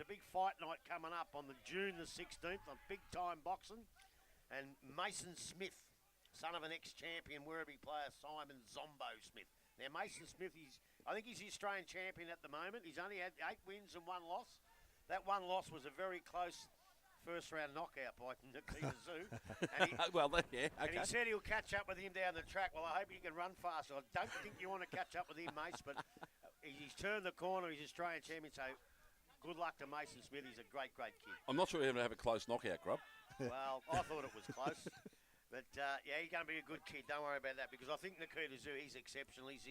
a big fight night coming up on the June the 16th on Big Time Boxing. And Mason Smith, son of an ex-champion Werribee player Simon Zombo Smith. Now, Mason Smith, I think he's the Australian champion at the moment. He's only had 8 wins and 1 loss. That 1 loss was a very close first-round knockout by Nikita Zoo. And he, okay. And he said he'll catch up with him down the track. Well, I hope he can run faster. I don't think you want to catch up with him, Mace, but he's turned the corner. He's Australian champion, so good luck to Mason Smith. He's a great, great kid. I'm not sure he's going to have a close knockout, Grub. Well, I thought it was close. But, yeah, he's going to be a good kid. Don't worry about that because I think Nikita Zoo, he's exceptional. He's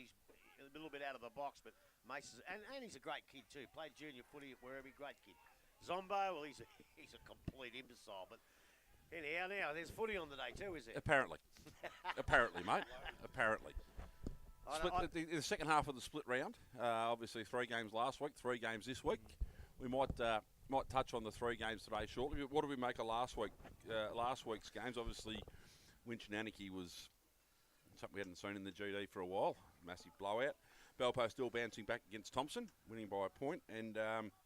a little bit out of the box, but Mason's... And he's a great kid, too. Played junior footy at Werribee. Great kid. Zombo, well, he's a complete imbecile. But anyhow, now, there's footy on today, too, is there? Apparently. Apparently, mate. Apparently. The second half of the split round, obviously 3 games last week, 3 games this week. We might touch on the 3 games today shortly. But what do we make of last week's games? Obviously, Winchinaniki was something we hadn't seen in the GD for a while. Massive blowout. Belpo still bouncing back against Thompson, winning by a point. And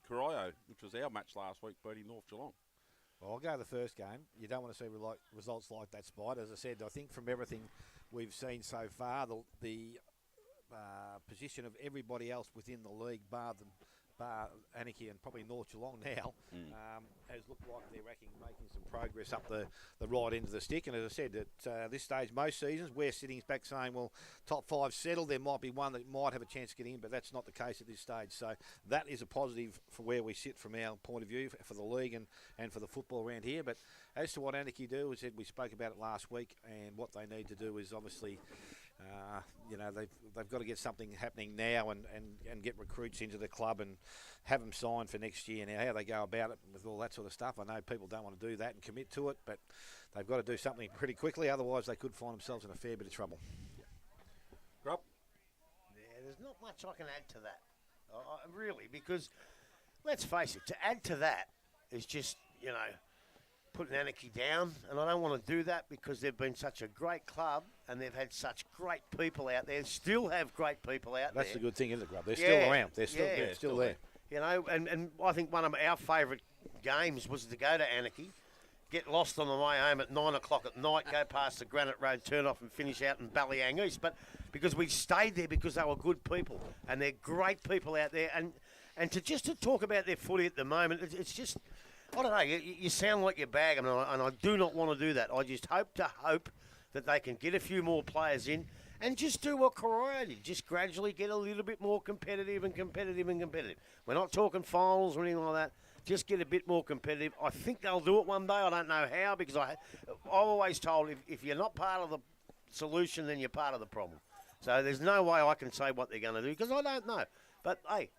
Corio, which was our match last week, beating North Geelong. Well, I'll go to the first game. You don't want to see results like that, Spider. As I said, I think from everything we've seen so far, the position of everybody else within the league, bar Anarchy and probably North Geelong now, has looked like they're making some progress up the right end of the stick. And as I said, at this stage, most seasons, we're sitting back saying, well, top 5 settled. There might be one that might have a chance to get in, but that's not the case at this stage. So that is a positive for where we sit from our point of view for the league and for the football around here. But as to what Anarchy do, as I said, we spoke about it last week, and what they need to do is obviously... they've got to get something happening now and get recruits into the club and have them signed for next year. Now, how they go about it with all that sort of stuff, I know people don't want to do that and commit to it, but they've got to do something pretty quickly, otherwise they could find themselves in a fair bit of trouble. Rob? Yeah, there's not much I can add to that, really, because let's face it, to add to that is just, putting Anarchy down, and I don't want to do that because they've been such a great club and they've had such great people out there, still have great people out there. That's the good thing, isn't it, Grub? They're still around. They're still there. And I think one of our favourite games was to go to Anarchy, get lost on the way home at 9 o'clock at night, go past the Granite Road, turn off and finish out in Ballyang East. But because we stayed there because they were good people and they're great people out there. And to talk about their footy at the moment, it's just... I don't know, you sound like you're bagging, and I do not want to do that. I just hope that they can get a few more players in and just do what Corio did, just gradually get a little bit more competitive. We're not talking finals or anything like that. Just get a bit more competitive. I think they'll do it one day. I don't know how, because I've always told if you're not part of the solution, then you're part of the problem. So there's no way I can say what they're going to do because I don't know. But, hey,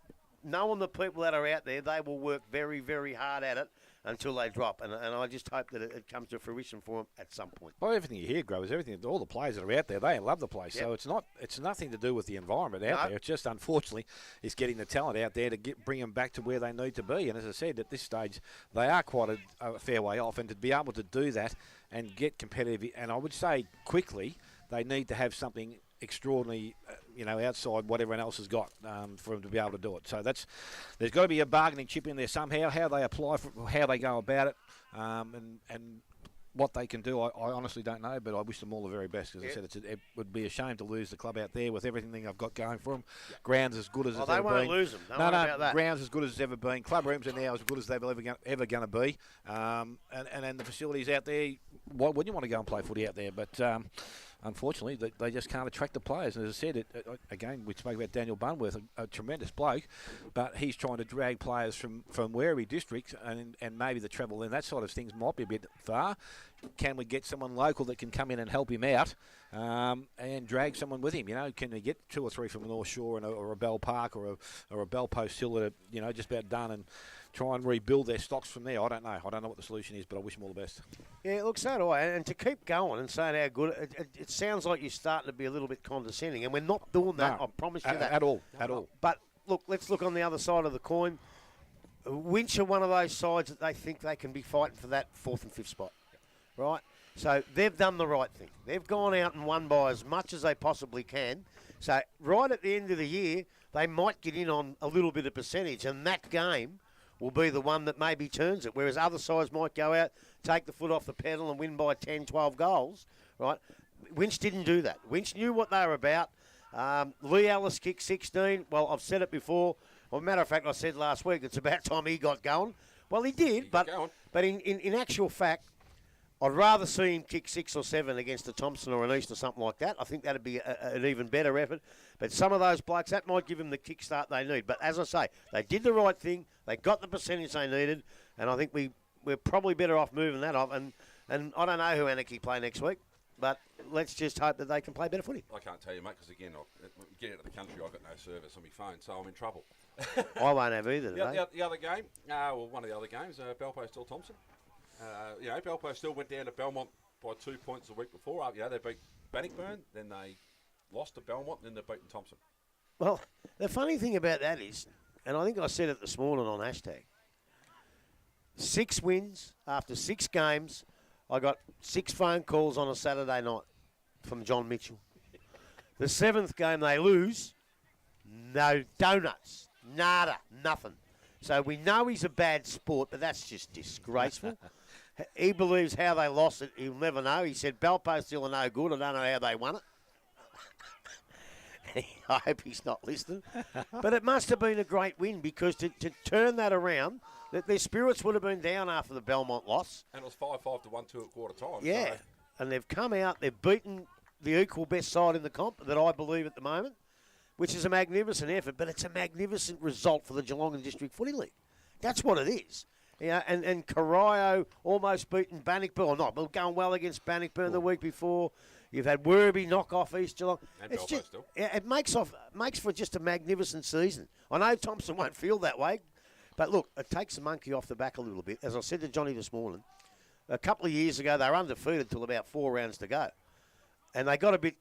knowing the people that are out there, they will work very, very hard at it until they drop. And I just hope that it comes to fruition for them at some point. Well, everything you hear, Grove, is everything. All the players that are out there, they love the place. Yep. So it's nothing to do with the environment out there. It's just, unfortunately, it's getting the talent out there to bring them back to where they need to be. And as I said, at this stage, they are quite a fair way off. And to be able to do that and get competitive, and I would say quickly, they need to have something extraordinary, outside what everyone else has got for them to be able to do it. So there's got to be a bargaining chip in there somehow. How they apply, how they go about it, and what they can do, I honestly don't know. But I wish them all the very best. As I said, it would be a shame to lose the club out there with everything they've got going for them. Yep. Ground's as good as it's ever been. They won't lose them. Don't worry about that. Ground's as good as it's ever been. Club rooms are now as good as they've ever going to be. And then the facilities out there. Why wouldn't you want to go and play footy out there? But unfortunately, they just can't attract the players. And as I said, again, we spoke about Daniel Bunworth, a tremendous bloke, but he's trying to drag players from Werribee district, and maybe the travel and that sort of things might be a bit far. Can we get someone local that can come in and help him out and drag someone with him? Can we get 2 or 3 from the North Shore or a Bell Park or a Bell Post Hill that are just about done and try and rebuild their stocks from there? I don't know. I don't know what the solution is, but I wish them all the best. Yeah, look, so do I. And to keep going and saying how good, it sounds like you're starting to be a little bit condescending, and we're not doing that. No, I promise you that. At all. But look, let's look on the other side of the coin. Winch are one of those sides that they think they can be fighting for that 4th and 5th spot, right? So they've done the right thing. They've gone out and won by as much as they possibly can. So right at the end of the year, they might get in on a little bit of percentage, and that game will be the one that maybe turns it, whereas other sides might go out, take the foot off the pedal and win by 10, 12 goals, right? Winch didn't do that. Winch knew what they were about. Lee Ellis kicked 16. Well, I've said it before. Well, matter of fact, I said last week, it's about time he got going. Well, he did, but in actual fact, I'd rather see him kick 6 or 7 against a Thompson or an East or something like that. I think that'd be an even better effort. But some of those blokes, that might give them the kickstart they need. But as I say, they did the right thing. They got the percentage they needed. And I think we're probably better off moving that off. And I don't know who Anarchy play next week. But let's just hope that they can play better footy. I can't tell you, mate, because, again, I'll get out of the country, I've got no service on my phone, so I'm in trouble. I won't have either today. The other game, one of the other games, Belpo still Thompson. Belpo still went down to Belmont by 2 points the week before. They beat Bannockburn, then they lost to Belmont, then they beat Thompson. Well, the funny thing about that is, and I think I said it this morning on hashtag, 6 wins after 6 games. I got 6 phone calls on a Saturday night from John Mitchell. The 7th game they lose, no donuts, nada, nothing. So we know he's a bad sport, but that's just disgraceful. He believes how they lost it, he'll never know. He said, Belpo's still no good, I don't know how they won it. I hope he's not listening. But it must have been a great win because to turn that around, that their spirits would have been down after the Belmont loss. And it was 5-5 to 1-2 at quarter time. Yeah, so. And they've come out, they've beaten the equal best side in the comp that I believe at the moment, which is a magnificent effort, but it's a magnificent result for the Geelong and District Footy League. That's what it is. Yeah, and Corio almost beaten Bannockburn, or not, but going well against Bannockburn the week before. You've had Werribee knock off East Geelong. And it's Belpo just, still. it makes for just a magnificent season. I know Thompson won't feel that way, but look, it takes the monkey off the back a little bit. As I said to Johnny this morning, a couple of years ago, they were undefeated till about 4 rounds to go. And they got a bit,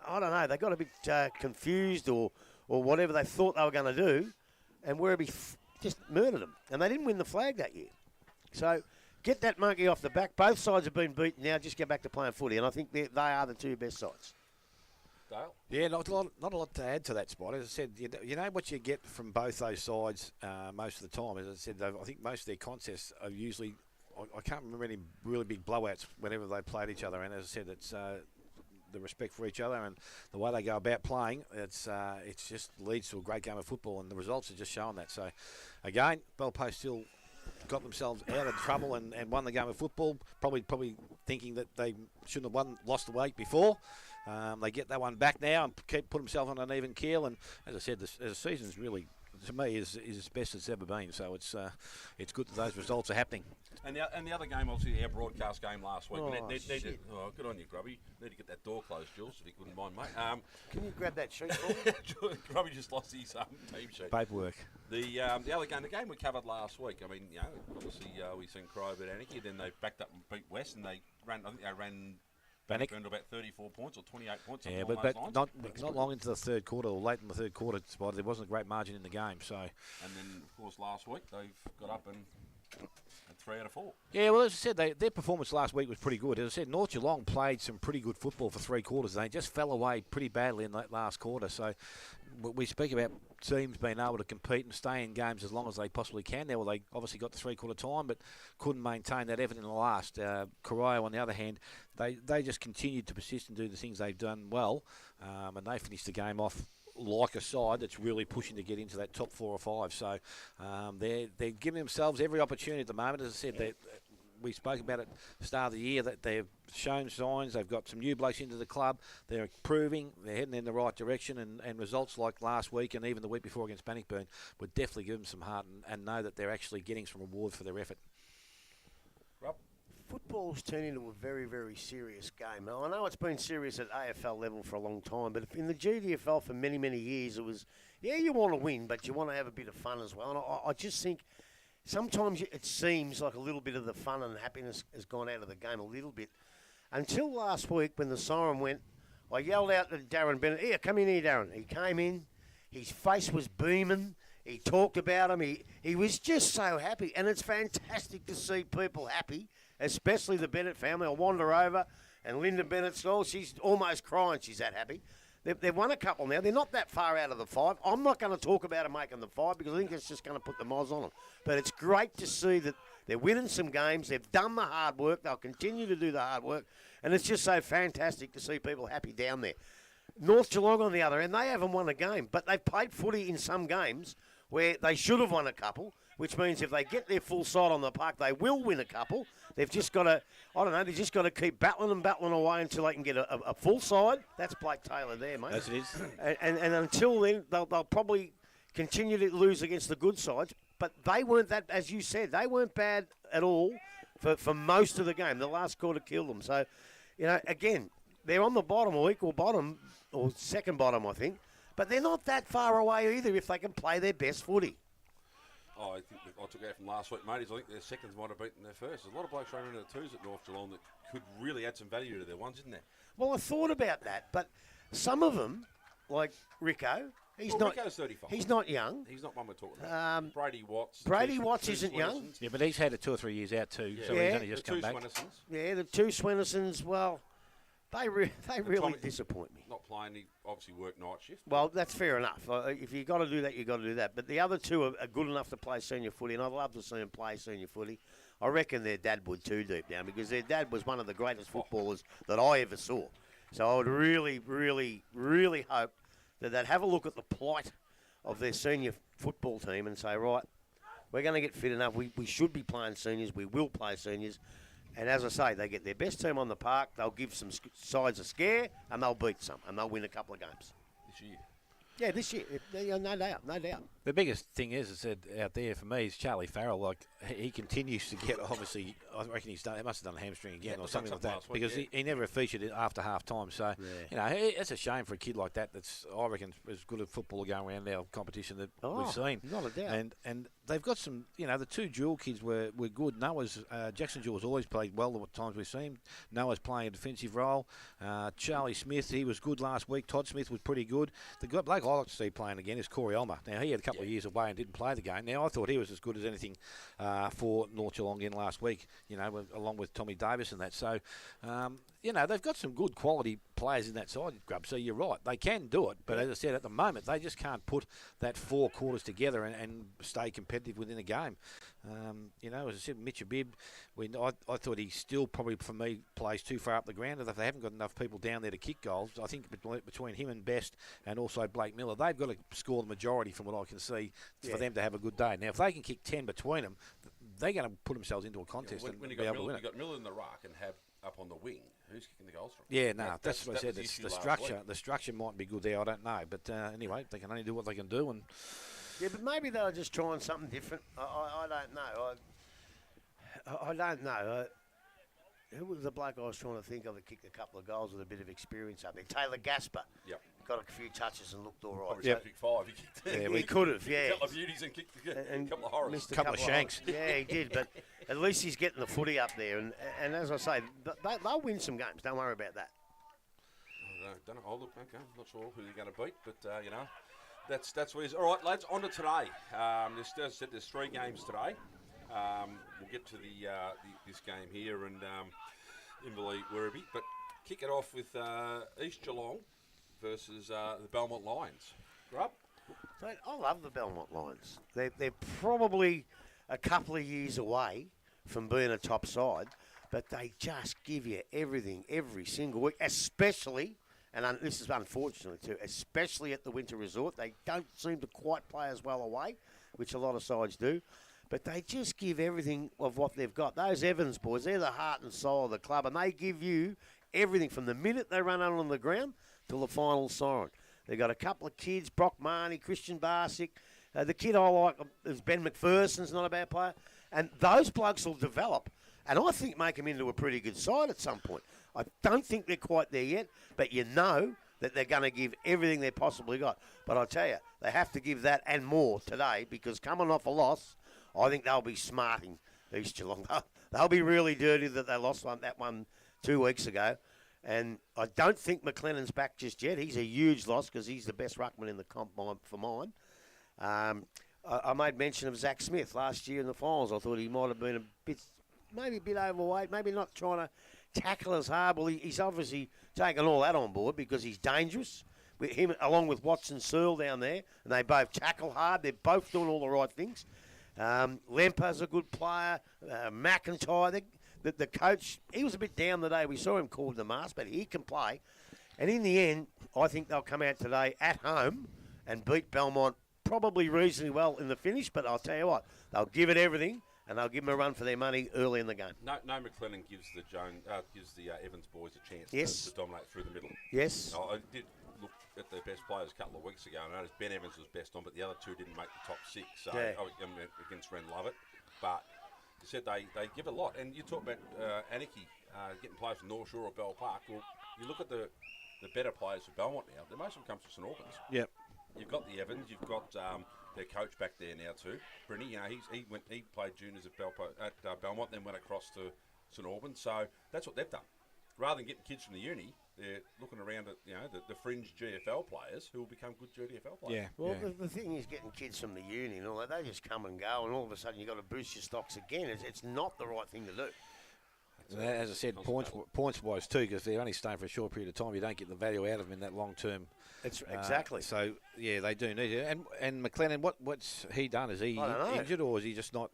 I don't know, they got a bit confused or whatever they thought they were going to do. And Werribee just murdered them. And they didn't win the flag that year. So get that monkey off the back. Both sides have been beaten now. Just get back to playing footy. And I think they are the 2 best sides. Dale? Yeah, not a lot to add to that spot. As I said, you know what you get from both those sides most of the time. As I said, I think most of their contests are usually, I can't remember any really big blowouts whenever they played each other. And as I said, it's the respect for each other and the way they go about playing. It's just leads to a great game of football, and the results are just showing that. So, again, Belpo still got themselves out of trouble and won the game of football. Probably thinking that they shouldn't have lost the week before. They get that one back now and put themselves on an even keel. And as I said, the season's really, to me, is as best it's ever been. So it's good that those results are happening. And the other game, obviously, our broadcast game last week. Shit. Good on you, Grubby. Need to get that door closed, Jules, if you couldn't mind, mate. Can you grab that sheet for me? Grubby just lost his team sheet. Paperwork. The other game, the game we covered last week. I mean, obviously we seen Crow beat Anarchy, then they backed up and beat West, and they ran Bannock to about 34 points or 28 points. Yeah, but not long into the third quarter or late in the third quarter spot, there wasn't a great margin in the game. So. And then, of course, last week they've got up and 3 out of 4. Yeah, well, as I said, their performance last week was pretty good. As I said, North Geelong played some pretty good football for 3 quarters. They just fell away pretty badly in that last quarter. So we speak about teams being able to compete and stay in games as long as they possibly can. Well, they obviously got the 3-quarter time, but couldn't maintain that effort in the last. Corio, on the other hand, they just continued to persist and do the things they've done well, and they finished the game off like a side that's really pushing to get into that top 4 or 5. So they're giving themselves every opportunity at the moment. As I said, we spoke about it at the start of the year that they've shown signs. They've got some new blokes into the club. They're improving. They're heading in the right direction. And results like last week and even the week before against Bannockburn would definitely give them some heart and know that they're actually getting some reward for their effort. Rob? Football's turned into a very, very serious game. Now, I know it's been serious at AFL level for a long time, but in the GDFL for many, many years, it was, you want to win, but you want to have a bit of fun as well. And I just think sometimes it seems like a little bit of the fun and happiness has gone out of the game a little bit. Until last week when the siren went, I yelled out to Darren Bennett, "Here, come in here, Darren." He came in. His face was beaming. He talked about him. He was just so happy. And it's fantastic to see people happy, especially the Bennett family. I wander over, and Linda Bennett's, she's almost crying. She's that happy. They've won a couple now. They're not that far out of the 5. I'm not going to talk about them making the 5 because I think it's just going to put the moz on them. But it's great to see that they're winning some games. They've done the hard work. They'll continue to do the hard work. And it's just so fantastic to see people happy down there. North Geelong, on the other end, they haven't won a game. But they've played footy in some games where they should have won a couple, which means if they get their full side on the park, they will win a couple. They've just got to, they've just got to keep battling and battling away until they can get a full side. That's Blake Taylor there, mate. Yes, it is. And until then, they'll probably continue to lose against the good sides. But they weren't that, as you said, they weren't bad at all for most of the game. The last quarter killed them. So, again, they're on the bottom or equal bottom, or second bottom, I think. But they're not that far away either if they can play their best footy. Oh, I think I took out from last week, mate. I think their seconds might have beaten their first. There's a lot of blokes running into the twos at North Geelong that could really add some value to their ones, isn't there? Well, I thought about that, but some of them, like Rico, Rico's 35. He's not young. He's not one we're talking about. Brady Watts. Brady Watts isn't young. Yeah, but he's had 2 or 3 years out too, so Yeah. he's only just come back. Yeah, the two Swennisons, well, they really disappoint me. Not playing, he obviously worked night shift. Well, that's fair enough. If you've got to do that, you've got to do that. But the other two are good enough to play senior footy, and I'd love to see them play senior footy. I reckon their dad would too deep down because their dad was one of the greatest footballers that I ever saw. So I would really, really, really hope that they'd have a look at the plight of their senior football team and say, right, we're going to get fit enough. We should be playing seniors. We will play seniors. And as I say, they get their best team on the park. They'll give some sides a scare, and they'll beat some, and they'll win a couple of games. This year. Yeah, this year. No doubt, no doubt. The biggest thing is out there for me is Charlie Farrell. Like he continues to get, obviously, I reckon he must have done a hamstring again or something like that because he never featured after half time. So it's a shame for a kid like that. That's I reckon as good a footballer going around our competition that we've seen. Not a doubt. And they've got some. The two Jewel kids were good. Noah's Jackson Jewel's always played well the times we've seen him. Noah's playing a defensive role. Charlie Smith, he was good last week. Todd Smith was pretty good. The bloke I like to see playing again is Corey Elmer. Now he had a couple of years away and didn't play the game. Now I thought he was as good as anything for North Geelong in last week. Along with Tommy Davis and that. So they've got some good quality players in that side, Grub. So you're right, they can do it. But as I said, at the moment they just can't put that 4 quarters together and stay competitive within a game. As I said, Mitch Abib, I thought he still probably, for me, plays too far up the ground. If they haven't got enough people down there to kick goals, I think between him and Best and also Blake Miller, they've got to score the majority from what I can see for them to have a good day. Now, if they can kick 10 between them, they're going to put themselves into a contest and be able to win it. You've got Miller in the ruck and have up on the wing. Who's kicking the goals from? Yeah, that's what I said. It's the structure. The structure might be good there. I don't know, but anyway, they can only do what they can do. And yeah, but maybe they were just trying something different. I don't know. I don't know. Who was the bloke I was trying to think of that kicked a couple of goals with a bit of experience up there? Taylor Gasper. Yep. Got a few touches and looked all right. Probably kicked 5. He kicked yeah, we could have. Yeah. A couple of beauties and kicked a couple of horrors. A couple of shanks. Yeah, he did. But at least he's getting the footy up there. And as I say, they'll win some games. Don't worry about that. Don't know. Oh, look, okay. I'm not sure who they're going to beat, but that's what it is. All right, lads. On to today. There's 3 games today. We'll get to this game here and Inverleigh Werribee, but kick it off with East Geelong versus the Belmont Lions. Grub? Mate, I love the Belmont Lions. They're probably a couple of years away from being a top side, but they just give you everything every single week, especially, and this is unfortunate too, especially at the Winter Resort. They don't seem to quite play as well away, which a lot of sides do, but they just give everything of what they've got. Those Evans boys, they're the heart and soul of the club, and they give you everything from the minute they run out on the ground till the final siren. They've got a couple of kids, Brock Marnie, Christian Barsick. The kid I like is Ben McPherson's not a bad player. And those blokes will develop and I think make them into a pretty good side at some point. I don't think they're quite there yet, but you know that they're going to give everything they possibly got. But I tell you, they have to give that and more today because coming off a loss, I think they'll be smarting East Geelong. They'll be really dirty that they lost that one 2 weeks ago. And I don't think McLennan's back just yet. He's a huge loss because he's the best ruckman in the comp for mine. I made mention of Zach Smith last year in the finals. I thought he might have been maybe a bit overweight, maybe not trying to tackle as hard. Well, he's obviously taken all that on board because he's dangerous. with him along with Watson Searle down there, and they both tackle hard. They're both doing all the right things. Lemper's a good player. McIntyre, the coach, he was a bit down the day. We saw him called the mask, but he can play. And in the end, I think they'll come out today at home and beat Belmont probably reasonably well in the finish. But I'll tell you what, they'll give it everything, and they'll give them a run for their money early in the game. No McLennan gives the Evans boys a chance to dominate through the middle. Yes. I did look at their best players a couple of weeks ago, and I noticed Ben Evans was best on, but the other two didn't make the top 6. So against Ren Lovett, but you said they give a lot. And you talk about Anarchy getting players from North Shore or Bell Park. Well, you look at the better players for Belmont now. Most of them come from St Albans. Yep. You've got the Evans. You've got their coach back there now too, Brinny. You know, he played juniors at Belmont, then went across to St Albans. So that's what they've done. Rather than getting kids from the uni, they're looking around at the fringe GFL players who will become good GFL players. Yeah. Well, the thing is, getting kids from the uni and all that, they just come and go, and all of a sudden you've got to boost your stocks again. It's not the right thing to do. As I said, points-wise too, because they're only staying for a short period of time. You don't get the value out of them in that long term. It's exactly. So yeah, they do need it. And McLennan, what's he done? Is he injured or is he just not?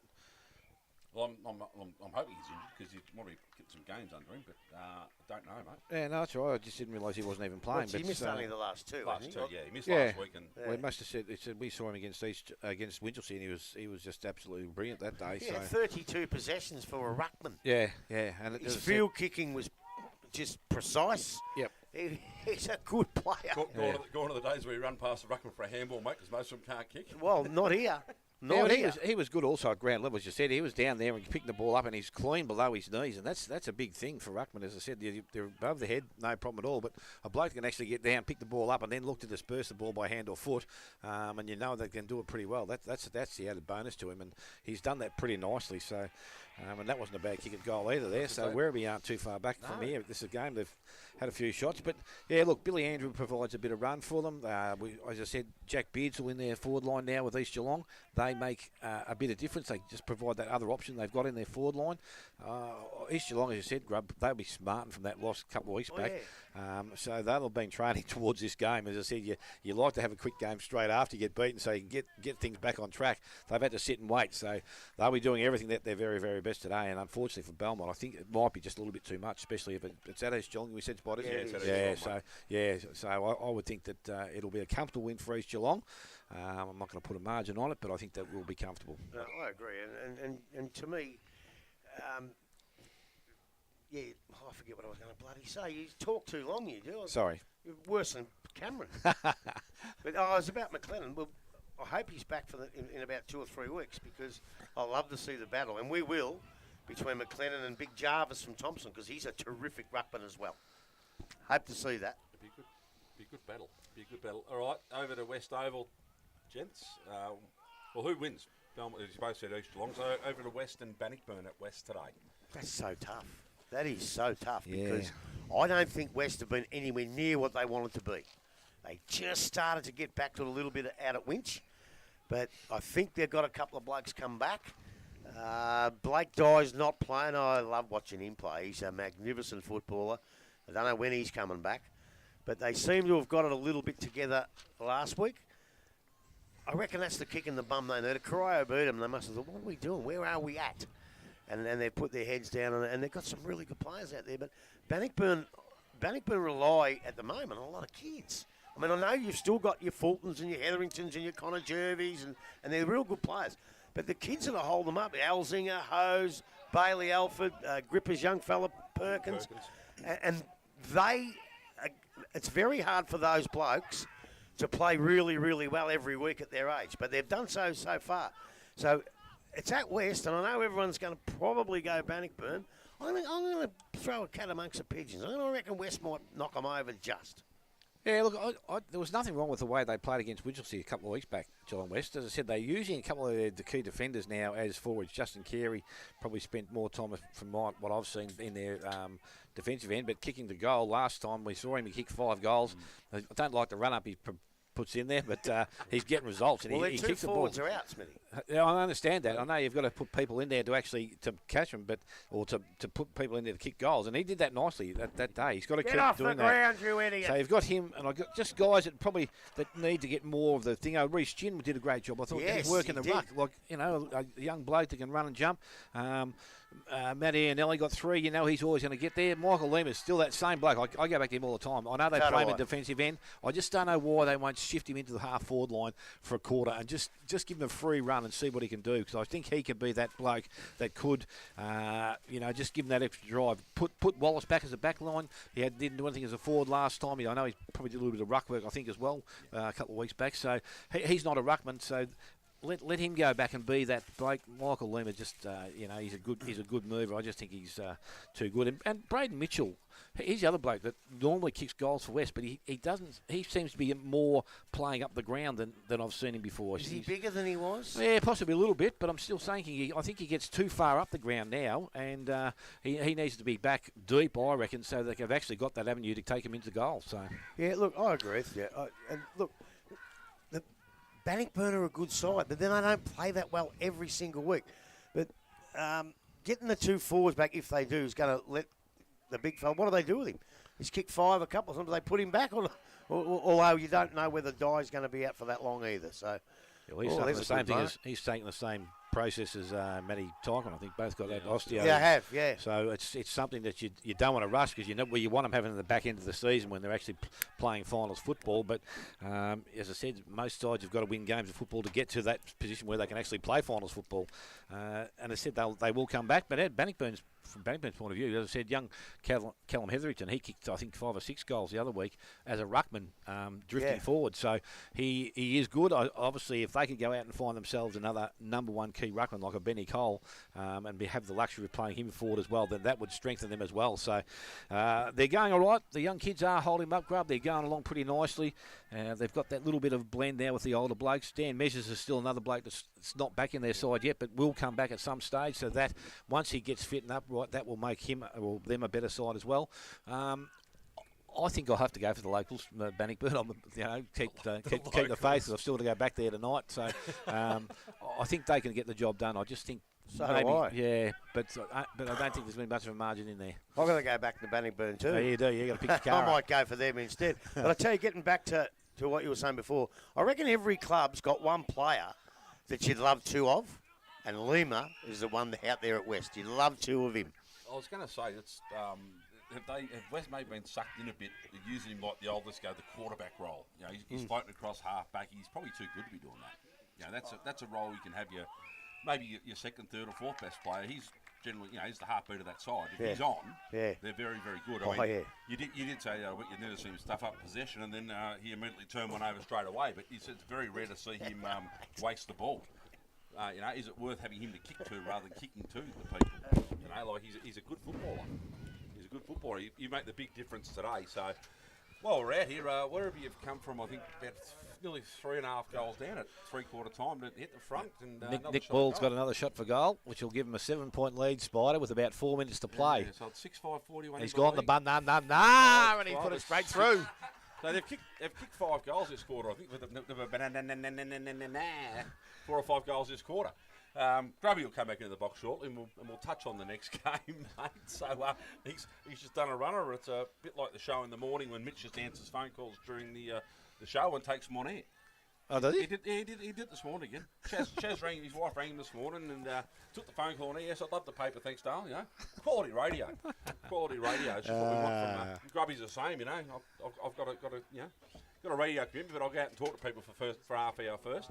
Well, I'm hoping he's injured because he'd want to get some games under him, but I don't know, mate. Yeah, no, that's right. I just didn't realise he wasn't even playing. He missed only the last two. He missed last week. And well, he must have said. He said we saw him against Winchelsea, and he was just absolutely brilliant that day. Yeah, so 32 possessions for a ruckman. Yeah, and his field kicking was just precise. Yep. He's a good player. Gone to the days where you run past the ruckman for a handball, mate, because most of them can't kick. Well, not here. He was good also at ground level, as you said. He was down there and picking the ball up, and he's clean below his knees, and that's a big thing for ruckman. As I said, they're above the head, no problem at all. But a bloke can actually get down, pick the ball up, and then look to disperse the ball by hand or foot, and you know they can do it pretty well. That's the added bonus to him, and he's done that pretty nicely. So, and that wasn't a bad kick at goal either there. So Werribee aren't too far back from here. This is a game they've had a few shots, but yeah, look, Billy Andrew provides a bit of run for them. As I said, Jack Beardsall in their forward line now with East Geelong. They make a bit of difference. They just provide that other option they've got in their forward line. East Geelong, as you said, Grub, they'll be smarting from that loss a couple of weeks back. Yeah. So they'll have been training towards this game. As I said, you like to have a quick game straight after you get beaten so you can get things back on track. They've had to sit and wait. So they'll be doing everything that they're very, very best today. And unfortunately for Belmont, I think it might be just a little bit too much, especially if it's at East Geelong. We said spot, isn't it? So I would think that it'll be a comfortable win for East Geelong. I'm not going to put a margin on it, but I think that will be comfortable. No, I agree. And to me, I forget what I was going to bloody say. You talk too long, you do. Sorry. You're worse than Cameron. But I was about McLennan. Well, I hope he's back in about 2 or 3 weeks because I love to see the battle, and we will, between McLennan and Big Jarvis from Thompson, because he's a terrific ruckman as well. Hope to see that. Be a good battle. All right, over to West Oval, gents. Well, who wins? Belmont, as you both said, East Geelong. So over to West and Bannockburn at West today. That's so tough. That is so tough because I don't think West have been anywhere near what they wanted to be. They just started to get back to a little bit out at Winch, but I think they've got a couple of blokes come back. Blake Dye's not playing. I love watching him play. He's a magnificent footballer. I don't know when he's coming back, but they seem to have got it a little bit together last week. I reckon that's the kick in the bum they needed. Corio beat them. They must have thought, what are we doing? Where are we at? And they put their heads down, and they've got some really good players out there. But Bannockburn rely at the moment on a lot of kids. I mean, I know you've still got your Fultons and your Hetheringtons and your Connor Jervies, and they're real good players. But the kids that hold them up, Alzinger, Hose, Bailey Alford, Gripper's young fella, Perkins. And it's very hard for those blokes to play really, really well every week at their age. But they've done so far. So it's at West, and I know everyone's going to probably go Bannockburn. I'm going to throw a cat amongst the pigeons. I reckon West might knock them over just. Yeah, look, there was nothing wrong with the way they played against Winchelsea a couple of weeks back, Geelong West. As I said, they're using a couple of the key defenders now as forwards. Justin Carey probably spent more time, from what I've seen, in their defensive end, but kicking the goal. Last time we saw him, he kicked 5 goals. I don't like the run-up he puts in there, but he's getting results. And well, he kicks the ball. Their 2 forwards are out, Smithy. Yeah, I understand that. I know you've got to put people in there to catch them, or to put people in there to kick goals, and he did that nicely that day. He's got to Get keep off doing the ground, you idiot. So you've got him, and I've got just guys that need to get more of the thing. Reece Ginn did a great job. I thought yes, he's working the did. ruck, like a young bloke that can run and jump. Matt Iannelli got 3. He's always going to get there. Michael Lima's still that same bloke. I go back to him all the time. I know they play him at defensive end. I just don't know why they won't shift him into the half-forward line for a quarter and just give him a free run and see what he can do, because I think he could be that bloke that could, just give him that extra drive. Put Wallace back as a back line. He didn't do anything as a forward last time. I know he probably did a little bit of ruck work, I think, as well, a couple of weeks back. So he's not a ruckman, so let him go back and be that bloke. Michael Lima just, he's a good mover. I just think he's too good. And Braden Mitchell, he's the other bloke that normally kicks goals for West, but he doesn't. He seems to be more playing up the ground than I've seen him before. Is he bigger than he was? Yeah, possibly a little bit, but I'm still saying I think he gets too far up the ground now, and he needs to be back deep, I reckon, so that they've actually got that avenue to take him into goal. So yeah, look, I agree with you. And look, Bannockburn are a good side, but then they don't play that well every single week. But getting the 2 forwards back, if they do, is going to let the big fella. What do they do with him? He's kicked 5 a couple of times. They put him back, although you don't know whether Dye's going to be out for that long either. So he's taking the same thing. He's taking the same process as Matty Tycon. I think both got that osteo. Yeah, I have. Yeah. So it's something that you don't want to rush, because you want them having in the back end of the season when they're actually playing finals football. But as I said, most sides have got to win games of football to get to that position where they can actually play finals football. And I said they will come back. But from Bannockburn's point of view, as I said, young Callum Hetherington, he kicked, I think, 5 or 6 goals the other week as a ruckman, drifting forward. So he is good. Obviously, if they could go out and find themselves another number 1 key ruckman like a Benny Cole, and have the luxury of playing him forward as well, then that would strengthen them as well. So they're going all right. The young kids are holding them up, Grub. They're going along pretty nicely. They've got that little bit of blend now with the older blokes. Dan Measures is still another bloke that's not back in their side yet, but will come back at some stage. So that once he gets fit and upright, that will make him or them a better side as well. I think I'll have to go for the locals, Bannockburn. Keep the faith. I've still got to go back there tonight. So I think they can get the job done. I just think so maybe, do I. yeah, but I don't think there's been much of a margin in there. I've got to go back to Bannockburn too. Oh, you do. You got to pick the car. I might go for them instead. But I tell you, getting back to what you were saying before, I reckon every club's got one player that you'd love 2 of, and Lima is the one out there at West. You'd love 2 of him. I was going to say, it's have West maybe been sucked in a bit, using him like the old, let's go, the quarterback role. He's floating across half-back. He's probably too good to be doing that. That's a role you can have maybe your second, third or fourth best player. He's generally, he's the heartbeat of that side. If he's on, they're very, very good. You did say you never see him stuff up possession, and then he immediately turned one over straight away. But it's very rare to see him waste the ball. Is it worth having him to kick to rather than kicking to the people? He's a good footballer. He's a good footballer. You make the big difference today. So while we're out here, Werribee have come from, I think, about nearly 3.5 goals down at 3/4 time to hit the front. And Nick Ball's got another shot for goal, which will give him a 7-point lead, Spider, with about 4 minutes to play. So it's 6-5-41. He's gone the bun, and he put it straight through. So they've kicked 5 goals this quarter, I think, with 4 or 5 goals this quarter. Grubby will come back into the box shortly, and we'll touch on the next game, mate. So he's just done a runner. It's a bit like the show in the morning when Mitch just answers phone calls during the show and takes them on air. Oh, does he? He did this morning again. Chaz rang, his wife rang him this morning and took the phone call on air. Yes, I'd love the paper, thanks, darling. Quality radio. Quality radio. It's just what we want from Grubby's the same, I've got a radio commitment, but I'll go out and talk to people for half hour first.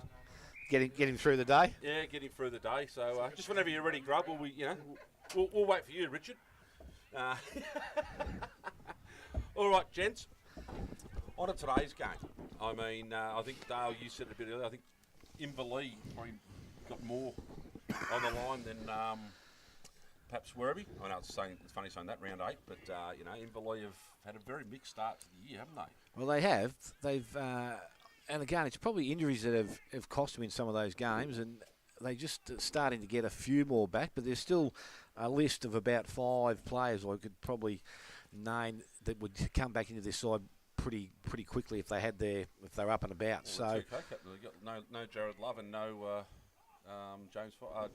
Get him through the day. Yeah, get him through the day. So just whenever you're ready, Grub, we'll wait for you, Richard. All right, gents. On to today's game. I mean, I think, Dale, you said it a bit earlier, I think Inverleigh probably got more on the line than perhaps Werribee. I know it's funny saying that, round 8, but, Inverleigh have had a very mixed start to the year, haven't they? Well, they have. They've, and again, it's probably injuries that have cost them in some of those games, and they're just starting to get a few more back, but there's still a list of about 5 players I could probably name that would come back into this side pretty quickly if they're up and about. Well, So they've got no Jared Love and no James Follett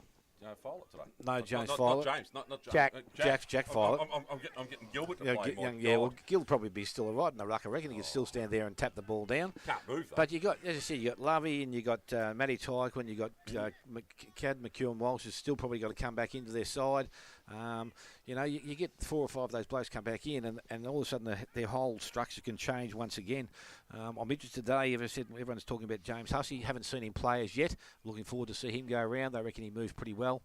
today. No James not Follett. Not James. Not James. Jack Follett. I'm getting Gilbert to Yeah, play. well, Gill'll probably be still all right in the ruck. I reckon he can still stand there and tap the ball down. Can't move though. But you got, as I said, you got Lovey and you got Matty Tyquin, you got Cad McEwen Walsh has still probably got to come back into their side. You get 4 or 5 of those blokes come back in, and all of a sudden their whole structure can change once again. I'm interested today. As I said, everyone's talking about James Hussey. Haven't seen him play as yet. Looking forward to see him go around. I reckon he moves pretty well,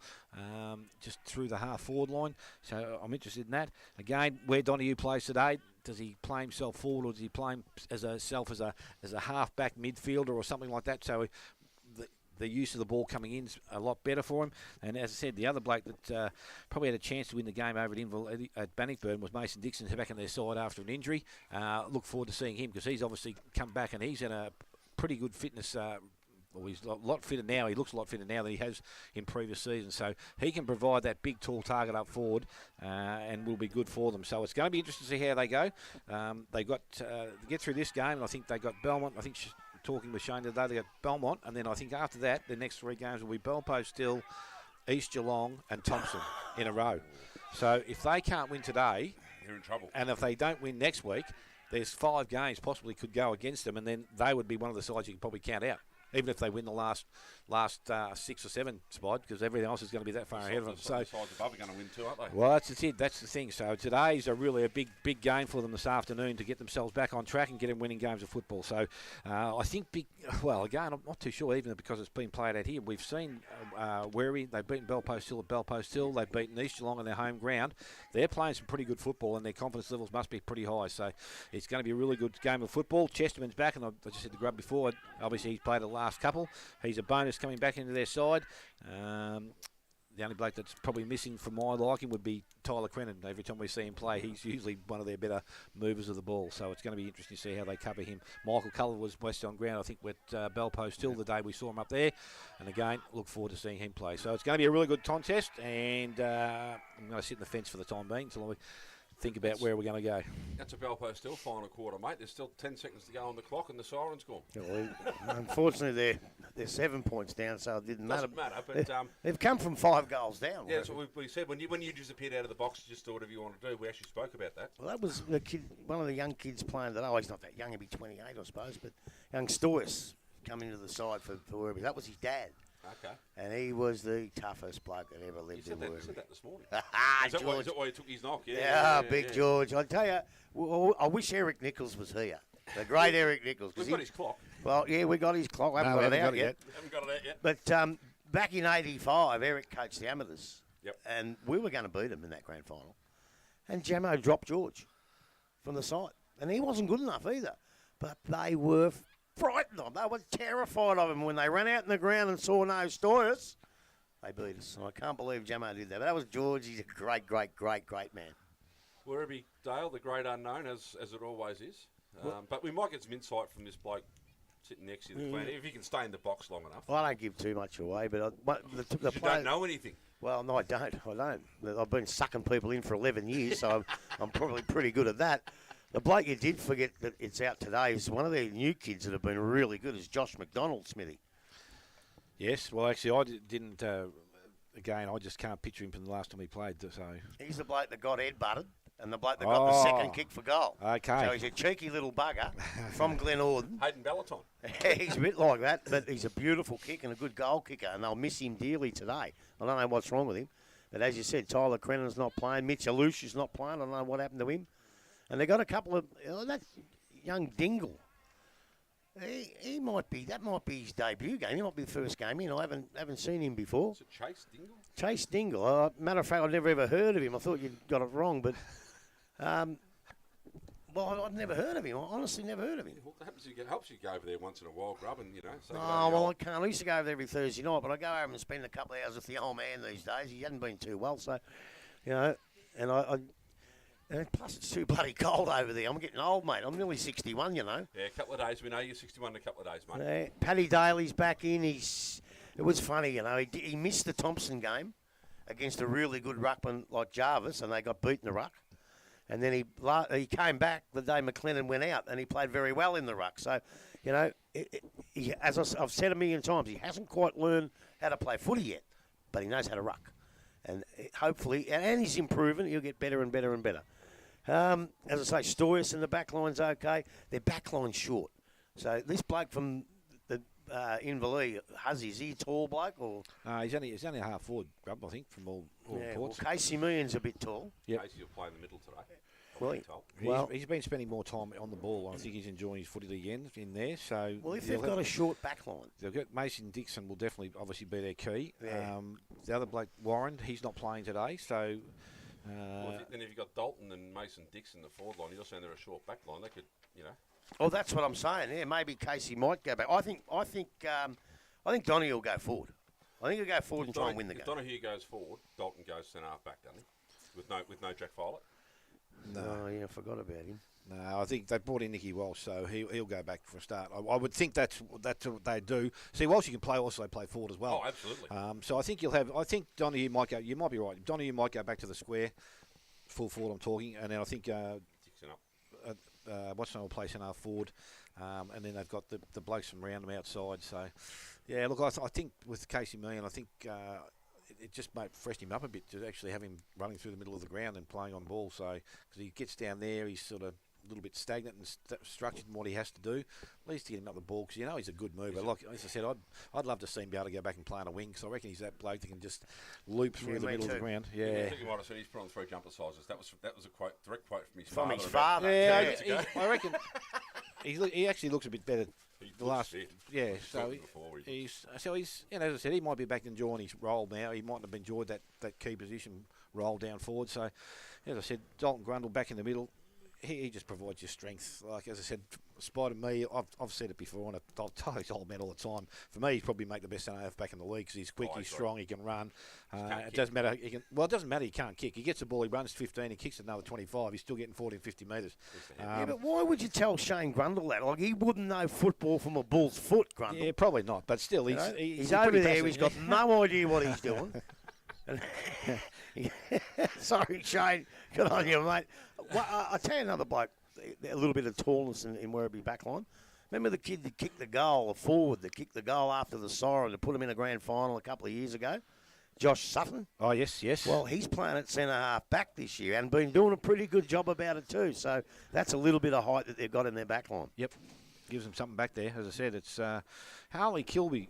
just through the half-forward line. So I'm interested in that. Again, where Donahue plays today, does he play himself forward, or does he play himself as a half-back midfielder or something like that? So the use of the ball coming in is a lot better for him. And as I said, the other bloke that probably had a chance to win the game over at Bannockburn was Mason Dixon, who's back on their side after an injury. Look forward to seeing him because he's obviously come back and he's in a pretty good fitness. He's a lot fitter now. He looks a lot fitter now than he has in previous seasons. So he can provide that big, tall target up forward and will be good for them. So it's going to be interesting to see how they go. They got to get through this game, and I think they got Belmont. I think talking with Shane today, they got Belmont, and then I think after that, the next 3 games will be Belpo, Still, East Geelong, and Thompson in a row. So if they can't win today, they're in trouble. And if they don't win next week, there's 5 games possibly could go against them, and then they would be one of the sides you could probably count out, even if they win the last 6 or 7 spot, because everything else is going to be that far ahead of them. So the sides above are going to win too, aren't they? Well, that's it. That's the thing. So today's really a big game for them this afternoon to get themselves back on track and get them winning games of football. So I think again, I'm not too sure, even because it's been played out here. We've seen Werribee. They've beaten Belpost Hill at Belpost Hill. They've beaten East Geelong on their home ground. They're playing some pretty good football, and their confidence levels must be pretty high. So it's going to be a really good game of football. Chesterman's back, and I just said to Grub before, obviously he's played the last couple. He's a bonus coming back into their side. The only bloke that's probably missing from my liking would be Tyler Crennan. Every time we see him play, he's usually one of their better movers of the ball. So it's going to be interesting to see how they cover him. Michael Culler was west on ground, I think, with Belpost Hill the day we saw him up there. And again, look forward to seeing him play. So it's going to be a really good contest, and I'm going to sit in the fence for the time being until we think about where we're going to go. That's a Belpost Hill final quarter, mate. There's still 10 seconds to go on the clock, and the siren's gone. Well, unfortunately, they're 7 points down, so it didn't matter. Doesn't matter, but they've come from 5 goals down. Yeah, that's what we said. When you disappeared out of the box, just do whatever you want to do. We actually spoke about that. Well, that was the kid, one of the young kids playing today. Oh, he's not that young. He'll be 28, I suppose. But young Stoyce coming to the side for Werribee. That was his dad. Okay. And he was the toughest bloke that ever lived in Werribee. You said that this morning. Is that why he took his knock? Yeah, Big George. I tell you, I wish Eric Nichols was here. The great Eric Nichols. We've got his clock. Well, yeah, we got his clock. We haven't got it out yet. Haven't got it out yet. But back in '85, Eric coached the amateurs. Yep. And we were going to beat him in that grand final. And Jamo dropped George from the side. And he wasn't good enough either. But they were frightened of him. They were terrified of him when they ran out in the ground and saw no Stoyce. They beat us. And I can't believe Jamo did that. But that was George. He's a great man. Werribee Dale, the great unknown, as it always is. But we might get some insight from this bloke sitting next to the clan, if he can stay in the box long enough. Well, I don't give too much away, but you don't know anything. Well, no, I don't. I've been sucking people in for 11 years, so I'm probably pretty good at that. The bloke you did forget that it's out today is one of their new kids that have been really good is Josh McDonald, Smithy. Yes, well, actually, I didn't. Again, I just can't picture him from the last time he played. So he's the bloke that got head-butted and the bloke that got the second kick for goal. Okay. So he's a cheeky little bugger from Glen Orden. Hayden Bellaton. He's a bit like that, but he's a beautiful kick and a good goal kicker, and they'll miss him dearly today. I don't know what's wrong with him. But as you said, Tyler Crennan's not playing. Mitch Alusha's not playing. I don't know what happened to him. And they got a couple of that young Dingle. That might be his debut game. He might be the first game in. I haven't seen him before. Is it Chase Dingle? Chase Dingle. Matter of fact, I've never ever heard of him. I thought you'd got it wrong, but well, I've never heard of him. I honestly never heard of him. Well, it helps you go over there once in a while, Grub, and I can't. I used to go over there every Thursday night, but I go home and spend a couple of hours with the old man these days. He hadn't been too well, so and and plus, it's too bloody cold over there. I'm getting old, mate. I'm nearly 61, Yeah, a couple of days. We know you're 61 in a couple of days, mate. Yeah, Paddy Daly's back in. It was funny, He missed the Thompson game against a really good ruckman like Jarvis, and they got beaten the ruck. And then he came back the day McLennan went out, and he played very well in the ruck. So, you know, as I've said a million times, he hasn't quite learned how to play footy yet, but he knows how to ruck. And hopefully, and he's improving, he'll get better and better and better. As I say, Stoyas in the back line's okay. Their back line's short. So this bloke from the Inverleigh, Huzzy, is he a tall bloke? Or? He's only a half forward, Grub, I think, from all reports. Well, Casey Meehan's a bit tall. Yep. Casey will play in the middle today. He's been spending more time on the ball. I think he's enjoying his footy league in there. So if they've got a short back line, they've got Mason Dixon will definitely obviously be their key. Yeah. The other bloke, Warren, he's not playing today. So then if you've got Dalton and Mason Dixon, the forward line, you're saying they're a short back line. They could, you know. Well, that's what I'm saying. Yeah, maybe Casey might go back. I think Donny will go forward. I think he'll go forward and try and win the game. If Donahue goes forward, Dalton goes centre half back, doesn't he? With no Jack Violet. No. Oh, yeah, I forgot about him. No, I think they brought in Nicky Walsh, so he'll go back for a start. I would think that's what they do. See, Walsh you can play, also play forward as well. Oh, absolutely. So I think I think Donahue might go. You might be right. Donahue might go back to the square, full forward. I'm talking, and then I think Dixon up. Watson will play centre forward, and then they've got the blokes from round them outside. So, yeah, look, I think with Casey Meehan, I think it just might freshen him up a bit to actually have him running through the middle of the ground and playing on ball. So, because he gets down there, he's sort of a little bit stagnant and structured in what he has to do. At least to get him up the ball, because you know he's a good mover. Like as I said, I'd love to see him be able to go back and play on a wing, because I reckon he's that bloke that can just loop through the middle of the ground. Yeah. I think you might have said he's put on 3 jumper sizes. That was a direct quote from his father. Yeah, I reckon he actually looks a bit better. The last fit. Yeah, so he's you know, as I said, he might be back enjoying his role now. He mightn't have enjoyed that key position role down forward. So, as I said, Dalton Grundle back in the middle. He just provides you strength. Like as I said, spite of me, I've said it before, and I'll tell his old man all the time. For me, he's probably make the best centre half back in the league, because he's quick, he's strong, he can run. It doesn't matter. It doesn't matter. He can't kick. He gets the ball, he runs 15, he kicks another 25. He's still getting 40 and 50 metres. Yeah, but why would you tell Shane Grundle that? Like, he wouldn't know football from a bull's foot, Grundle. Yeah, probably not. But still, he's over there. He's got no idea what he's doing. Sorry, Shane. Good on you, mate. Well, I'll tell you another bloke. A little bit of tallness in Werribee backline. Remember the kid that kicked the goal, a forward that kicked the goal after the siren to put him in a grand final a couple of years ago? Josh Sutton. Oh, yes. Well, he's playing at centre half back this year and been doing a pretty good job about it too. So that's a little bit of height that they've got in their backline. Yep. Gives them something back there. As I said, it's Harley Kilby.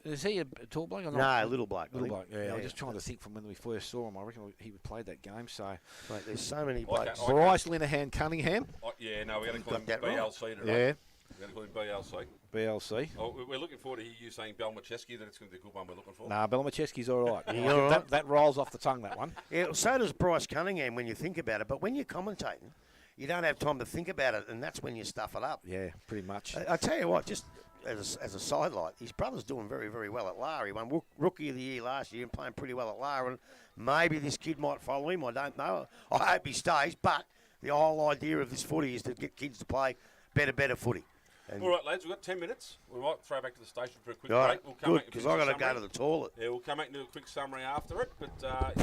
Is he a tall bloke or not? No, little bloke. Little bloke, yeah. I'm just trying to think from when we first saw him. I reckon he played that game, so... Mate, there's so many blokes. Bryce Linehan Cunningham. No, we're going to call him BLC today. Yeah. We're going to call him BLC. BLC. Oh, we're looking forward to you saying Belmacheski, that it's going to be a good one we're looking for. Nah, Belmacheski's all right. All right. That rolls off the tongue, that one. Yeah, so does Bryce Cunningham when you think about it, but when you're commentating, you don't have time to think about it, and that's when you stuff it up. Yeah, pretty much. I tell you what, just... As a sidelight, his brother's doing very, very well at Lara. He won Rookie of the Year last year and playing pretty well at Lara. And maybe this kid might follow him. I don't know. I hope he stays. But the whole idea of this footy is to get kids to play better footy. And all right, lads, we've got 10 minutes. We might throw back to the station for a quick right, break. We'll come good, because I've got to go to the toilet. Yeah, we'll come back and do a quick summary after it. But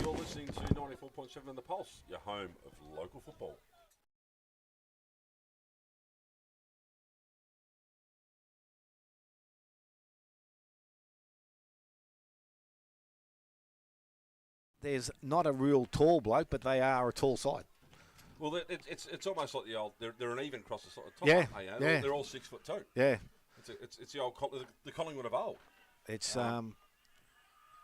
you're listening to 94.7 on The Pulse, your home of local football. There's not a real tall bloke, but they are a tall side. Well, it's almost like the old. They're an even across the sort of top. Yeah, aren't they? They're all 6'2". Yeah, it's the old the Collingwood of old. It's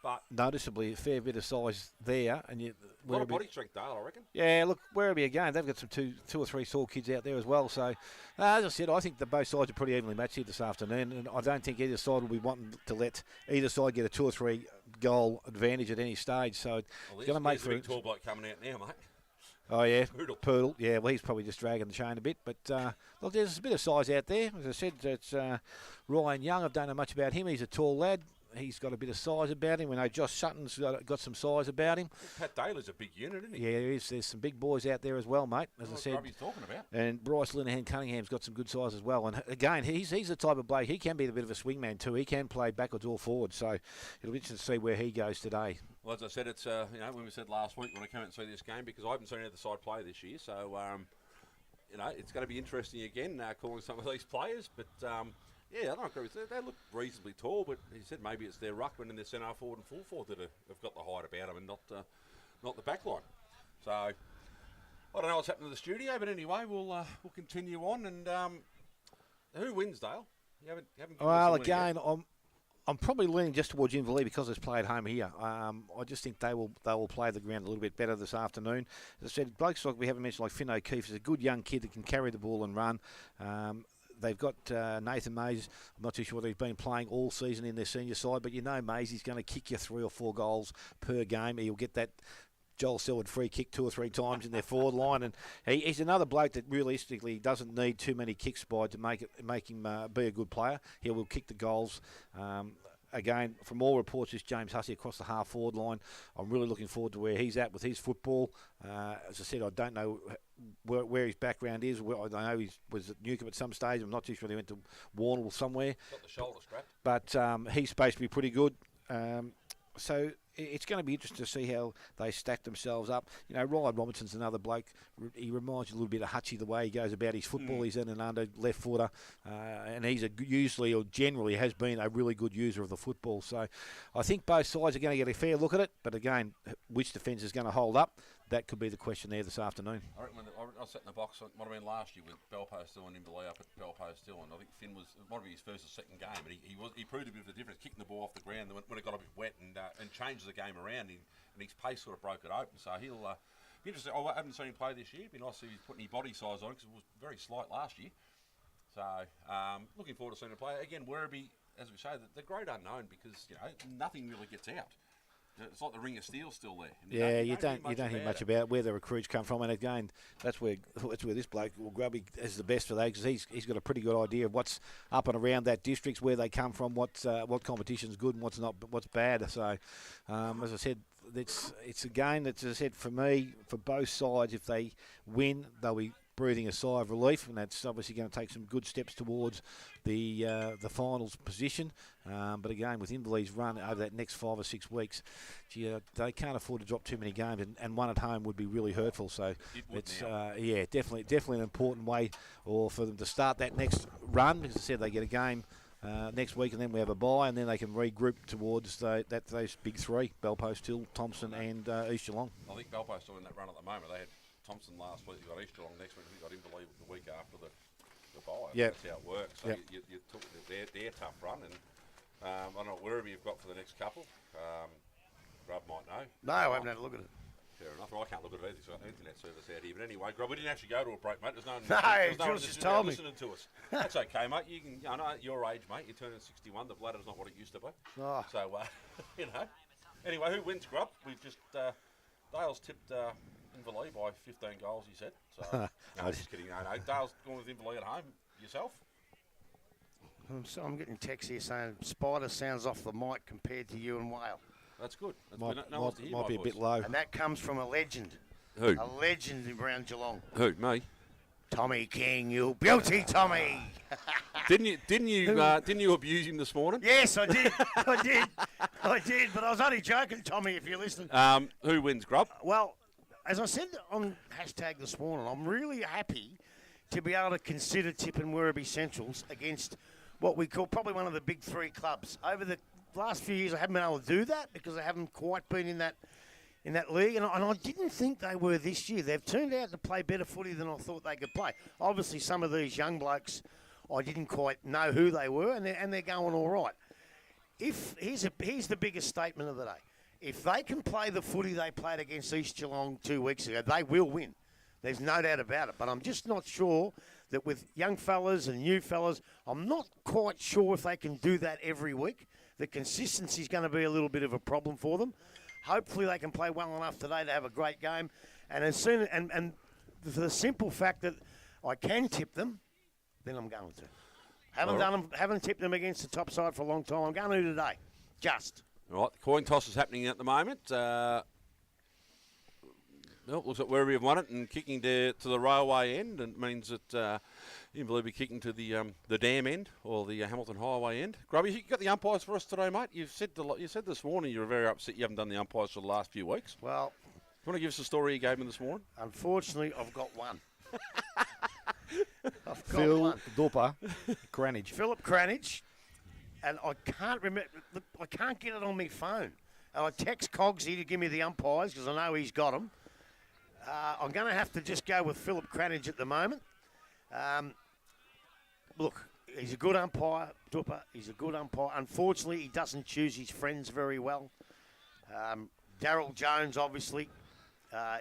but noticeably a fair bit of size there, and a lot of body strength, Dale, I reckon. Yeah, look, Werribee again, they've got some two or three tall kids out there as well. So, as I said, I think that both sides are pretty evenly matched here this afternoon, and I don't think either side will be wanting to let either side get a 2 or 3 goal advantage at any stage. So, it's going to make for a big tall bloke coming out now, mate. Oh, yeah, Poodle. Yeah, well, he's probably just dragging the chain a bit. But, look, there's a bit of size out there. As I said, it's Ryan Young. I don't know much about him. He's a tall lad. he's got a bit of size about him. We know Josh Sutton's got some size about him. Pat Daly's a big unit, isn't he? Yeah, there is. There's some big boys out there as well, mate, as I said. What he's talking about. And Bryce Linehan-Cunningham's got some good size as well. And again, he's the type of bloke, he can be a bit of a swingman too. He can play backwards or forwards. So it'll be interesting to see where he goes today. Well, as I said, it's when we said last week when I came out and see this game, because I haven't seen either side play this year, so it's going to be interesting again calling some of these players. But I don't agree with that. They look reasonably tall, but he said maybe it's their ruckman and their centre forward and full forward that have got the height about them and not the back line. So I don't know what's happening to the studio, but anyway, we'll continue on. And who wins, Dale? You haven't well, again, I'm probably leaning just towards Inverleigh because it's played home here. I just think they will play the ground a little bit better this afternoon. As I said, blokes like we haven't mentioned, like Finn O'Keefe is a good young kid that can carry the ball and run. They've got Nathan Mays. I'm not too sure whether he's been playing all season in their senior side, but you know Mays, he's going to kick you 3 or 4 goals per game. He'll get that Joel Selwood free kick 2 or 3 times in their forward line, and he's another bloke that realistically doesn't need too many kicks by to make him be a good player. He will kick the goals. Again, from all reports, this James Hussey across the half-forward line. I'm really looking forward to where he's at with his football. As I said, I don't know where his background is. I know he was at Newcombe at some stage. I'm not too sure he went to Warrnambool somewhere. Got the shoulder strap. But he's supposed to be pretty good. So it's going to be interesting to see how they stack themselves up. You know, Ryan Robinson's another bloke. He reminds you a little bit of Hutchie, the way he goes about his football. He's in and under left footer, and he's usually or generally has been a really good user of the football. So I think both sides are going to get a fair look at it. But again, which defence is going to hold up? That could be the question there this afternoon. I reckon I sat in the box, it might have been last year with Belpost Hill and Inverleigh up at Belpost Hill, and I think Finn it might be his first or second game, but he proved a bit of a difference, kicking the ball off the ground when it got a bit wet and changed the game around, and his pace sort of broke it open. So he'll be interesting. I haven't seen him play this year. It'd be nice to see if he's put any body size on because it was very slight last year. So looking forward to seeing him play again. Werribee, as we say, the great unknown because nothing really gets out. It's like the ring of steel still there. Yeah, you don't hear much about where the recruits come from, and again, that's where this bloke, Grubby, is the best for that because he's got a pretty good idea of what's up and around that district, where they come from, what competition's good and what's not, what's bad. So, as I said, it's a game that, as I said, for me, for both sides, if they win, they'll be breathing a sigh of relief, and that's obviously going to take some good steps towards the finals position. But again, with Inverleigh's run over that next 5 or 6 weeks, they can't afford to drop too many games, and one at home would be really hurtful. So it's definitely an important way for them to start that next run. As I said, they get a game next week, and then we have a bye, and then they can regroup towards those big 3: Belpost Hill, Thompson, and East Geelong. I think Belpost are in that run at the moment. They had Thompson last week, you got East Geelong next week, you got Inverleigh the week after the bye. Yep. That's how it works. So you took their tough run, and I don't know what Werribee you've got for the next couple. Grub might know. No, I haven't had a look at it. Fair enough. Well, I can't look at it either, so I've got the internet service out here. But anyway, Grub, we didn't actually go to a break, mate. There's no one just told me. listening to us. That's okay, mate. You can, I know at your age, mate, you're turning 61. The bladder's not what it used to be. Oh. So, Anyway, who wins, Grub? We've just Dale's tipped Inverleigh by 15 goals, he said. So, no, just kidding. No. Dale's going with Inverleigh at home. Yourself? So I'm getting texts here saying Spider sounds off the mic compared to you and Whale. That's good. Might be a bit low. And that comes from a legend. Who? A legend around Geelong. Who? Me? Tommy King, you beauty, Tommy. Didn't you abuse him this morning? Yes, I did. I did. But I was only joking, Tommy, if you're listening. Who wins, Grub? Well, as I said on hashtag this morning, I'm really happy to be able to consider tipping Werribee Centrals against what we call probably one of the big 3 clubs. Over the last few years, I haven't been able to do that because I haven't quite been in that league, and I didn't think they were this year. They've turned out to play better footy than I thought they could play. Obviously, some of these young blokes, I didn't quite know who they were, and they're going all right. Here's the biggest statement of the day. If they can play the footy they played against East Geelong 2 weeks ago, they will win. There's no doubt about it. But I'm just not sure that with young fellas and new fellas, I'm not quite sure if they can do that every week. The consistency is going to be a little bit of a problem for them. Hopefully they can play well enough today to have a great game. And as soon and for the simple fact that I can tip them, then I'm going to. Haven't tipped them against the top side for a long time. I'm going to today. Just. All right, the coin toss is happening at the moment. Looks like Werribee have won it and kicking to the railway end, and it means that Inverleigh will be kicking to the dam end or the Hamilton Highway end. Grubby, you got the umpires for us today, mate? You said this morning you were very upset you haven't done the umpires for the last few weeks. Well, you want to give us a story you gave me this morning? Unfortunately, I've got one. Phil Dupper, Cranage. Philip Cranage, and I can't remember. I can't get it on my phone. And I text Cogsy to give me the umpires because I know he's got them. I'm going to have to just go with Philip Cranage at the moment. Look, he's a good umpire, Dupper. He's a good umpire. Unfortunately, he doesn't choose his friends very well. Daryl Jones, obviously,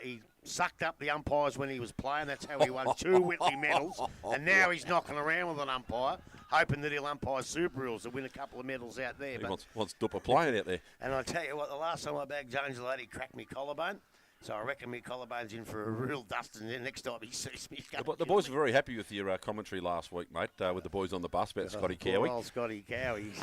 he sucked up the umpires when he was playing. That's how he won 2 Whitley medals. And now he's knocking around with an umpire, hoping that he'll umpire Super Rules to win a couple of medals out there. He wants Dupper playing out there. And I tell you what, the last time I bagged Jones, the lady cracked me collarbone. So I reckon me collarbone's in for a real dust, and then next time he sees me, he's going to The boys were very happy with your commentary last week, mate, with the boys on the bus about Scotty Cowie. Old Scotty Cowie.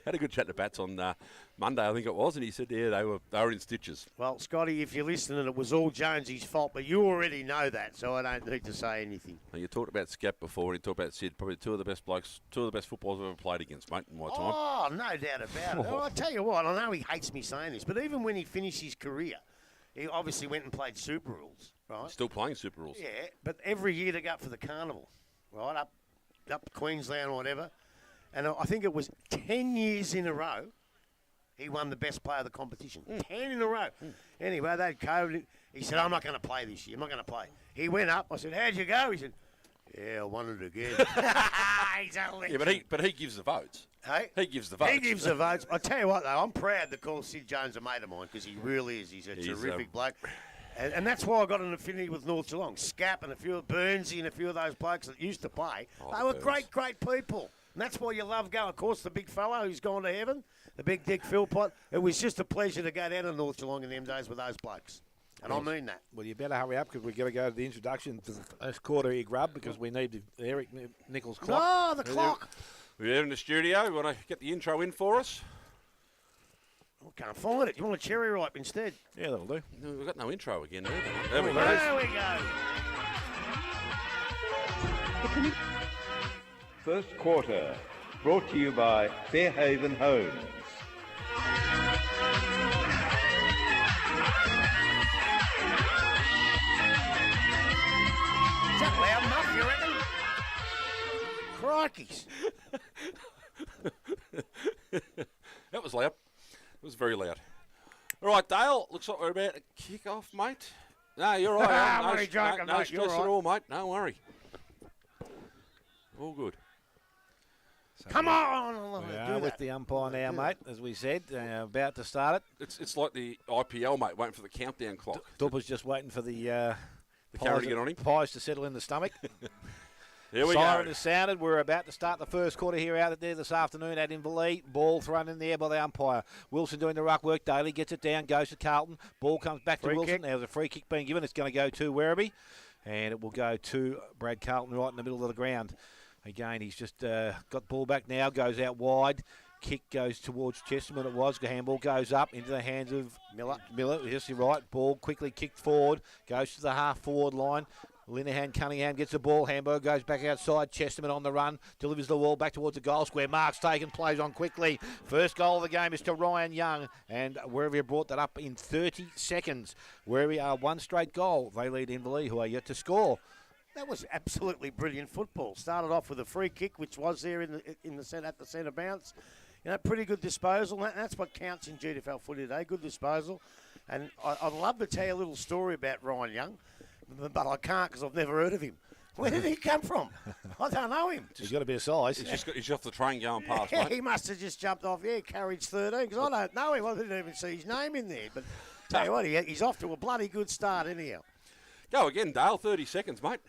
Had a good chat to Bats on Monday, I think it was, and he said, yeah, they were in stitches. Well, Scotty, if you're listening, it was all Jonesy's fault, but you already know that, so I don't need to say anything. Now, you talked about Scap before, and you talked about Sid, probably two of the best footballers I've ever played against, mate, in my time. Oh, no doubt about it. Well, I tell you what, I know he hates me saying this, but even when he finished his career, he obviously went and played Super Rules, right? Still playing Super Rules. Yeah, but every year to go up for the carnival, right, up Queensland or whatever. And I think it was 10 years in a row he won the best player of the competition. 10 in a row. Anyway, they had COVID. He said, I'm not going to play this year. I'm not going to play. He went up. I said, how'd you go? He said, yeah, I won it again. He's yeah, but he gives the votes. Hey? He gives the votes. He gives the votes. I tell you what, though, I'm proud to call Sid Jones a mate of mine because he really is. He's a terrific bloke. And that's why I got an affinity with North Geelong. Scap and a few of Burnsy and a few of those blokes that used to play. They were great people. And that's why you love going. Of course, the big fellow who's gone to heaven, the big Dick Philpott. It was just a pleasure to go down to North Geelong in them days with those blokes. And I mean that. Well, you better hurry up because we've got to go to the introduction to the first quarter here, Grub, because we need the Eric Nichols clock. Oh, the clock. We're here in the studio. You want to get the intro in for us? I can't find it. You want a cherry ripe instead? Yeah, that'll do. No, we've got no intro again. There we go. There we go. First quarter, brought to you by Fairhaven Homes. Is that loud enough, you reckon? Crikeys. That was loud. It was very loud. All right, Dale, looks like we're about to kick off, mate. No, you're right. I'm only joking, no mate. stress at all, mate. Don't worry. All good. So Come on. We are with the umpire now, mate, as we said. About to start it. It's like the IPL, mate, waiting for the countdown clock. Dupper's just waiting for the carrot to get on him. Pies to settle in the stomach. Here we Siren go. has sounded. We're about to start the first quarter here out there this afternoon at Inverleigh. Ball thrown in the air by the umpire. Wilson doing the ruck work. Daly gets it down, goes to Carlton. Ball comes back to Wilson. There's a free kick being given. It's going to go to Werribee. And it will go to Brad Carlton right in the middle of the ground. Again, he's just got ball back now, goes out wide. Kick goes towards Chesterman. It was. The handball goes up into the hands of Miller. Yes, you're right. Ball quickly kicked forward. Goes to the half-forward line. Linehan Cunningham gets the ball. Hamburg goes back outside. Chesterman on the run. Delivers the ball back towards the goal square. Mark's taken. Plays on quickly. First goal of the game is to Ryan Young. And Werribee brought that up in 30 seconds. Werribee are one straight goal. They lead Inverleigh, who are yet to score. That was absolutely brilliant football. Started off with a free kick, which was there in the centre at the centre bounce. You know, pretty good disposal. That's what counts in GDFL footy today. Good disposal. And I'd love to tell you a little story about Ryan Young, but I can't because I've never heard of him. Where did he come from? I don't know him. He's got a bit of size. He's off the train going past, Yeah, mate. he must have just jumped off. Yeah, carriage 13 because I don't know him. I didn't even see his name in there. But tell you what, he's off to a bloody good start anyhow. Go again, Dale. 30 seconds, mate.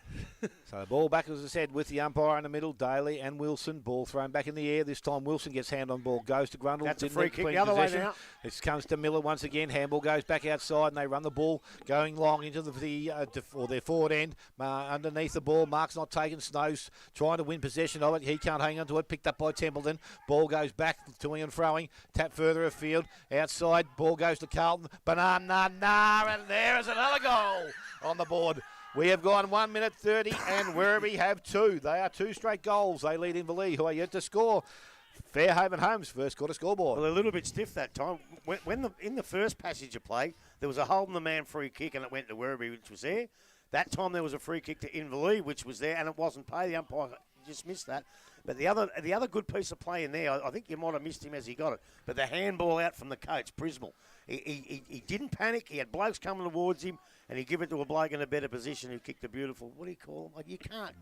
So the ball back, as I said, with the umpire in the middle, Daly and Wilson. Ball thrown back in the air. This time Wilson gets hand on ball, goes to Grundle. That's a free kick the other way now. It comes to Miller once again. Handball goes back outside, and they run the ball going long into their forward end. Underneath the ball, Mark's not taking. Snow's trying to win possession of it. He can't hang on to it. Picked up by Templeton. Ball goes back, toing and froing. Tap further afield. Outside, ball goes to Carlton. Banana, and there is another goal on the board. We have gone 1 minute 30 and Werribee have 2. They are 2 straight goals. They lead Inverleigh, who are yet to score. Fairhaven Homes, first quarter scoreboard. Well, a little bit stiff that time. In the first passage of play, there was a holding the man free kick and it went to Werribee, which was there. That time there was a free kick to Inverleigh, which was there, and it wasn't paid. The umpire just missed that. But the other good piece of play in there, I think you might have missed him as he got it, but the handball out from the coach, Prismal. He didn't panic. He had blokes coming towards him, and he gave it to a bloke in a better position who kicked a beautiful, what do you call him? You can't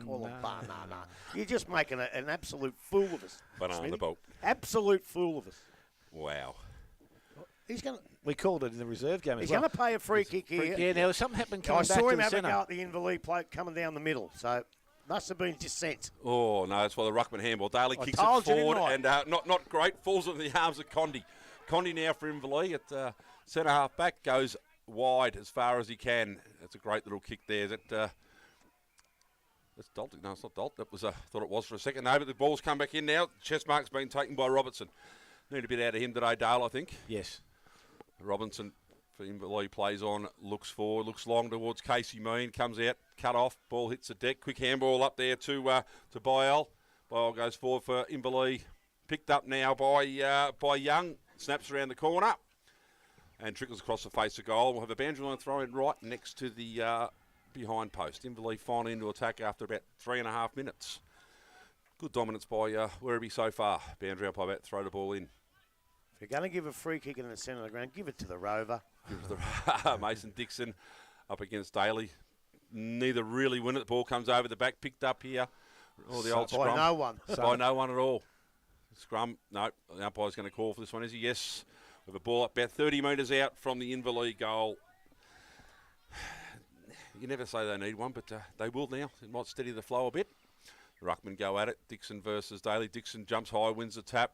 call him banana. You're just making an absolute fool of us. Banana boat. Absolute fool of us. Wow. We called it in the reserve game He's as well. going to pay a free kick here. Yeah, there was something happening coming I back saw to him the have a centre. go at the Inverleigh plate coming down the middle, so must have been dissent. Oh, no, it's for the ruckman handball. Daly kicks it told you, forward didn't and not great. Falls into the arms of Condi. Condi now for Inverleigh at centre half back. Goes wide as far as he can. That's a great little kick there. That's Dalton. No, it's not Dalton. That was thought it was for a second. No, but the ball's come back in now. Chest mark's been taken by Robertson. Need a bit out of him today, Dale, I think. Yes. Robinson for Inverleigh plays on, looks forward, looks long towards Casey Mean, comes out, cut off, ball hits the deck, quick handball up there to Byell. Byell goes forward for Inverleigh, picked up now by Young, snaps around the corner and trickles across the face of goal. We'll have a boundary line throw in right next to the behind post. Inverleigh finally into attack after about 3.5 minutes. Good dominance by Werribee so far. Boundary up by about, throw the ball in. If you're going to give a free kick in the centre of the ground, give it to the Rover. Mason Dixon up against Daly. Neither really win it. The ball comes over the back, picked up here. Oh, the old scrum. By no one. By no one at all. Scrum, no. The umpire's going to call for this one, is he? Yes. With a ball up about 30 metres out from the Inverleigh goal. You never say they need one, but they will now. It might steady the flow a bit. The ruckmen go at it. Dixon versus Daly. Dixon jumps high, wins the tap.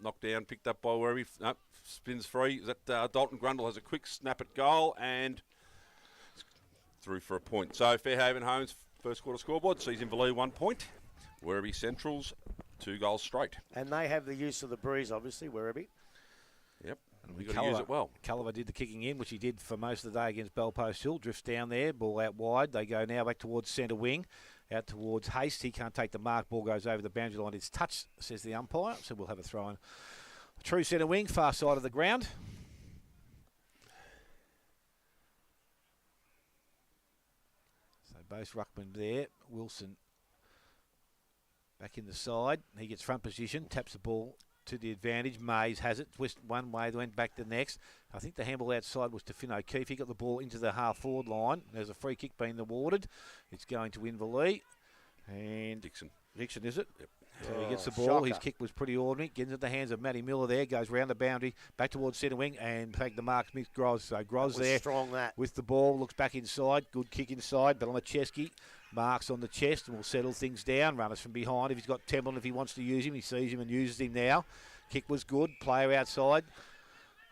Knocked down, picked up by Werribee. Nope, spins free. Dalton Grundle has a quick snap at goal and through for a point. So Fairhaven Homes, first quarter scoreboard, sees Inverleigh 1 point. Werribee Centrals, 2 goals straight. And they have the use of the breeze, obviously, Werribee. Yep, and we've got to use it well. Culliver did the kicking in, which he did for most of the day against Bellpost Hill. Drifts down there, ball out wide. They go now back towards centre wing. Out towards Haste. He can't take the mark. Ball goes over the boundary line. It's touched, says the umpire. So we'll have a throw in. True centre wing, far side of the ground. So both ruckmen there. Wilson back in the side. He gets front position. Taps the ball to the advantage. Mays has it. Twist one way, went back the next. I think the handball outside was to Finn O'Keefe. He got the ball into the half-forward line. There's a free kick being awarded. It's going to Inverleigh. And Dixon, is it? Yep. So he gets the ball. Shocker. His kick was pretty ordinary. Gets into the hands of Matty Miller there. Goes round the boundary, back towards centre wing, and take the mark. Smith Groz. So Groz there strong that. with the ball. Looks back inside. Good kick inside, but on the chesky. Marks on the chest and will settle things down. Runners from behind. If he's got Templeton, if he wants to use him, he sees him and uses him now. Kick was good. Player outside.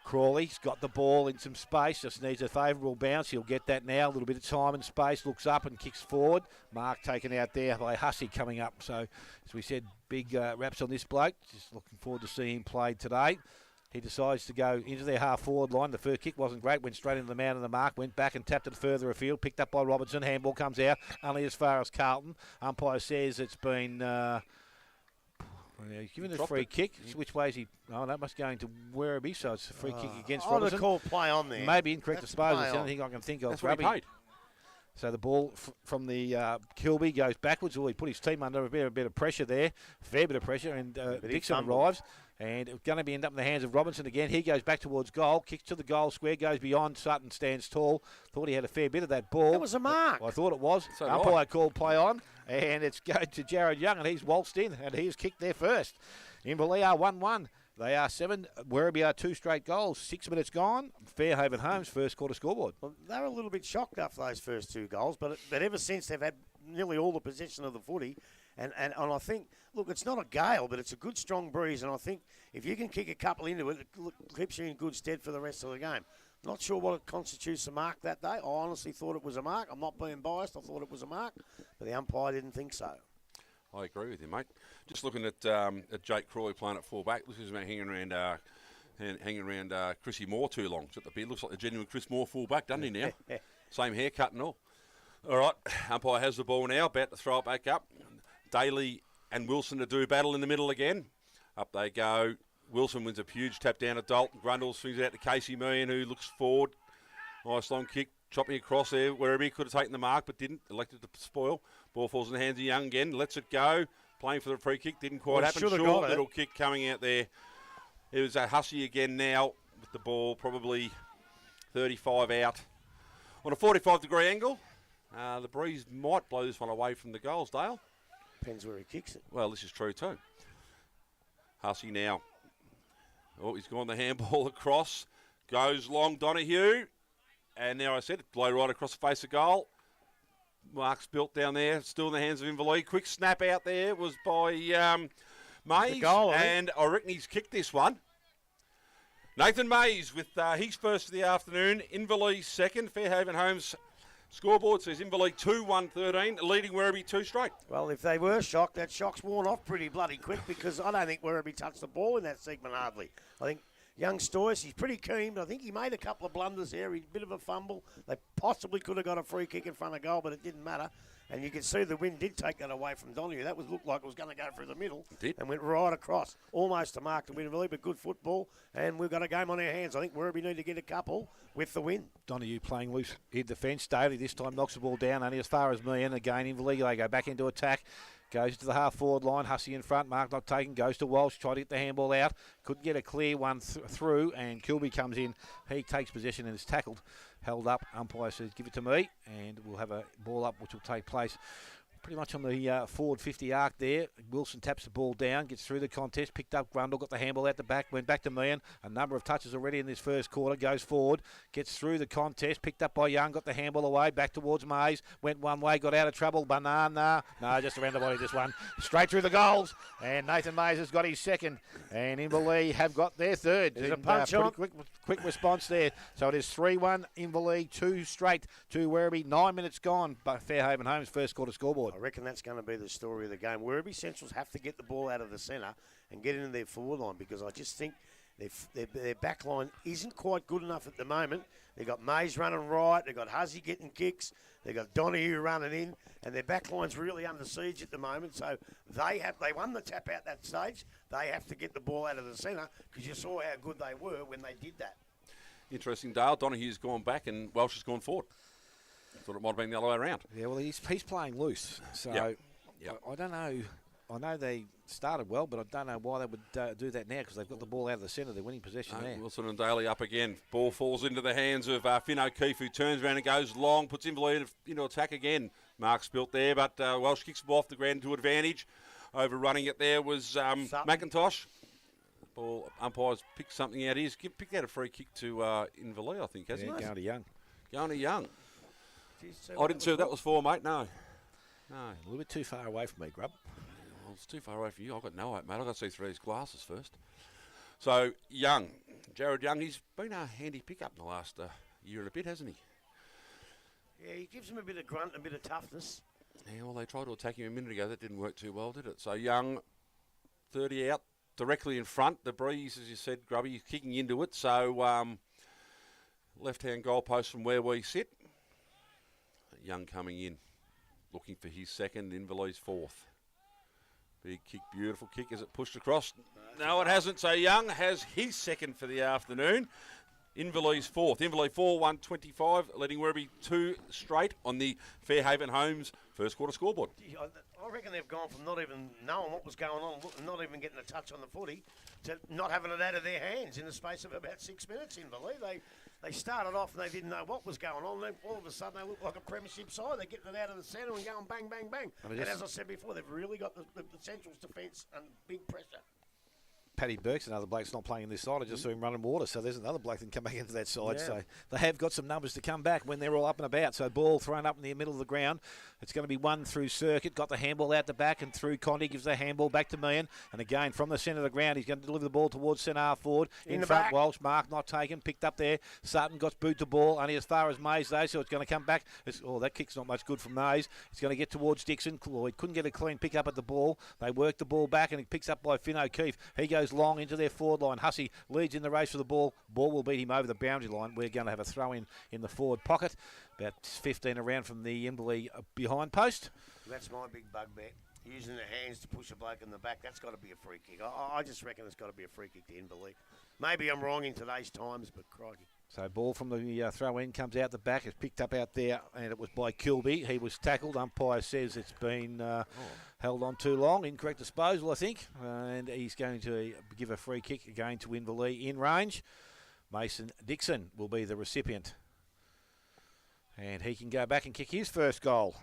Crawley's got the ball in some space. Just needs a favourable bounce. He'll get that now. A little bit of time and space. Looks up and kicks forward. Mark taken out there by Hussey coming up. So, as we said, big raps on this bloke. Just looking forward to seeing him played today. He decides to go into their half-forward line. The first kick wasn't great. Went straight into the man of the mark. Went back and tapped it further afield. Picked up by Robertson. Handball comes out. Only as far as Carlton. Umpire says it's been... he's given a free kick. Which way is he? Oh, that must go into Werribee, so it's a free kick against Robertson. I would have called play on there. Maybe incorrect disposal. It's the only thing I can think of. That's what he paid. So the ball from the Kilby goes backwards. Oh, he put his team under a bit of pressure there. Fair bit of pressure. And Dixon arrives. And it's going to be end up in the hands of Robinson again. He goes back towards goal. Kicks to the goal square. Goes beyond. Sutton stands tall. Thought he had a fair bit of that ball. That was a mark. I thought it was. So umpire called play on. And it's going to Jared Young. And he's waltzed in. And he's kicked there first. Inverleigh are 1-1. They are 7. Werribee are 2 straight goals. 6 minutes gone. Fairhaven Homes first quarter scoreboard. Well, they were a little bit shocked after those first 2 goals, but ever since they've had nearly all the possession of the footy. And I think, look, it's not a gale, but it's a good, strong breeze. And I think if you can kick a couple into it, it keeps you in good stead for the rest of the game. Not sure what constitutes a mark that day. I honestly thought it was a mark. I'm not being biased. I thought it was a mark, but the umpire didn't think so. I agree with you, mate. Just looking at Jake Crawley playing at fullback. This is about hanging around Chrissy Moore too long. So it looks like a genuine Chris Moore fullback, doesn't he now? Same haircut and all. All right, umpire has the ball now, about to throw it back up. Daly and Wilson to do battle in the middle again. Up they go. Wilson wins a huge tap down at Dalton. Grundle swings it out to Casey Meehan, who looks forward. Nice long kick, chopping across there. Werribee could have taken the mark, but didn't. Elected to spoil. Ball falls in the hands of Young again. Lets it go. Playing for the free kick. Didn't quite happen. Short little kick coming out there. It was a Hussey again now with the ball probably 35 out. On a 45-degree angle. The breeze might blow this one away from the goals, Dale. Depends where he kicks it. Well, this is true too. Hussey now. Oh, he's gone the handball across. Goes long, Donahue. And now I said it, blow right across the face of goal. Mark's built down there, still in the hands of Inverleigh. Quick snap out there was by Mays. Goal, and I reckon he's kicked this one. Nathan Mays with his first of the afternoon. Inverleigh second. Fairhaven Homes scoreboard says Inverleigh 2-1-13, leading Werribee 2 straight. Well, if they were shocked, that shock's worn off pretty bloody quick because I don't think Werribee touched the ball in that segment hardly. I think young Stoyce, he's pretty keen, but I think he made a couple of blunders there. He bit of a fumble. They possibly could have got a free kick in front of goal, but it didn't matter. And you can see the wind did take that away from Donahue. That looked like it was going to go through the middle. It did. And went right across. Almost to mark to win, really, but good football. And we've got a game on our hands. I think Werribee need to get a couple with the win. Donahue playing loose in defence. Daly this time knocks the ball down only as far as me. And again, Inverleigh, they go back into attack. Goes to the half-forward line. Hussey in front. Mark not taken. Goes to Walsh. Tried to get the handball out. Couldn't get a clear one through. And Kilby comes in. He takes possession and is tackled. Held up. Umpire says, give it to me. And we'll have a ball up which will take place pretty much on the forward 50 arc there. Wilson taps the ball down, gets through the contest, picked up Grundle, got the handball out the back, went back to Meehan. A number of touches already in this first quarter, goes forward, gets through the contest, picked up by Young, got the handball away, back towards Mays, went one way, got out of trouble. Banana, no, just around the body, this one. Straight through the goals, and Nathan Mays has got his second, and Inverleigh have got their third. There's a punch on. Quick response there. So it is 3-1, Inverleigh, 2 straight to Werribee. 9 minutes gone, but Fairhaven Homes first quarter scoreboard. I reckon that's going to be the story of the game. Werribee Centrals have to get the ball out of the centre and get into their forward line because I just think their back line isn't quite good enough at the moment. They've got Mays running right, they've got Hussey getting kicks, they've got Donahue running in, and their back line's really under siege at the moment. So they won the tap out that stage. They have to get the ball out of the centre because you saw how good they were when they did that. Interesting, Dale. Donahue's gone back and Welsh has gone forward. Thought it might have been the other way around. Yeah, well, he's playing loose. So Yep. I don't know. I know they started well, but I don't know why they would do that now because they've got the ball out of the centre. They're winning possession there. Wilson and Daly up again. Ball falls into the hands of Finn O'Keefe, who turns around and goes long, puts Inverleigh into attack again. Mark's built there, but Welsh kicks the ball off the ground to advantage. Overrunning it there was McIntosh. Ball umpires picked something out. He's picked out a free kick to Inverleigh, I think, hasn't he? Going to Young. Going to Young. I didn't see what that was for, mate. No. A little bit too far away from me, Grub. Well, it's too far away from you. I've got no hope, mate. I've got to see through these glasses first. So, Young. Jared Young, he's been a handy pickup in the last year and a bit, hasn't he? Yeah, he gives them a bit of grunt, a bit of toughness. Yeah, well, they tried to attack him a minute ago. That didn't work too well, did it? So, Young, 30 out, directly in front. The breeze, as you said, Grubby, kicking into it. So, left-hand goalpost from where we sit. Young coming in, looking for his second, Inverleigh's fourth. Big kick, beautiful kick. Is it pushed across? No, it hasn't. So Young has his second for the afternoon. Inverleigh's fourth. Inverleigh 4-1-25, leading Werribee 2 straight on the Fairhaven Homes first quarter scoreboard. I reckon they've gone from not even knowing what was going on, not even getting a touch on the footy, to not having it out of their hands in the space of about 6 minutes, Inverleigh. They started off and they didn't know what was going on. Then all of a sudden they look like a premiership side. They're getting it out of the centre and going bang, bang, bang. And as I said before, they've really got the Central's defence and big pressure. Paddy Burke's another bloke's not playing this side. I just saw him running water, so there's another bloke that can come back into that side. Yeah. So they have got some numbers to come back when they're all up and about. So ball thrown up in the middle of the ground. It's going to be one through Circuit. Got the handball out the back and through Conti. Gives the handball back to Meehan. And again, from the centre of the ground, he's going to deliver the ball towards centre half forward. In the front, back. Walsh, Mark not taken. Picked up there. Sutton got boot the ball. Only as far as Mays, though, so it's going to come back. That kick's not much good from Mays. It's going to get towards Dixon. Lloyd couldn't get a clean pick up at the ball. They work the ball back and he picks up by Finn O'Keefe. He goes long into their forward line. Hussey leads in the race for the ball. Ball will beat him over the boundary line. We're going to have a throw in the forward pocket. About 15 around from the Inverleigh behind post. That's my big bugbear. Using the hands to push a bloke in the back, that's got to be a free kick. I just reckon it's got to be a free kick to Inverleigh. Maybe I'm wrong in today's times, but crikey. So ball from the throw-in comes out the back. It's picked up out there, and it was by Kilby. He was tackled. Umpire says it's been held on too long. Incorrect disposal, I think. And he's going to give a free kick again to Inverleigh in range. Mason Dixon will be the recipient. And he can go back and kick his first goal.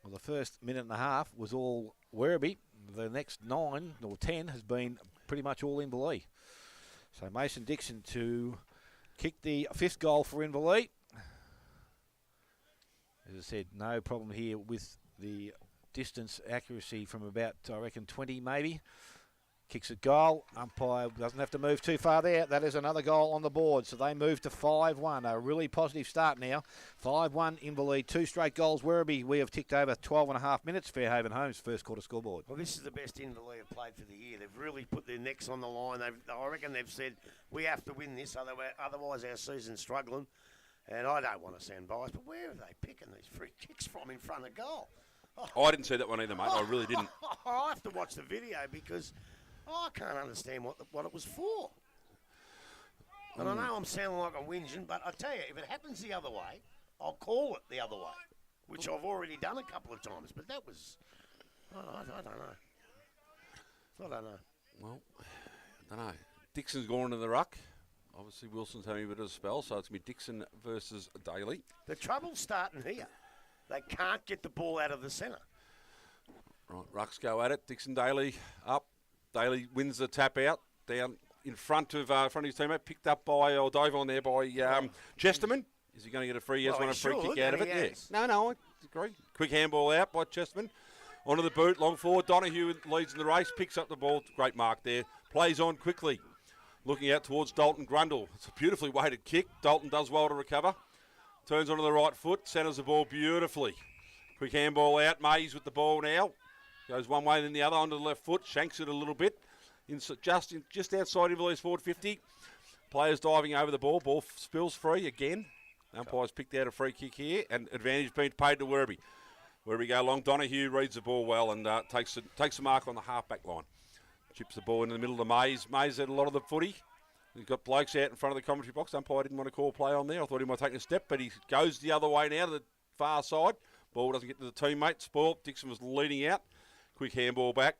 Well, the first minute and a half was all Werribee. The next 9 or 10 has been pretty much all Inverleigh. So Mason Dixon to kick the 5th goal for Inverleigh. As I said, no problem here with the distance accuracy from about, I reckon, 20 maybe. Kicks a goal. Umpire doesn't have to move too far there. That is another goal on the board. So they move to 5-1. A really positive start now. 5-1 Inverleigh. 2 straight goals. Werribee, we have ticked over 12 and a half minutes. Fairhaven Homes, first quarter scoreboard. Well, this is the best Inverleigh have played for the year. They've really put their necks on the line. I reckon they've said, we have to win this, otherwise our season's struggling. And I don't want to sound biased, but where are they picking these free kicks from in front of goal? Oh, I didn't see that one either, mate. I really didn't. I have to watch the video because I can't understand what it was for. And I know I'm sounding like I'm whinging, but I tell you, if it happens the other way, I'll call it the other way, which I've already done a couple of times. But that was, I don't know. I don't know. Well, I don't know. Dixon's gone in the ruck. Obviously, Wilson's having a bit of a spell, so it's going to be Dixon versus Daly. The trouble's starting here. They can't get the ball out of the centre. Right, rucks go at it. Dixon, Daly up. Daly wins the tap out down in front of his teammate, picked up by, or dove on there by Chesterman. Is he going to get a free? Yes, want a free kick out of it? Yes. No, I agree. Quick handball out by Chesterman. Onto the boot, long forward. Donahue leads in the race, picks up the ball. Great mark there. Plays on quickly. Looking out towards Dalton Grundle. It's a beautifully weighted kick. Dalton does well to recover. Turns onto the right foot, centres the ball beautifully. Quick handball out. Mays with the ball now. Goes one way then the other onto the left foot. Shanks it a little bit. Just outside Inverleigh's forward 50. Players diving over the ball. Ball spills free again. Umpire's picked out a free kick here. And advantage being paid to Werribee. Werribee go long. Donahue reads the ball well and takes the mark on the half-back line. Chips the ball into the middle of Mays. Mays had a lot of the footy. He's got blokes out in front of the commentary box. Umpire didn't want to call play on there. I thought he might take a step, but he goes the other way now to the far side. Ball doesn't get to the teammate. Spoiled. Dixon was leading out. Quick handball back.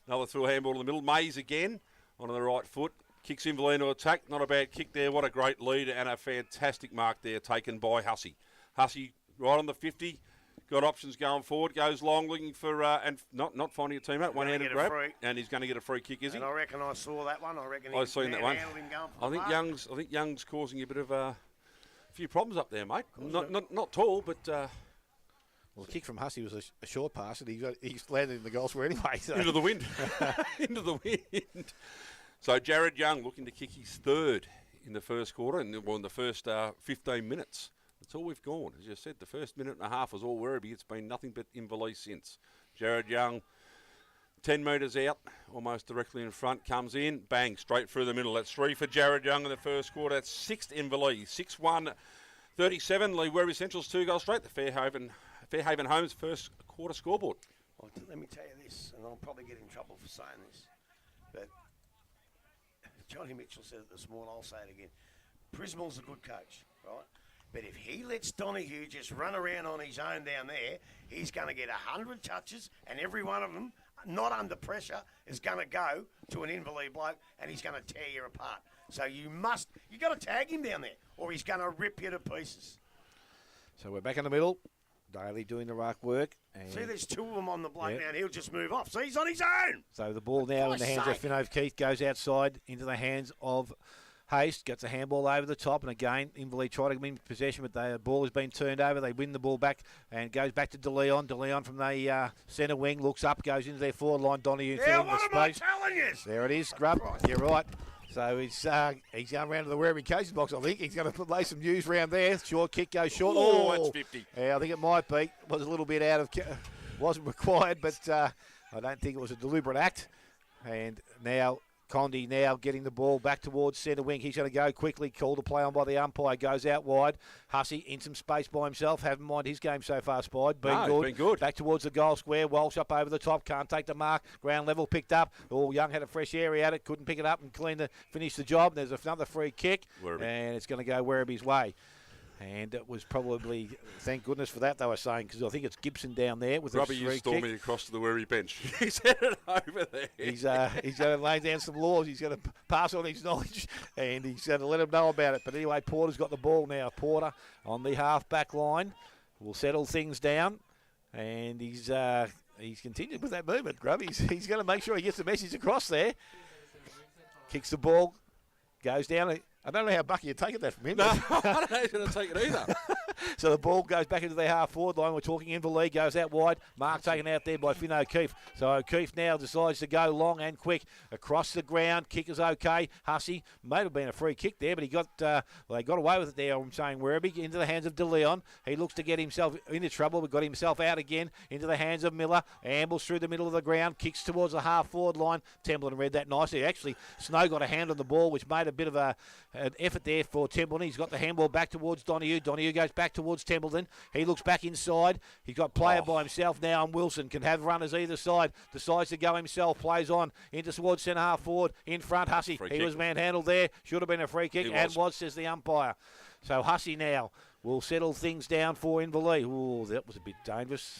Another through handball in the middle. Mays again onto the right foot. Kicks Inverleigh into attack. Not a bad kick there. What a great lead and a fantastic mark there taken by Hussey. Hussey right on the 50. Got options going forward. Goes long looking for and not finding a teammate. One-handed grab. And he's going to get a free kick, is he? And I reckon I saw that one. I reckon I've seen that one. I think mark. Young's causing a bit of a few problems up there, mate. Not tall, but. Well, the kick from Hussey was a short pass, and he's landed in the goal square anyway. So. Into the wind. Into the wind. So Jared Young looking to kick his 3rd in the first quarter, and in the first 15 minutes. That's all we've gone. As you said, the first minute and a half was all Werribee. It's been nothing but Inverleigh since. Jared Young, 10 metres out, almost directly in front, comes in, bang, straight through the middle. That's 3 for Jared Young in the first quarter. That's 6 to Inverleigh. 6-1, 37. Lee Werribee Central's 2 goals straight. The Fairhaven Homes first quarter scoreboard. Well, let me tell you this, and I'll probably get in trouble for saying this, but Johnny Mitchell said it this morning, I'll say it again. Prismal's a good coach, right? But if he lets Donahue just run around on his own down there, he's going to get 100 touches, and every one of them, not under pressure, is going to go to an Inverleigh bloke, and he's going to tear you apart. So you got to tag him down there, or he's going to rip you to pieces. So we're back in the middle. Daly doing the ruck work. See, there's two of them on the bloke now, and he'll just move off. So he's on his own. So the ball now in the hands of Finn O'Keefe goes outside into the hands of Haste, gets a handball over the top, and again, Inverleigh try to win possession, but the ball has been turned over. They win the ball back and goes back to De Leon. De Leon from the centre wing looks up, goes into their forward line. Donahue filling the space. What am I telling you? There it is, Grub. You're right. So he's going round to the Werribee coaching box, I think. He's going to lay some news round there. Short kick goes short. Oh, that's 50. Yeah, I think it might be. Was a little bit out of... wasn't required, but I don't think it was a deliberate act. And now... Condi now getting the ball back towards centre wing. He's going to go quickly. Called a play on by the umpire. Goes out wide. Hussey in some space by himself. Haven't mind his game so far, Spide. Been good. Back towards the goal square. Walsh up over the top. Can't take the mark. Ground level picked up. Oh, Young had a fresh area at it. Couldn't pick it up and finish the job. There's another free kick. Werribee. And it's going to go Werribee's way. And it was probably, thank goodness for that, they were saying, because I think it's Gibson down there with Robbie is storming across to the Werribee bench. He's headed over there. He's going to lay down some laws. He's going to pass on his knowledge, and he's going to let him know about it. But anyway, Porter's got the ball now. Porter on the half-back line will settle things down, and he's continued with that movement, Grub. He's going to make sure he gets the message across there. Kicks the ball, goes down. I don't know how Bucky had taken that from him. No, I don't know he's going to take it either. So the ball goes back into their half-forward line. We're talking Inverleigh, goes out wide. Mark taken out there by Finn O'Keefe. So O'Keefe now decides to go long and quick. Across the ground, kick is okay. Hussey, may have been a free kick there, but they got away with it there, I'm saying, Werribee, into the hands of De Leon. He looks to get himself into trouble, but got himself out again into the hands of Miller. Ambles through the middle of the ground, kicks towards the half-forward line. Templeton read that nicely. Actually, Snow got a hand on the ball, which made a bit of an effort there for Templeton. He's got the handball back towards Donahue. Donahue goes back towards Templeton. He looks back inside. He's got player by himself now, and Wilson can have runners either side. Decides to go himself. Plays on into towards centre half forward. In front, Hussey. He was manhandled there. Should have been a free kick, and was, says the umpire. So Hussey now will settle things down for Inverleigh. Ooh, that was a bit dangerous.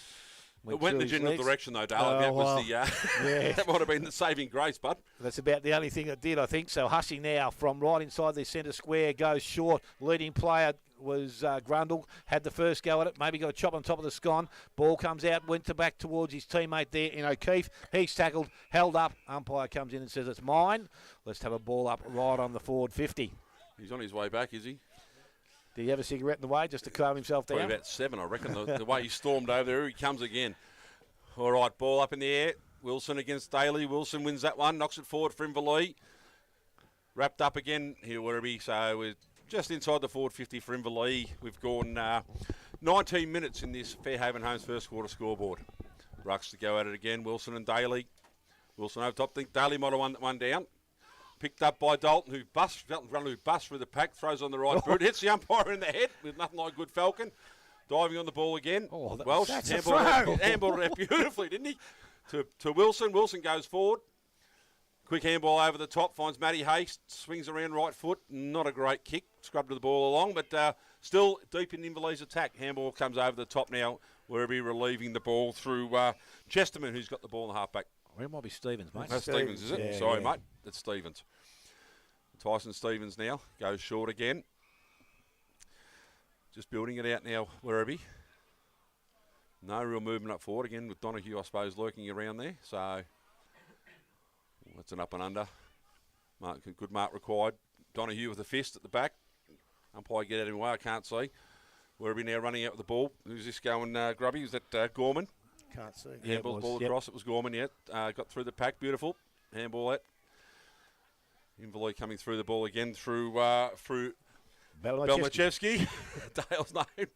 It went in the general direction, though, Dale. That was that might have been the saving grace, bud. That's about the only thing that did, I think. So Hussey now from right inside the centre square goes short. Leading player was Grundle. Had the first go at it. Maybe got a chop on top of the scone. Ball comes out. Went back towards his teammate there in O'Keefe. He's tackled. Held up. Umpire comes in and says it's mine. Let's have a ball up right on the forward 50. He's on his way back, is he? Did he have a cigarette in the way just to calm himself down? Probably about 7, I reckon. The way he stormed over there, he comes again. All right, ball up in the air. Wilson against Daly. Wilson wins that one, knocks it forward for Inverleigh. Wrapped up again here, Werribee. So we're just inside the forward 50 for Inverleigh. We've gone 19 minutes in this Fairhaven Homes first quarter scoreboard. Rucks to go at it again. Wilson and Daly. Wilson over top. Think Daly might have won that one down. Picked up by Dalton, who busts through the pack, throws on the right boot, hits the umpire in the head with nothing like good falcon. Diving on the ball again. Welsh handballed it out beautifully, didn't he? To Wilson. Wilson goes forward. Quick handball over the top, finds Matty Haste, swings around right foot. Not a great kick, scrubbed the ball along, but still deep in Inverleigh's attack. Handball comes over the top now. Werribee relieving the ball through Chesterman, who's got the ball in the halfback. Or it might be Stevens, mate. That's Stevens, is it? Yeah, Sorry, mate. That's Stevens. Tyson Stevens now goes short again. Just building it out now, Werribee. No real movement up forward again with Donahue, I suppose, lurking around there. So that's an up and under. Good mark required. Donahue with a fist at the back. Umpire get out of him way, I can't see. Werribee now running out with the ball. Who's this going, Grubby? Was that Gorman? Can't see. Handball the ball across. It was Gorman, got through the pack. Beautiful. Handball that. Inverleigh coming through the ball again through Belmachevsky. Dale's name.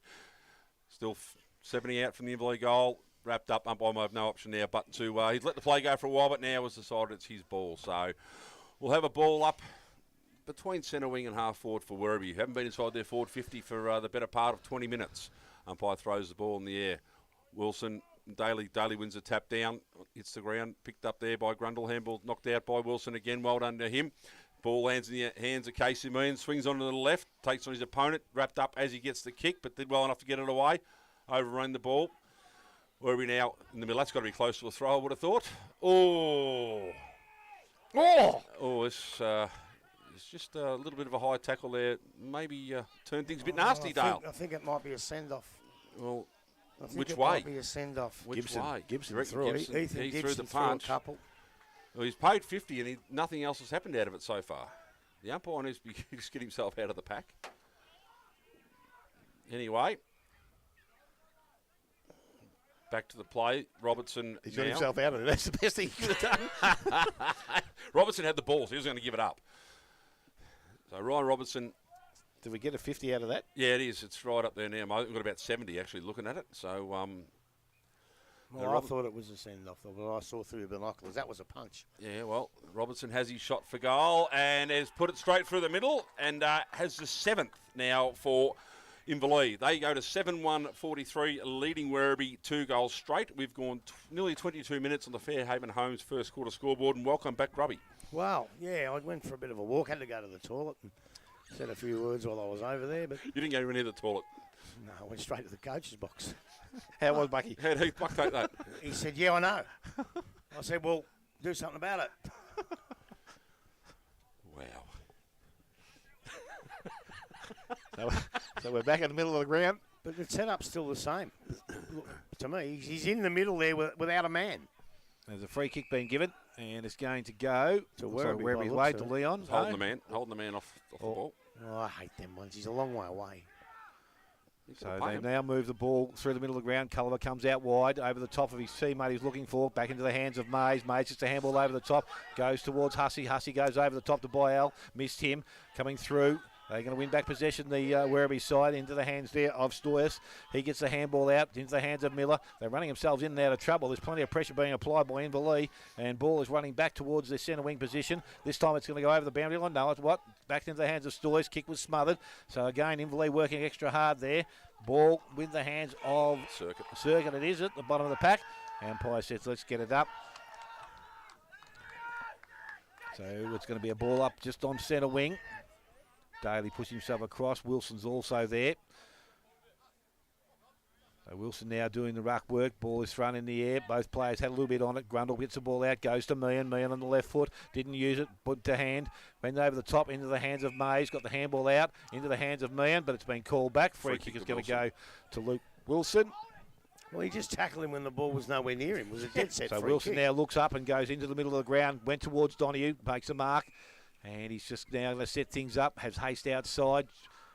Still 70 out from the Inverleigh goal. Wrapped up. Umpire might have no option now but to... he'd let the play go for a while, but now has decided it's his ball. So we'll have a ball up between centre wing and half forward for Werribee. Haven't been inside their forward 50 for the better part of 20 minutes. Umpire throws the ball in the air. Wilson... Daly wins a tap down, hits the ground, picked up there by Grundle. Handball knocked out by Wilson again. Well done to him. Ball lands in the hands of Casey Means, swings onto the left, takes on his opponent, wrapped up as he gets the kick, but did well enough to get it away. Overrun the ball. Where are we now? In the middle. That's got to be close to a throw, I would have thought. It's just a little bit of a high tackle there. Maybe turn things a bit nasty, Dale. I think it might be a send-off. Well, I think Which it way? might be a send-off. Which Gibson. way? Gibson You reckon threw it. Gibson? Ethan He Gibson threw the threw punch. a couple. Well, he's paid 50 and nothing else has happened out of it so far. The umpire needs to just get himself out of the pack. Anyway, back to the play. Robertson He's now. got himself out of it. That's the best thing he could have done. Robertson had the ball, so he was going to give it up. So Ryan Robertson, Did we get a 50 out of that? yeah, it is. It's right up there now. We've got about 70 actually looking at it. So, Well, I thought it was a send-off, but I saw through the binoculars. That was a punch. yeah, well, Robertson has his shot for goal and has put it straight through the middle and has the 7th now for Inverleigh. They go to 7-1-43, leading Werribee 2 goals straight. We've gone nearly 22 minutes on the Fairhaven Homes first quarter scoreboard, and welcome back, Grubby. Wow, yeah, I went for a bit of a walk. Had to go to the toilet and said a few words while I was over there, but You didn't go near the toilet. no, I went straight to the coach's box. How was Bucky? How did Buck take that? He said, yeah, I know. I said, well, do something about it. Wow. So we're back in the middle of the ground. But the setup's still the same. Look, to me, he's in the middle there without a man. There's a free kick being given, and it's going to go To looks like Werribee by Werribee's the way looks to of it. Leon. Holding No. the man off the Oh. ball. Oh, I hate them ones. He's a long way away. You So could've played they him. now move the ball through the middle of the ground. Culliver comes out wide over the top of his teammate he's looking for. Back into the hands of Mays. Mays just a handball over the top. Goes towards Hussey. Hussey goes over the top to Boyle. Missed him. Coming through. They're going to win back possession, the Werribee side, into the hands there of Stoyers. He gets the handball out into the hands of Miller. They're running themselves in and out of trouble. There's plenty of pressure being applied by Inverleigh, and ball is running back towards the centre wing position. This time it's going to go over the boundary line. No, it's what? Back into the hands of Stoyers. Kick was smothered. So again, Inverleigh working extra hard there. Ball with the hands of Circuit. It is at the bottom of the pack. Umpire says, let's get it up. So it's going to be a ball up just on centre wing. Daly pushes himself across. Wilson's also there. So Wilson now doing the ruck work. Ball is thrown in the air. Both players had a little bit on it. Grundle gets the ball out. Goes to Meehan. Meehan on the left foot. Didn't use it. Put to hand. Went over the top into the hands of Mays. Got the handball out into the hands of Meehan, but it's been called back. Free kick is going to go to Luke Wilson. Well, he just tackled him when the ball was nowhere near him. It was a dead set So free Wilson kick. now looks up and goes into the middle of the ground. Went towards Donahue. Makes a mark. And he's just now going to set things up. Has Haste outside.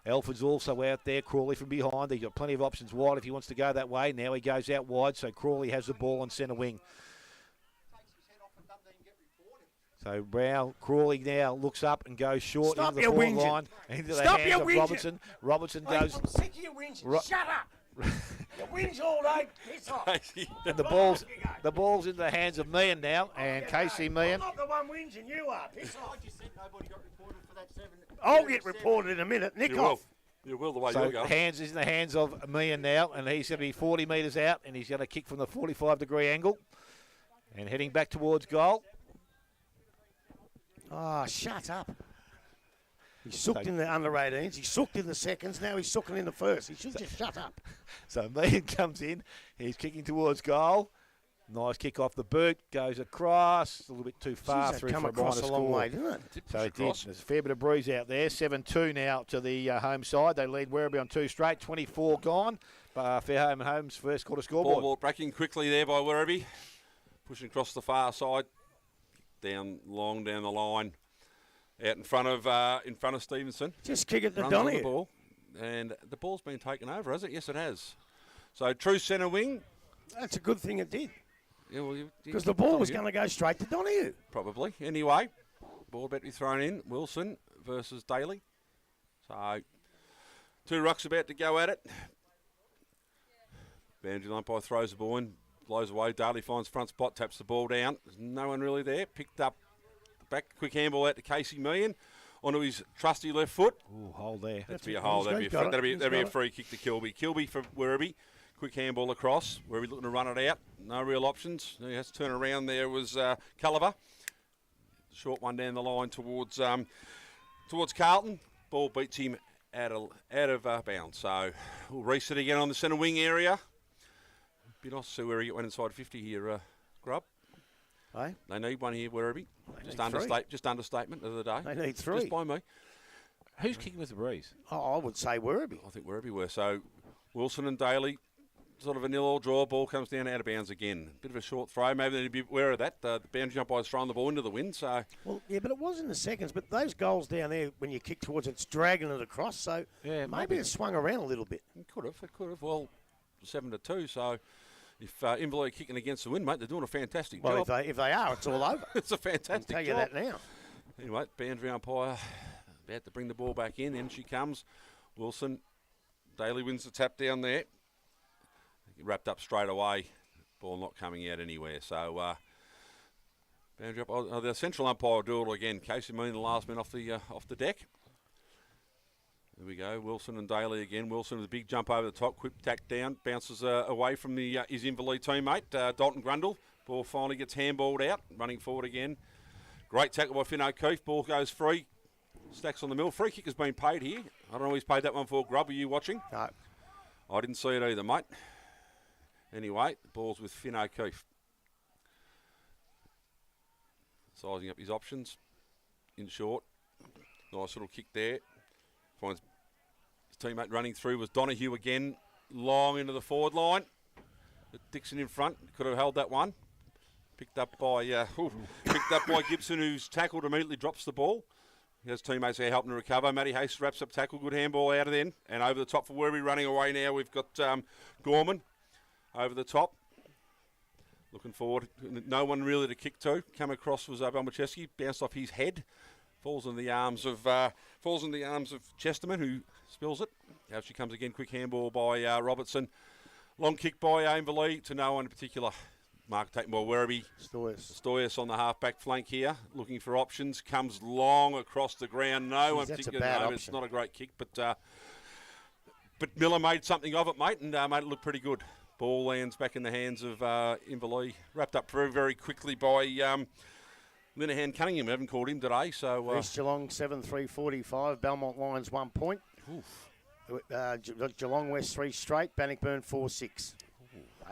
Alford's also out there. Crawley from behind. He's got plenty of options wide if he wants to go that way. Now he goes out wide. So Crawley has the ball on centre wing. So Crawley now looks up and goes short Stop into the your forward whinging. line. Into the Stop hands your of whinging. Robertson. Robertson goes. I'm sick of your whinging. Ro- Shut up. You whinge all day. Piss off. And the ball's in the hands of Meehan now. And Casey Meehan. I'm not the one whinging. You are. Piss off. I just said nobody got reported for that 7. I'll get reported in a minute. Nick You off. will. You will the way So you're going. hands is in the hands of Meehan now, and he's going to be 40 metres out, and he's going to kick from the 45-degree angle, and heading back towards goal. Oh, shut up. He sucked in the under 18s. He sucked in the seconds. Now he's sucking in the first. He should just shut up. So Meehan comes in. He's kicking towards goal. Nice kick off the boot. Goes across. A little bit too far Jeez, through that come for a minor across a long score. way, didn't it? So it did. across. There's a fair bit of breeze out there. 7-2 now to the home side. They lead Werribee on 2 straight. 24 gone. Fairhaven Homes first quarter scoreboard. Ball breaking quickly there by Werribee. Pushing across the far side. Long down the line. Out in front of Stevenson. Just kick it to Runs on the Donahue. ball. And the ball's been taken over, has it? Yes, it has. So true centre wing. That's a good thing it did. Yeah, well, Because the ball was going to go straight to Donahue. Probably. Anyway, ball about to be thrown in. Wilson versus Daly. So, 2 rucks about to go at it. Boundary umpire throws the ball in, blows away. Daly finds front spot, taps the ball down. There's no one really there. Picked up the back, quick handball out to Casey Meehan onto his trusty left foot. Ooh, hold there. That'd be a hole. That'd be a free kick to Kilby. Kilby for Werribee. Quick handball across. Werribee looking to run it out. No real options. He has to turn around. There was Culliver. Short one down the line towards Carlton. Ball beats him out of bounds. So we'll reset again on the centre wing area. Be nice to see Werribee get one inside 50 here, Grub. Hey? They need one here, Werribee. Just understatement of the day. They need 3. Just by me. Who's kicking with the breeze? Oh, I would say Werribee. I think Werribee were. So Wilson and Daly sort of a nil-all draw. Ball comes down out of bounds again. Bit of a short throw. Maybe they need to be aware of that. The boundary umpire's throwing the ball into the wind. So well, yeah, but it was in the seconds. But those goals down there, when you kick towards it, it's dragging it across. So Yeah, maybe it swung around a little bit. it could have. Well, 7-2. So if Inverleigh kicking against the wind, mate, they're doing a fantastic Well, job. if they are, it's all over. It's a I'll fantastic tell you job. that now. Anyway, boundary umpire about to bring the ball back in. In she comes. Wilson. Daly wins the tap down there. Wrapped up straight away. Ball not coming out anywhere. So boundary umpire, the central umpire will do it again. Casey Moon, the last man off the deck. There we go. Wilson and Daly again. Wilson with a big jump over the top. Quick tack down. Bounces away from his Inverleigh teammate, Dalton Grundle. Ball finally gets handballed out. Running forward again. Great tackle by Finn O'Keefe. Ball goes free. Stacks on the mill. Free kick has been paid here. I don't know who's paid that one for. Grub, are you watching? No. I didn't see it either, mate. Anyway, the ball's with Finn O'Keefe. Sizing up his options. In short. Nice little kick there. Finds his teammate running through was Donahue again. Long into the forward line. Dixon in front. Could have held that one. Picked up by Gibson, who's tackled, immediately drops the ball. His teammates there helping to recover. Matty Hayes wraps up tackle. Good handball out of then. And over the top for Werribee running away now. We've got Gorman over the top. Looking forward. No one really to kick to. Come across was Belmacheski. Bounced off his head. Falls in the arms of Chesterman, who spills it. Out she comes again. Quick handball by Robertson. Long kick by Inverleigh to no one in particular. Mark taken by Werribee. Stoyas on the half-back flank here, looking for options. Comes long across the ground. No one particularly. It's not a great kick, but Miller made something of it, mate, and made it look pretty good. Ball lands back in the hands of Inverleigh. Wrapped up very, very quickly by Linehan Cunningham. We haven't called him today, so East Geelong 7-3-45. Belmont Lions 1 point. Geelong West 3 straight. Bannockburn 4-6.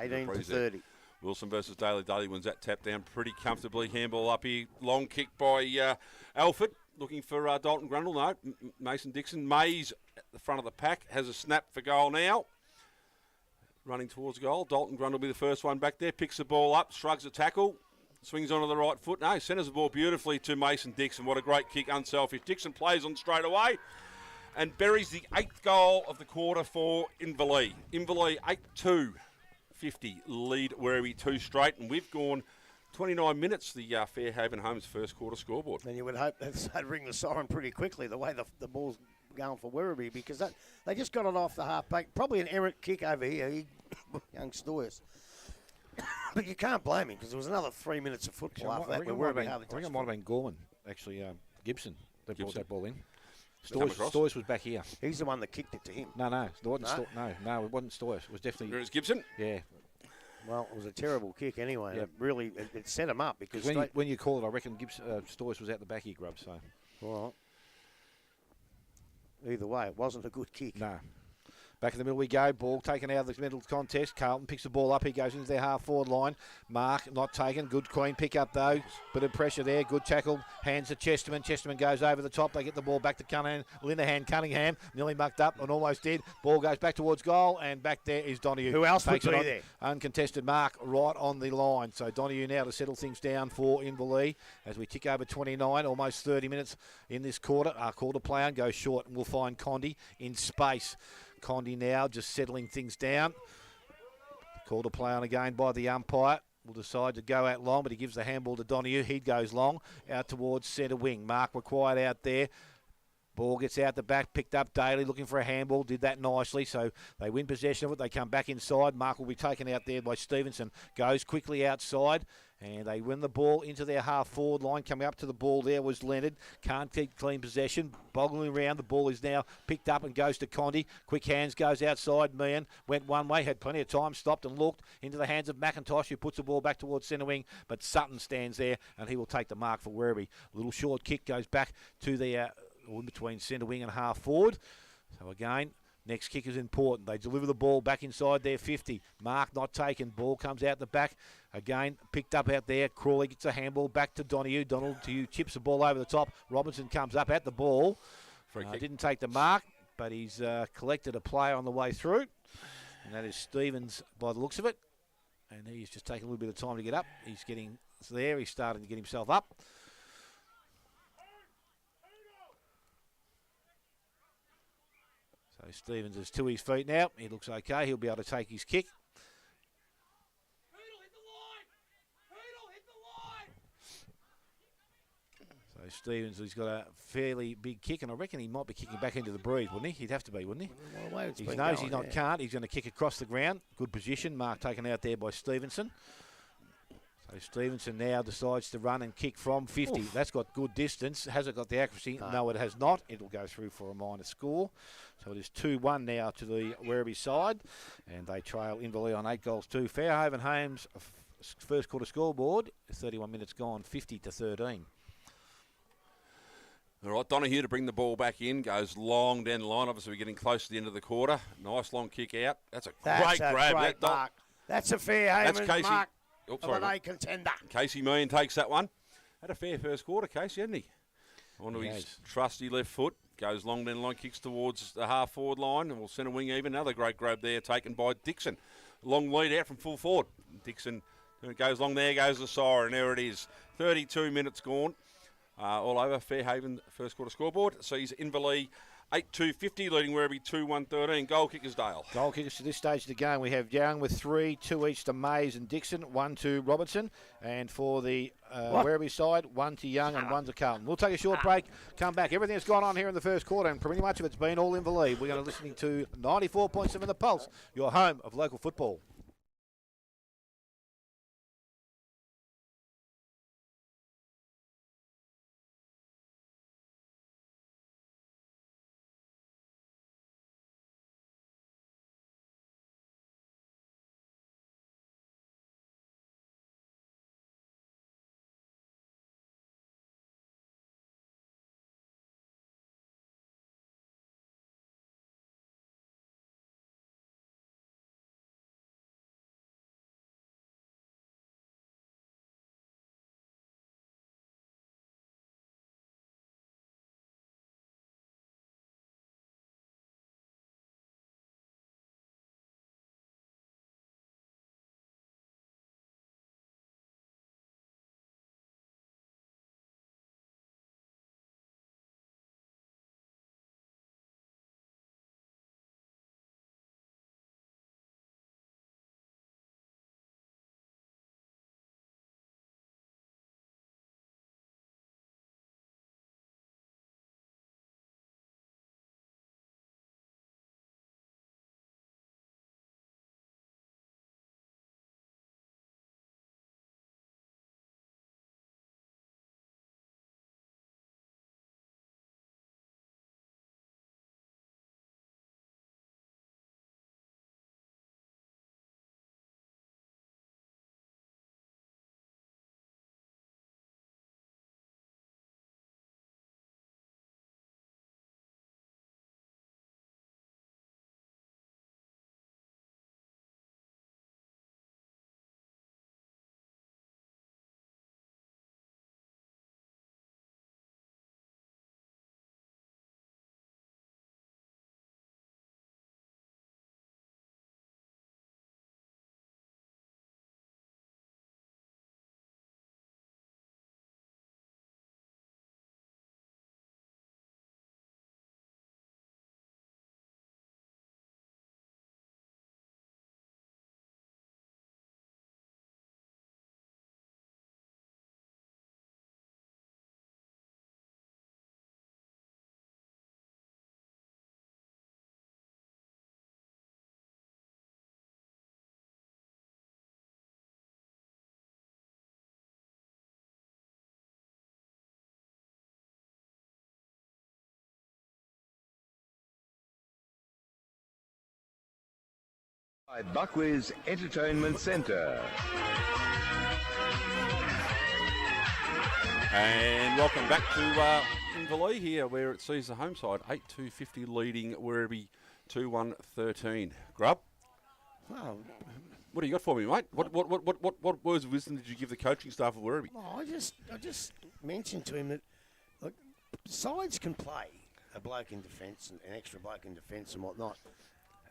18-30. Wilson versus Daly. Daly wins that tap down pretty comfortably. Handball up here. Long kick by Alford. Looking for Dalton Grundle. No, Mason Dixon. Mays at the front of the pack. Has a snap for goal now. Running towards goal. Dalton Grundle will be the first one back there. Picks the ball up. Shrugs a tackle. Swings onto the right foot. No, centres the ball beautifully to Mason Dixon. What a great kick. Unselfish. Dixon plays on straight away. And buries the 8th goal of the quarter for Inverleigh. Inverleigh 8-2. 50 lead Werribee 2 straight, and we've gone 29 minutes, the Fairhaven Homes first quarter scoreboard. And you would hope they'd ring the siren pretty quickly, the way the ball's going for Werribee, because they just got it off the half-back. Probably an errant kick over here, young Stoyers. But you can't blame him, because there was another 3 minutes of football after that. I think it might have been Gorman, actually, Gibson, that brought that ball in. Stoyers was back here. He's the one that kicked it to him. No, it wasn't Stoyers. It was definitely... It was Gibson? Yeah. Well, it was a terrible kick anyway. Yeah. It set him up. Because when you call it, I reckon Stoyers was out the back here, Grub. So. Well, either way, it wasn't a good kick. No. Back in the middle we go. Ball taken out of the middle contest. Carlton picks the ball up. He goes into their half-forward line. Mark not taken. Good Queen pick up, though. Bit of pressure there. Good tackle. Hands to Chesterman. Chesterman goes over the top. They get the ball back to Linehan Cunningham. Nearly mucked up and almost did. Ball goes back towards goal. And back there is Donahue. Who else would be there? Uncontested mark right on the line. So Donahue now to settle things down for Inverleigh as we tick over 29. Almost 30 minutes in this quarter. Our quarter play on goes short, and we'll find Condi in space. Condi now just settling things down. Called to play on again by the umpire. Will decide to go out long, but he gives the handball to Donahue. He goes long out towards centre wing. Mark required out there. Ball gets out the back, picked up Daly, looking for a handball, did that nicely, so they win possession of it. They come back inside. Mark will be taken out there by Stevenson. Goes quickly outside, and they win the ball into their half-forward line. Coming up to the ball there was Leonard. Can't keep clean possession. Boggling around. The ball is now picked up and goes to Condi. Quick hands, goes outside. Meehan went one way, had plenty of time, stopped and looked into the hands of McIntosh, who puts the ball back towards centre wing, but Sutton stands there, and he will take the mark for Werribee. Little short kick goes back to the... in between centre wing and half forward. So again, next kick is important. They deliver the ball back inside their 50. Mark not taken. Ball comes out the back. Again, picked up out there. Crawley gets a handball back to Donahue. Donahue chips the ball over the top. Robinson comes up at the ball. Didn't take the mark, but he's collected a player on the way through. And that is Stevens by the looks of it. And he's just taking a little bit of time to get up. He's getting there. He's starting to get himself up. So Stevens is to his feet now. He looks okay. He'll be able to take his kick. So Stevens, he's got a fairly big kick, and I reckon he might be kicking back into the breeze, wouldn't he? He'd have to be, wouldn't he? Well, He knows he's not can't. He's going to kick across the ground. Good position. Mark taken out there by Stevenson. So Stevenson now decides to run and kick from 50. Oof. That's got good distance. Has it got the accuracy? No, it has not. It'll go through for a minor score. So it is 2-1 now to the Werribee side, and they trail Inverleigh on 8-2. Fairhaven Homes first quarter scoreboard, 31 minutes gone, 50-13. All right, Donahue to bring the ball back in, goes long down the line. Obviously, we're getting close to the end of the quarter. Nice long kick out. That's a great grab. Great mark. That's a Fairhaven mark of an A contender. Casey Meehan takes that one. Had a fair first quarter, Casey, hadn't he? Onto his trusty left foot. Goes long down the line, kicks towards the half-forward line, and we'll centre wing even. Another great grab there taken by Dixon. Long lead out from full forward. Dixon goes long there, goes the siren. There it is. 32 minutes gone. All over Fairhaven first quarter scoreboard. Sees Inverleigh 8-2-50 leading Werribee 2-1-13. Goal kickers, Dale. Goal kickers to this stage of the game. We have Young with 3, 2 each to Mays and Dixon, 1 to Robertson. And for the Werribee side, 1 to Young and 1 to Carlton. We'll take a short break, come back. Everything that's gone on here in the first quarter, and pretty much of it's been all Inverleigh. We're going to listening to 94.7 The Pulse, your home of local football. By Buckway's Entertainment Centre. And welcome back to Inverleigh here, where it sees the home side 8-2-50 leading Werribee 2-1-13. Grub, Well, what do you got for me, mate? What words of wisdom did you give the coaching staff of Werribee? I just mentioned to him that look, sides can play a bloke in defence and an extra bloke in defence and whatnot.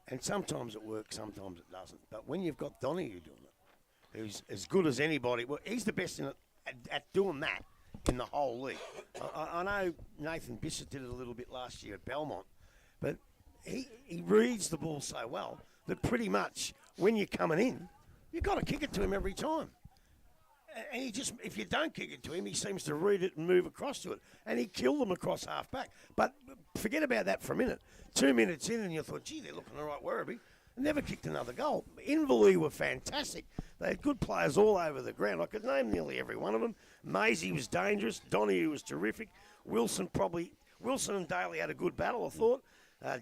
And sometimes it works, sometimes it doesn't. But when you've got Donahue doing it, who's as good as anybody, well, he's the best in it at doing that in the whole league. I know Nathan Bissett did it a little bit last year at Belmont, but he reads the ball so well that pretty much when you're coming in, you've got to kick it to him every time. And he just, if you don't kick it to him, he seems to read it and move across to it. And he killed them across half back. But forget about that for a minute. 2 minutes in and you thought, gee, they're looking all right, Werribee. Never kicked another goal. Inverleigh were fantastic. They had good players all over the ground. I could name nearly every one of them. Maisie was dangerous. Donahue was terrific. Wilson and Daly had a good battle, I thought.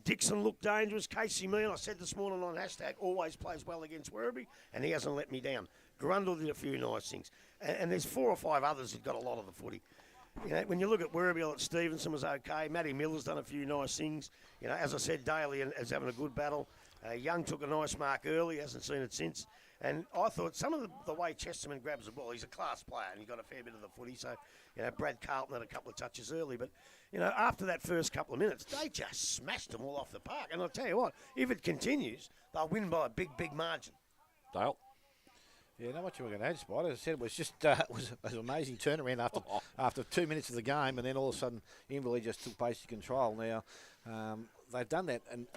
Dixon looked dangerous. Casey Meehan, I said this morning on hashtag, always plays well against Werribee, and he hasn't let me down. Grundle did a few nice things. And there's 4 or 5 others who've got a lot of the footy. You know, when you look at Werribee, Stevenson was okay. Matty Miller's done a few nice things. You know, as I said, Daly is having a good battle. Young took a nice mark early, hasn't seen it since. And I thought some of the way Chesterman grabs the ball, he's a class player and he got a fair bit of the footy. So, you know, Brad Carlton had a couple of touches early. But, you know, after that first couple of minutes, they just smashed them all off the park. And I'll tell you what, if it continues, they'll win by a big, big margin. Dale? Yeah, not much you were going to add, Spider. As I said, it was just it was an amazing turnaround after 2 minutes of the game, and then all of a sudden, Inverleigh just took basic control. Now, they've done that, and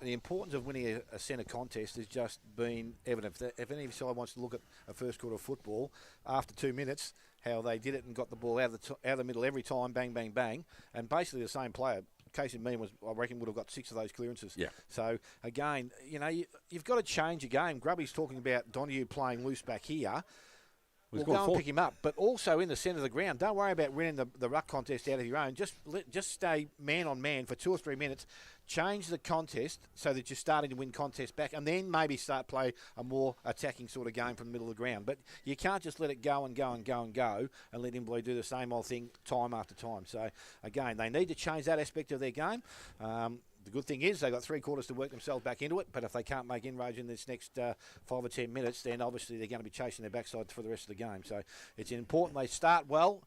the importance of winning a centre contest has just been evident. If any side wants to look at a first quarter of football, after 2 minutes, how they did it and got the ball out of the middle every time, bang, bang, bang, and basically the same player. Casey Meehan I reckon, would have got 6 of those clearances. Yeah. So, again, you know, you've got to change your game. Grubby's talking about Donahue playing loose back here. We'll go and pick him up. But also in the centre of the ground, don't worry about winning the ruck contest out of your own. Just stay man on man for 2 or 3 minutes. Change the contest so that you're starting to win contests back, and then maybe start play a more attacking sort of game from the middle of the ground. But you can't just let it go and go and go and go and let Inverleigh do the same old thing time after time. So, again, they need to change that aspect of their game. The good thing is they've got 3 quarters to work themselves back into it, but if they can't make inroads in this next 5 or 10 minutes, then obviously they're going to be chasing their backside for the rest of the game. So it's important they start well,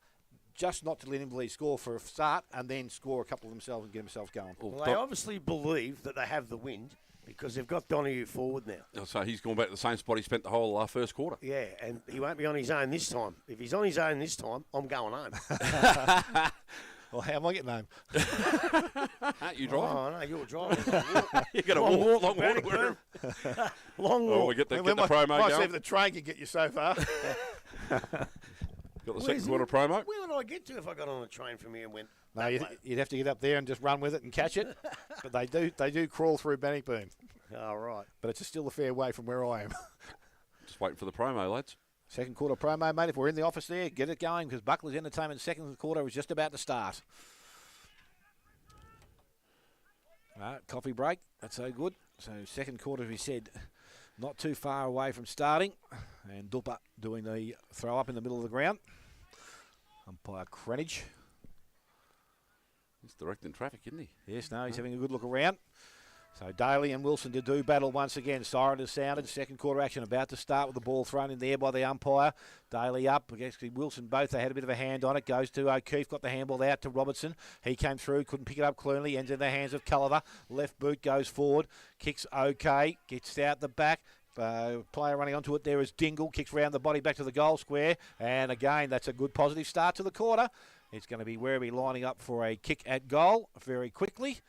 just not to let Inverleigh score for a start and then score a couple of themselves and get themselves going. Well, they obviously believe that they have the wind because they've got Donahue forward now. So he's gone back to the same spot he spent the whole first quarter. Yeah, and he won't be on his own this time. If he's on his own this time, I'm going home. Well, how am I getting home? You driving? Oh, no, you're driving. You got to walk long water. Long walk. Oh, we get the promo might see going. if the train can get you so far. Got the second quarter promo. Where would I get to if I got on a train from here and went? No, you'd have to get up there and just run with it and catch it. But they do crawl through Bannockburn. Oh, right. But it's still a fair way from where I am. Just waiting for the promo, lads. Second quarter promo, mate. If we're in the office there, get it going because Buckley's Entertainment second quarter is just about to start. Coffee break. That's so good. So second quarter, we said, not too far away from starting. And Dupper doing the throw up in the middle of the ground. Umpire Cranage. He's directing traffic, isn't he? Yes, no, he's having a good look around. So Daly and Wilson to do battle once again. Siren has sounded. Second quarter action about to start with the ball thrown in there by the umpire. Daly up. Actually, Wilson both. They had a bit of a hand on it. Goes to O'Keefe. Got the handball out to Robertson. He came through. Couldn't pick it up cleanly. Ends in the hands of Culliver. Left boot goes forward. Kicks okay. Gets out the back. Player running onto it there is Dingle. Kicks round the body back to the goal square. And again, that's a good positive start to the quarter. It's going to be Werribee lining up for a kick at goal very quickly.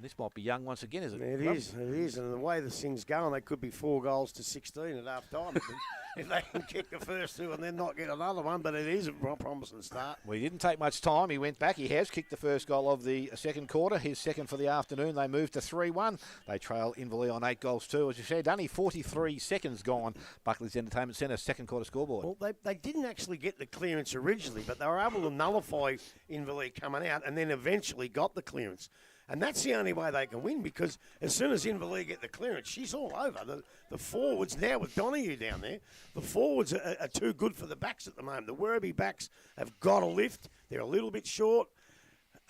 This might be young once again, isn't it? It is. And the way this thing's going, they could be 4 goals to 16 at half time if they can kick the first 2 and then not get another one. But it is a promising start. Well, he didn't take much time. He went back. He has kicked the first goal of the second quarter, his second for the afternoon. They moved to 3-1. They trail Inverleigh on 8 goals too. As you said, only 43 seconds gone. Buckley's Entertainment Centre, second quarter scoreboard. Well, they didn't actually get the clearance originally, but they were able to nullify Inverleigh coming out and then eventually got the clearance. And that's the only way they can win because as soon as Inverleigh get the clearance, she's all over. The forwards, now with Donahue down there, the forwards are too good for the backs at the moment. The Werribee backs have got a lift. They're a little bit short.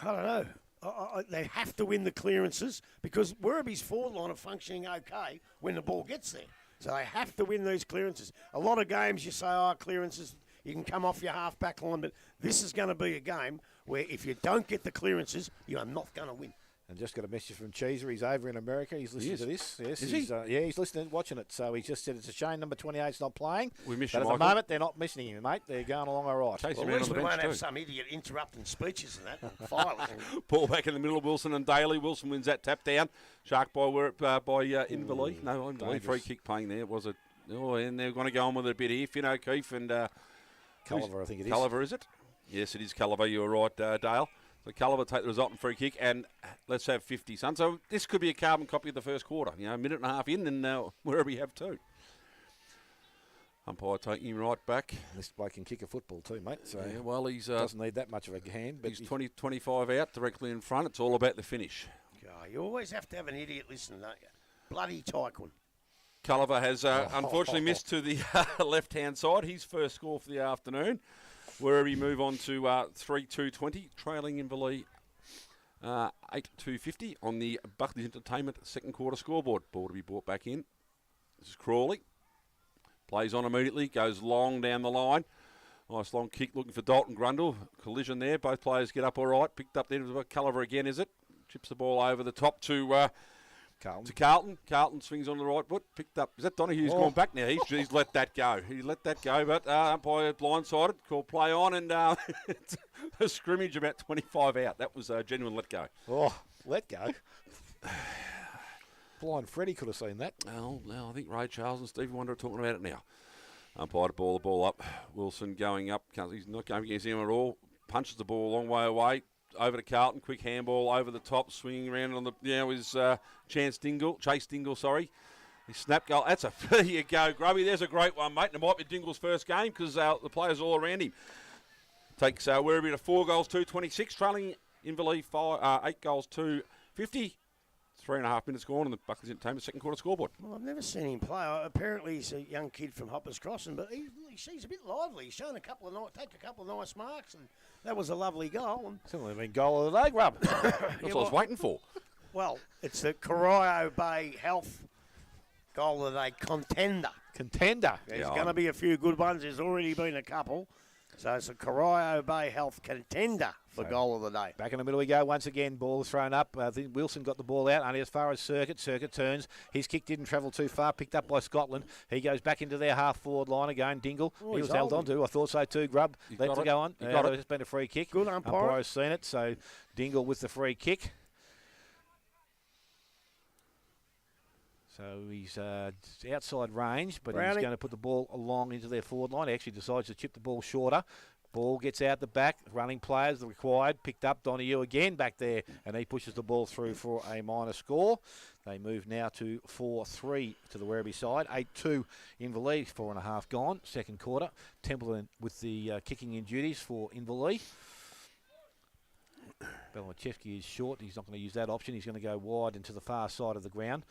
I don't know. They have to win the clearances because Werribee's forward line are functioning okay when the ball gets there. So they have to win these clearances. A lot of games you say, clearances, you can come off your half-back line, but this is going to be a game where if you don't get the clearances, you are not going to win. And just got a message from Cheeser. He's over in America. He's listening to this. Yes, Is he's, he? yeah, he's listening, watching it. So he just said it's a shame number 28's not playing. We miss but you, at the Michael. moment, they're not missing him, mate. They're going along all right. Chase Well, him at around least on the we won't bench have too. some idiot interrupting speeches and that. And filing. Ball back in the middle of Wilson and Daly. Wilson wins that tap down. Shark by Inverleigh. No, Inverleigh. dangerous. Free kick playing there. Was it? Oh, and they're going to go on with it a bit here. Finn O'Keefe and Culliver, I think it is. Culliver, is it? Yes, it is Culliver. You were right, Dale. So Culliver take the resultant free kick, and let's have 50, son. So this could be a carbon copy of the first quarter. You know, a minute and a half in, and Werribee have two. Umpire taking him right back. This bloke can kick a football too, mate. So Yeah, well, he's doesn't need that much of a hand. But he's 25 out, directly in front. It's all about the finish. God, you always have to have an idiot listening, don't you? Bloody Tycoon. Culliver has unfortunately missed to the left-hand side. His first score for the afternoon. Werribee move on to 3-2-20, trailing Inverleigh 8-2-50 on the Buckley's Entertainment second quarter scoreboard. Ball to be brought back in. This is Crawley. Plays on immediately, goes long down the line. Nice long kick looking for Dalton Grundle. Collision there. Both players get up all right. Picked up there to Culliver again, is it? Chips the ball over the top to Carlton. Carlton swings on the right foot. Picked up. Is that Donohue's gone back now? He's let that go. He let that go, but umpire blindsided. Called play on, and it's a scrimmage about 25 out. That was a genuine let go. Oh, let go. Blind Freddie could have seen that. Well, I think Ray Charles and Stevie Wonder are talking about it now. Umpire to ball the ball up. Wilson going up. He's not going against him at all. Punches the ball a long way away. Over to Carlton. Quick handball over the top. Swinging around on the, is Chase Dingle. His snap goal. There you go, Grubby. There's a great one, mate. And it might be Dingle's first game because the players all around him. Takes Werribee to 4 goals, 2-26. Trailing Inverleigh 8 goals, 2-50. 3.5 minutes gone on the Buckley's Entertainment second quarter scoreboard. Well, I've never seen him play. Apparently, he's a young kid from Hoppers Crossing, but he's a bit lively. He's shown a couple of nice marks, and that was a lovely goal. And It's only been goal of the day, Grub. That's what I was waiting for. well, it's the Corio Bay Health goal of the day contender. Contender. There's going to be a few good ones. There's already been a couple. So it's a Corio Bay Health contender for goal of the day. Back in the middle we go once again. Ball thrown up. I think Wilson got the ball out only as far as Circuit. Circuit turns. His kick didn't travel too far. Picked up by Scotland. He goes back into their half-forward line again. Dingle. He was held on to. I thought so too, Grub. Let it go on. There's been a free kick. Good umpire. Umpire's seen it. So Dingle with the free kick. So he's outside range, but he's going to put the ball along into their forward line. He actually decides to chip the ball shorter. Ball gets out the back. Running players required. Picked up Donohue again back there, and he pushes the ball through for a minor score. They move now to 4-3 to the Werribee side. 8-2 Inverleigh, 4.5 gone. Second quarter. Templeton with the kicking in duties for Inverleigh. Belomachevsky is short. He's not going to use that option. He's going to go wide into the far side of the ground.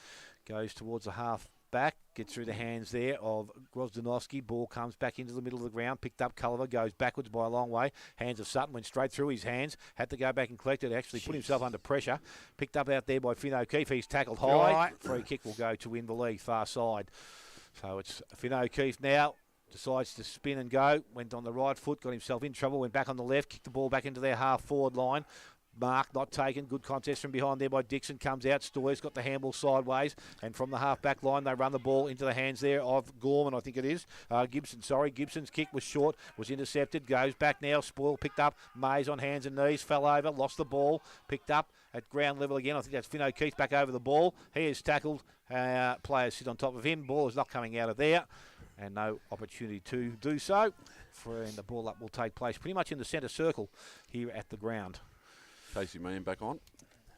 Goes towards the half back. Gets through the hands there of Grozdanovsky. Ball comes back into the middle of the ground. Picked up Culliver. Goes backwards by a long way. Hands of Sutton. Went straight through his hands. Had to go back and collect it. Actually put himself under pressure. Picked up out there by Finn O'Keefe. He's tackled high. Right. Free kick will go to Inverleigh, far side. So it's Finn O'Keefe now. Decides to spin and go. Went on the right foot. Got himself in trouble. Went back on the left. Kicked the ball back into their half-forward line. Mark not taken. Good contest from behind there by Dixon. Comes out. Stoy's got the handball sideways. And from the half-back line, they run the ball into the hands there of Gorman, I think it is. Gibson, sorry. Gibson's kick was short. Was intercepted. Goes back now. Spoil picked up. Mays on hands and knees. Fell over. Lost the ball. Picked up at ground level again. I think that's Finn O'Keefe back over the ball. He is tackled. Players sit on top of him. Ball is not coming out of there. And no opportunity to do so. And the ball up will take place pretty much in the centre circle here at the ground. Casey Mann back on.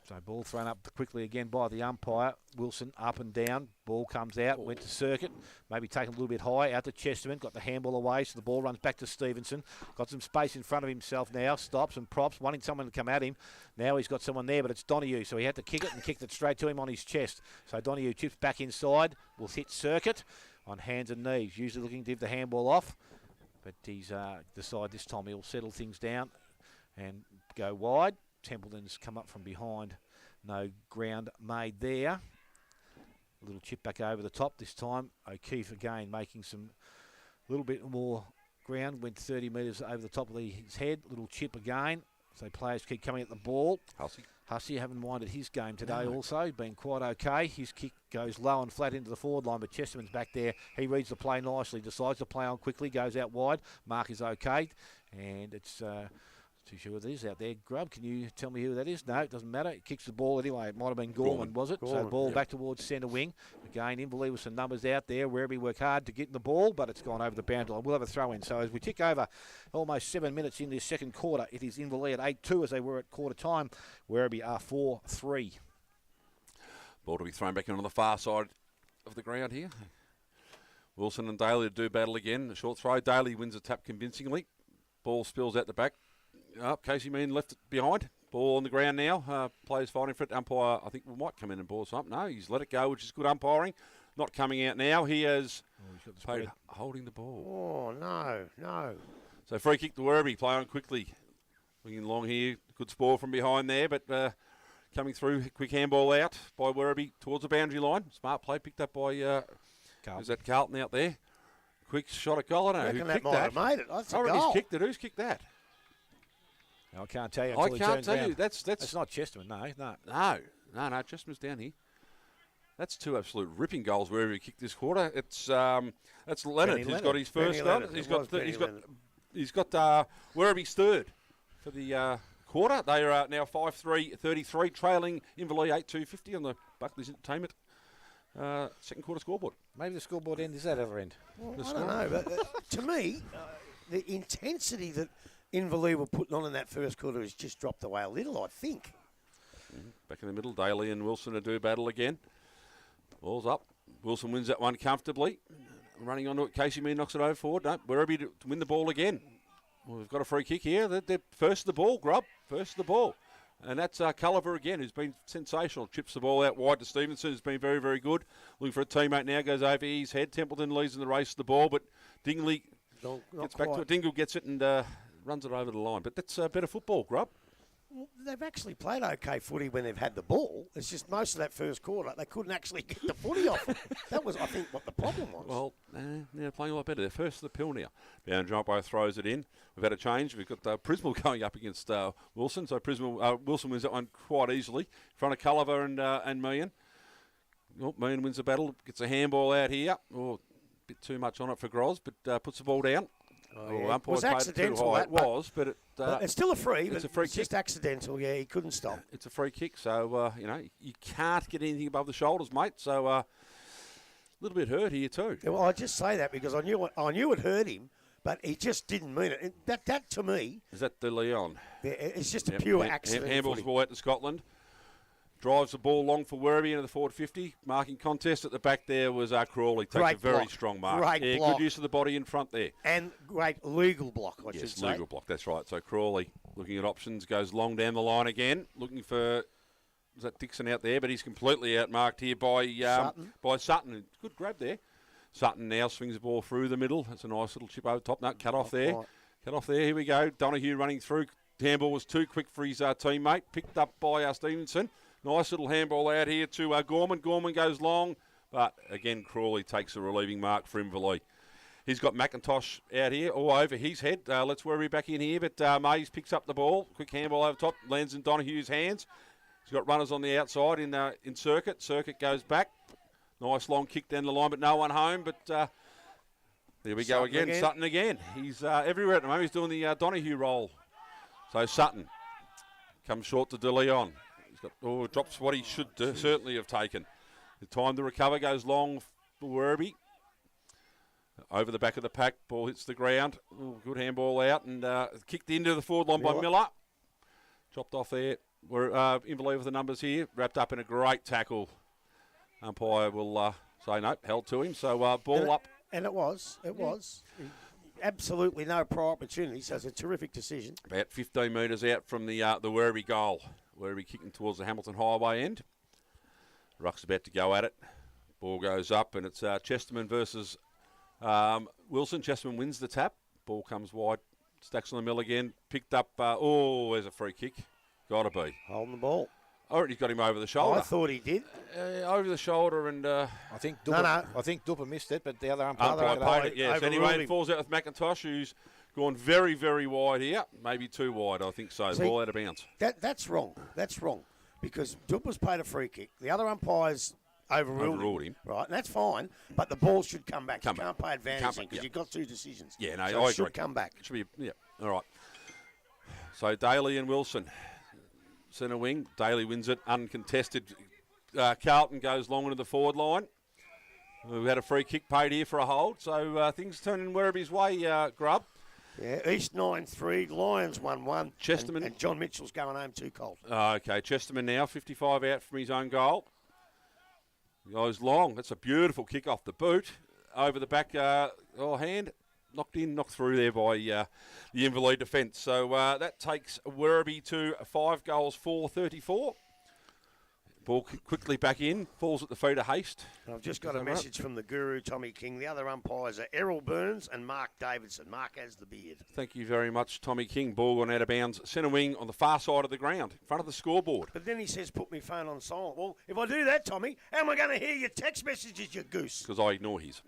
So ball thrown up quickly again by the umpire. Wilson up and down. Ball comes out. Went to Circuit. Maybe taken a little bit high. Out to Chesterman. Got the handball away. So the ball runs back to Stevenson. Got some space in front of himself now. Stops and props. Wanting someone to come at him. Now he's got someone there, but it's Donohue. So he had to kick it and kicked it straight to him on his chest. So Donohue chips back inside. Will hit Circuit on hands and knees. Usually looking to give the handball off. But he's decided this time he'll settle things down and go wide. Templeton's come up from behind. No ground made there. A little chip back over the top this time. O'Keefe again making some little bit more ground. Went 30 metres over the top of his head. Little chip again. So players keep coming at the ball. Hussey haven't minded his game today also, been quite okay. His kick goes low and flat into the forward line, but Chesterman's back there. He reads the play nicely, decides to play on quickly, goes out wide. Mark is okay, and it's... too sure what it is out there. Grub, can you tell me who that is? No, it doesn't matter. It kicks the ball anyway. It might have been Gorman, was it? So ball back towards centre wing. Again, Inverleigh with some numbers out there. Werribee work hard to get in the ball, but it's gone over the boundary line. We'll have a throw in. So as we tick over almost 7 minutes in this second quarter, it is Inverleigh at 8-2 as they were at quarter time. Werribee are 4-3. Ball to be thrown back in on the far side of the ground here. Wilson and Daly to do battle again. A short throw. Daly wins the tap convincingly. Ball spills out the back. Up, Casey Mean left it behind. Ball on the ground now. Players fighting for it. Umpire, I think, might come in and ball something. No, he's let it go, which is good umpiring. Not coming out now. He has holding the ball. Oh, no. So free kick to Werribee. Play on quickly. Looking along here. Good spoil from behind there, but coming through. Quick handball out by Werribee towards the boundary line. Smart play picked up by is that Carlton out there. Quick shot at goal. I don't know who kicked that. Made it. That's a goal. goal. He's kicked it. Who's kicked that? I can't tell you. I can't tell you. That's not Chesterman. No. No. Chesterman's down here. That's two absolute ripping goals wherever he kicked this quarter. It's that's Leonard who's got his first run. He's got Werribee's third for the quarter. They are now 5-3-33, trailing Inverleigh 8-2-50 on the Buckley's Entertainment second quarter scoreboard. Maybe the scoreboard end. Does that ever end? Well, I don't know. But to me, the intensity that Inverleigh were putting on in that first quarter has just dropped away a little, I think. Back in the middle, Daly and Wilson to do battle again. Ball's up. Wilson wins that one comfortably. Running onto it, Casey Mean knocks it over forward. No, Werribee to win the ball again. Well, we've got a free kick here. They're first to the ball, Grub. First to the ball. And that's Culliver again, who's been sensational. Chips the ball out wide to Stevenson, who's been very, very good. Looking for a teammate now, goes over his head. Templeton leads in the race to the ball, but Dingley gets back to it. Dingle gets it and runs it over the line. But that's better football, Grub. Well, they've actually played okay footy when they've had the ball. It's just most of that first quarter, they couldn't actually get the footy off it. That was, I think, what the problem was. Well, they're playing a lot better. They're first to the pill now. Boundjumbo throws it in. We've had a change. We've got Prismal going up against Wilson. So Wilson wins that one quite easily. In front of Culliver and Meehan. Oh, Meehan wins the battle. Gets a handball out here. Oh, a bit too much on it for Gros, but puts the ball down. It was accidental. But it's still a free. It's but a free it's kick. just accidental. Yeah, he couldn't stop. It's a free kick, so you can't get anything above the shoulders, mate. So a little bit hurt here too. Yeah, well, I just say that because I knew it hurt him, but he just didn't mean it. That to me is that De Leon. Yeah, it's just a pure accident. Handballs the ball out to Scotland. Drives the ball long for Werribee into the forward 50. Marking contest at the back there was Crawley. Takes a very strong mark. Great block. Good use of the body in front there. And great legal block, I should say. Yes, legal block, that's right. So Crawley looking at options, goes long down the line again. Looking for, was that Dixon out there? But he's completely outmarked here by Sutton. Good grab there. Sutton now swings the ball through the middle. That's a nice little chip over top. No, cut off there. Cut off there. Here we go. Donahue running through. Handball was too quick for his teammate. Picked up by Stevenson. Nice little handball out here to Gorman. Gorman goes long, but again, Crawley takes a relieving mark for Inverleigh. He's got McIntosh out here, all over his head. Let's worry back in here, but Mays picks up the ball. Quick handball over top, lands in Donahue's hands. He's got runners on the outside in Circuit. Circuit goes back. Nice long kick down the line, but no one home. But there we go again. Sutton again. He's everywhere at the moment. He's doing the Donahue roll. So Sutton comes short to De Leon. Drops what he should certainly have taken. The time to recover goes long for Werribee. Over the back of the pack, ball hits the ground. Good handball out and kicked into the forward line by Miller. Chopped off there. We're Inverleigh with the numbers here. Wrapped up in a great tackle. Umpire will say no, held to him. So ball up. And it was. Absolutely no prior opportunity, so it's a terrific decision. About 15 metres out from the Werribee goal. Werribee kicking towards the Hamilton Highway end. Ruck's about to go at it. Ball goes up, and it's Chesterman versus Wilson. Chesterman wins the tap. Ball comes wide. Stacks on the mill again. Picked up. There's a free kick. Got to be. Holding the ball. I already got him over the shoulder. I thought he did. Over the shoulder, and I think Dupper missed it, but the other umpire paid it. Yes. Anyway, it falls out with McIntosh, who's gone very, very wide here. Maybe too wide, I think so. Ball out of bounds. That's wrong. That's wrong. because Dubba's played a free kick. The other umpires overruled him. Right, and that's fine, but the ball should come back. You can't play advantage because you've got 2 decisions. Yeah, no, so I it should agree. come back. It should be, all right. So Daly and Wilson, centre wing. Daly wins it, uncontested. Carlton goes long into the forward line. We've had a free kick paid here for a hold, so things turning Werribee's way, Grub. Yeah, East 9-3, Lions 1-1. Chesterman. And John Mitchell's going home too cold. Okay, Chesterman now, 55 out from his own goal. Goes long. That's a beautiful kick off the boot. Over the back hand. Knocked through there by the Inverleigh defence. So that takes Werribee to 5 goals, 4-34. Ball quickly back in, falls at the feet of Haste. I've just got a message from the guru, Tommy King. The other umpires are Errol Burns and Mark Davidson. Mark has the beard. Thank you very much, Tommy King. Ball gone out of bounds. Centre wing on the far side of the ground, in front of the scoreboard. But then he says, put my phone on silent. Well, if I do that, Tommy, how am I going to hear your text messages, you goose? Because I ignore his.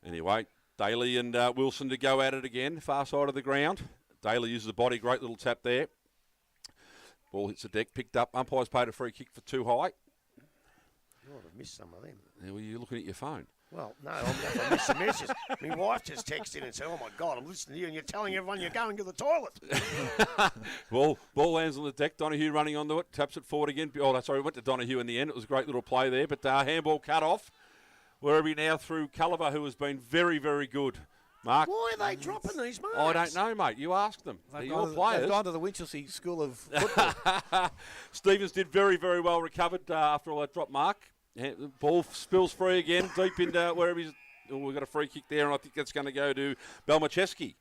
Anyway, Daly and Wilson to go at it again, far side of the ground. Daly uses the body, great little tap there. Ball hits the deck, picked up. Umpire's paid a free kick for too high. You might have missed some of them. Yeah, well, you're looking at your phone. Well, no, I missed some messages. My wife just texted and said, oh, my God, I'm listening to you and you're telling everyone you're going to the toilet. Ball lands on the deck. Donahue running onto it, taps it forward again. Oh, sorry, went to Donahue in the end. It was a great little play there, but handball cut off. Werribee now through Culliver, who has been very, very good. Mark? Why are they dropping these marks? I don't know, mate. You ask them. They're your players. They've gone to the Winchelsea School of Football. Stevens did very, very well recovered after all that drop mark. Ball spills free again, deep into Werribee's. Oh, we've got a free kick there, and I think that's going to go to Belmacheski.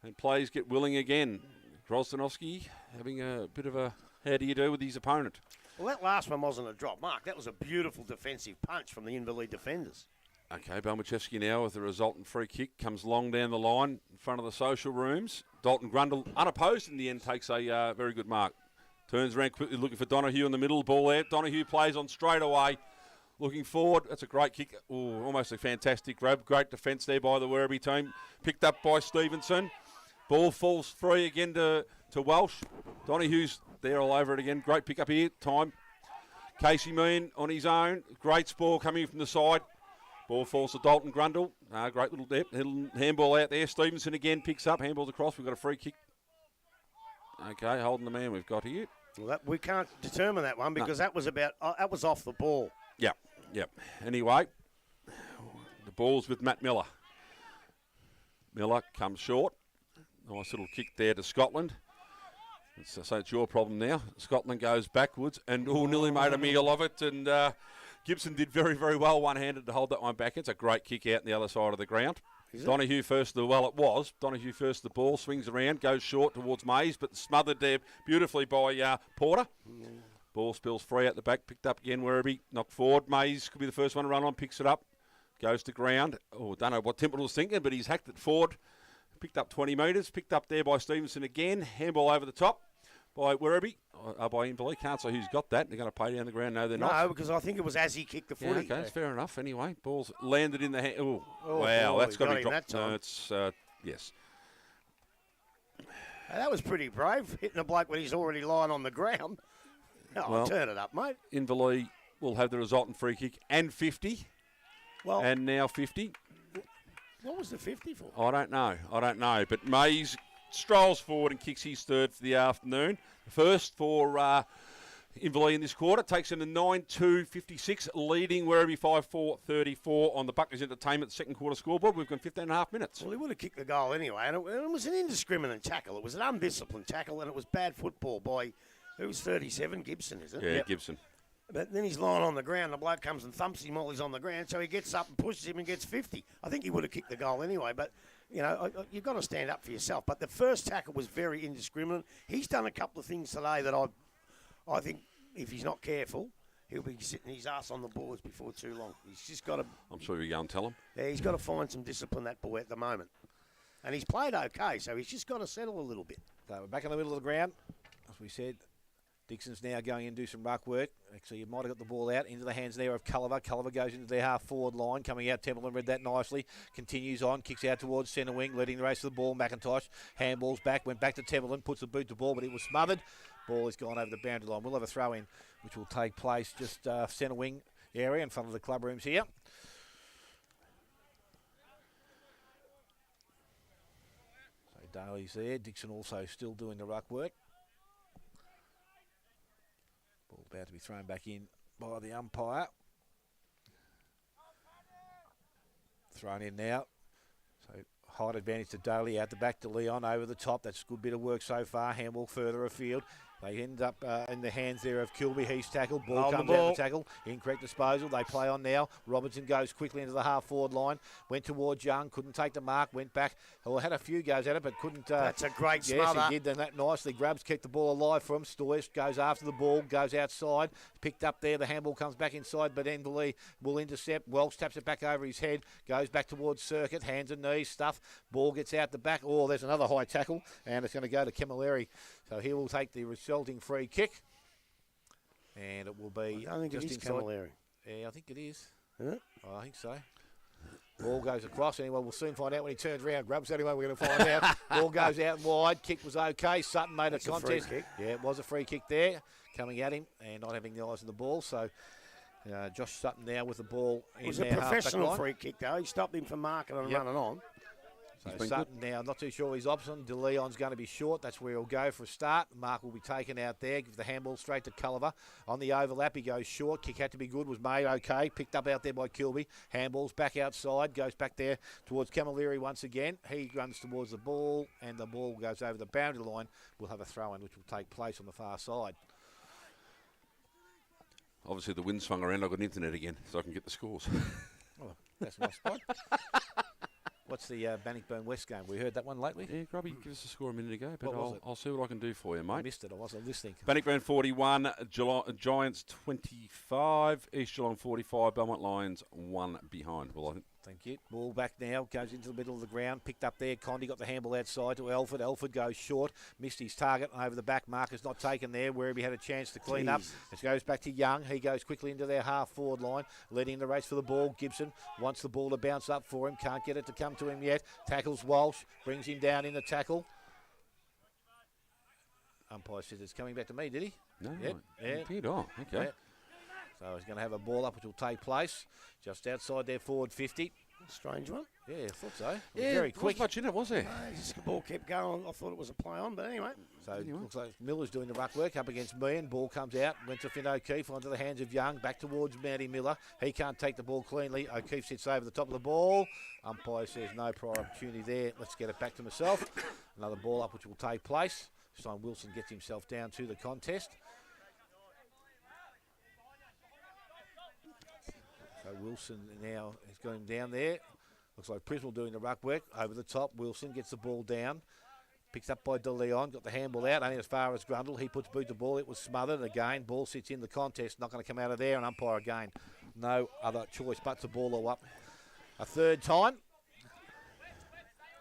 And plays get willing again. Grozdanovsky having a bit of a how do you do with his opponent. Well, that last one wasn't a drop mark. That was a beautiful defensive punch from the Inverleigh defenders. Okay, Belmacheski now with the resultant free kick. Comes long down the line in front of the social rooms. Dalton Grundle, unopposed in the end, takes a very good mark. Turns around quickly looking for Donahue in the middle. Ball there. Donahue plays on straight away. Looking forward. That's a great kick. Ooh, almost a fantastic grab. Great defence there by the Werribee team. Picked up by Stevenson. Ball falls free again to Welsh. Donahue's there all over it again. Great pick up here. Time. Casey Mean on his own. Great spoil coming from the side. Ball falls to Dalton Grundle. Great little handball out there. Stevenson again picks up. Handballs across. We've got a free kick. Okay, holding the man we've got here. Well, we can't determine that one because that was off the ball. Yep. Anyway, the ball's with Matt Miller. Miller comes short. Nice little kick there to Scotland. So it's your problem now. Scotland goes backwards and nearly made a meal of it. And Gibson did very, very well one-handed to hold that one back. It's a great kick out on the other side of the ground. Donahue first, Donahue first the ball, swings around, goes short towards Mays, but smothered there beautifully by Porter. Ball spills free out the back, picked up again, Werribee, knocked forward. Mays could be the first one to run on, picks it up, goes to ground. Don't know what Temple was thinking, but he's hacked it forward. Picked up 20 metres, picked up there by Stevenson again, handball over the top by Werribee, by Inverleigh. Can't say who's got that. They're going to play down the ground. No, they're not. No, because I think it was as he kicked the footy. Yeah, okay, that's fair enough. Anyway, ball's landed in the hand. Oh, wow, that's got to be dropped. No, it's, yes. That was pretty brave, hitting a bloke when he's already lying on the ground. Well, turn it up, mate. Inverleigh will have the resultant free kick and 50. Well, and now 50. What was the 50 for? I don't know. But Mays strolls forward and kicks his third for the afternoon. First for Inverleigh in this quarter. Takes him to 9-2-56, leading Werribee 5-4-34 on the Buckley's Entertainment second quarter scoreboard. We've gone 15 and a half minutes. Well, he would have kicked the goal anyway. And it was an indiscriminate tackle. It was an undisciplined tackle, and it was bad football by, who's 37? Gibson, is it? Yeah, yep. Gibson. But then he's lying on the ground. The bloke comes and thumps him while he's on the ground. So he gets up and pushes him and gets 50. I think he would have kicked the goal anyway. But, you know, you've got to stand up for yourself. But the first tackle was very indiscriminate. He's done a couple of things today that I think if he's not careful, he'll be sitting his ass on the boards before too long. He's just got to... I'm sure you go and tell him. Yeah, he's got to find some discipline, that boy, at the moment. And he's played okay, so he's just got to settle a little bit. So we're back in the middle of the ground, as we said. Dixon's now going in to do some ruck work. Actually, you might have got the ball out into the hands there of Culliver. Culliver goes into their half-forward line. Coming out, Templeton read that nicely. Continues on, kicks out towards centre wing, leading the race to the ball. McIntosh, handballs back, went back to Templeton, puts the boot to ball, but it was smothered Ball has gone over the boundary line. We'll have a throw in, which will take place just centre wing area in front of the club rooms here. So Daly's there. Dixon also still doing the ruck work. Ball about to be thrown back in by the umpire. Thrown in now. So height advantage to Daly out the back to Leon over the top. That's a good bit of work so far. Handball further afield. They end up in the hands there of Kilby. He's tackled. Ball comes out the tackle. Incorrect disposal. They play on now. Robertson goes quickly into the half-forward line. Went towards Young. Couldn't take the mark. Went back. Well, had a few goes at it, but couldn't. That's a great yes, smother. he did. Then that nicely grabs, kept the ball alive for him. Stoyce goes after the ball. Goes outside. Picked up there. The handball comes back inside, but Inverleigh will intercept. Welsh taps it back over his head. Goes back towards Circuit. Hands and knees. Stuff. Ball gets out the back. Oh, there's another high tackle. And it's going to go to Camilleri. So he will take the resulting free kick. And it will be I think just it is inside. Camilleri. Yeah, I think it is. Is it? I think so. Ball goes across. Anyway, we'll soon find out when he turns around. Grubs anyway, we're going to find out. Ball goes out wide. Kick was okay. Sutton made a contest. Free kick. Yeah, it was a free kick there. Coming at him and not having the eyes on the ball. So Josh Sutton now with the ball in It was a their professional half-back line. free kick, though. He stopped him from marking and running on. So Sutton now, not too sure his option. De Leon's going to be short. That's where he'll go for a start. Mark will be taken out there. Give the handball straight to Culliver. On the overlap, he goes short. Kick had to be good. Was made okay. Picked up out there by Kilby. Handball's back outside. Goes back there towards Camilleri once again. He runs towards the ball, and the ball goes over the boundary line. We'll have a throw-in, which will take place on the far side. Obviously, the wind swung around. I've got internet again, so I can get the scores. Oh, that's a nice spot. What's the Bannockburn West game? We heard that one lately? Yeah, Grubby, give us a score a minute ago, but What was it? I'll see what I can do for you, I mate. missed it. I wasn't listening. Bannockburn 41, Giants 25, East Geelong 45, Belmont Lions 1 behind. Well, I think. Thank you. Ball back now, goes into the middle of the ground, picked up there. Condy got the handball outside to Elford. Elford goes short, missed his target over the back. Marker's not taken there. Werribee had a chance to clean up. It goes back to Young. He goes quickly into their half-forward line, leading the race for the ball. Gibson wants the ball to bounce up for him. Can't get it to come to him yet. Tackles Walsh, brings him down in the tackle. Umpire says it's coming back to me, did he? No, Yep. it did. Oh, okay. Yep. So he's going to have a ball up, which will take place just outside their forward 50. Strange one. Yeah, I thought so. It was Yeah, very there quick. wasn't much in it, was there? The ball kept going. I thought it was a play on, but anyway. So it looks like Miller's doing the ruck work up against Meehan. Ball comes out, went to Finn O'Keefe, onto the hands of Young, back towards Matty Miller. He can't take the ball cleanly. O'Keefe sits over the top of the ball. Umpire says no prior opportunity there. Let's get it back to myself. Another ball up which will take place. This time Wilson gets himself down to the contest. So Wilson now has got him down there. Looks like Prismal doing the ruck work. Over the top, Wilson gets the ball down. Picked up by De Leon, got the handball out, only as far as Grundle. He puts boot the ball, it was smothered again. Ball sits in the contest, not going to come out of there, and umpire again. No other choice but to ball her up a third time.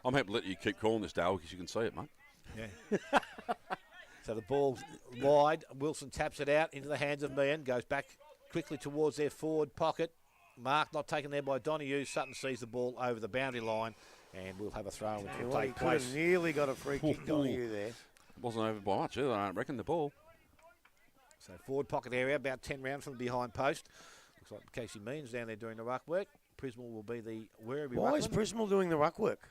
I'm happy to let you keep calling this, Dale, because you can see it, mate. Yeah. So the ball's wide. Wilson taps it out into the hands of Meehan, goes back quickly towards their forward pocket. Mark not taken there by Donoghue. Sutton sees the ball over the boundary line, and we'll have a throw which will take He could place. have nearly got a free kick Donoghue there. Wasn't over by much either, I don't reckon, the ball. So forward pocket area, about 10 round from the behind post. Looks like Casey Means down there doing the ruck work. Prismal will be the Werribee Why is ruckman. Prismal doing the ruck work?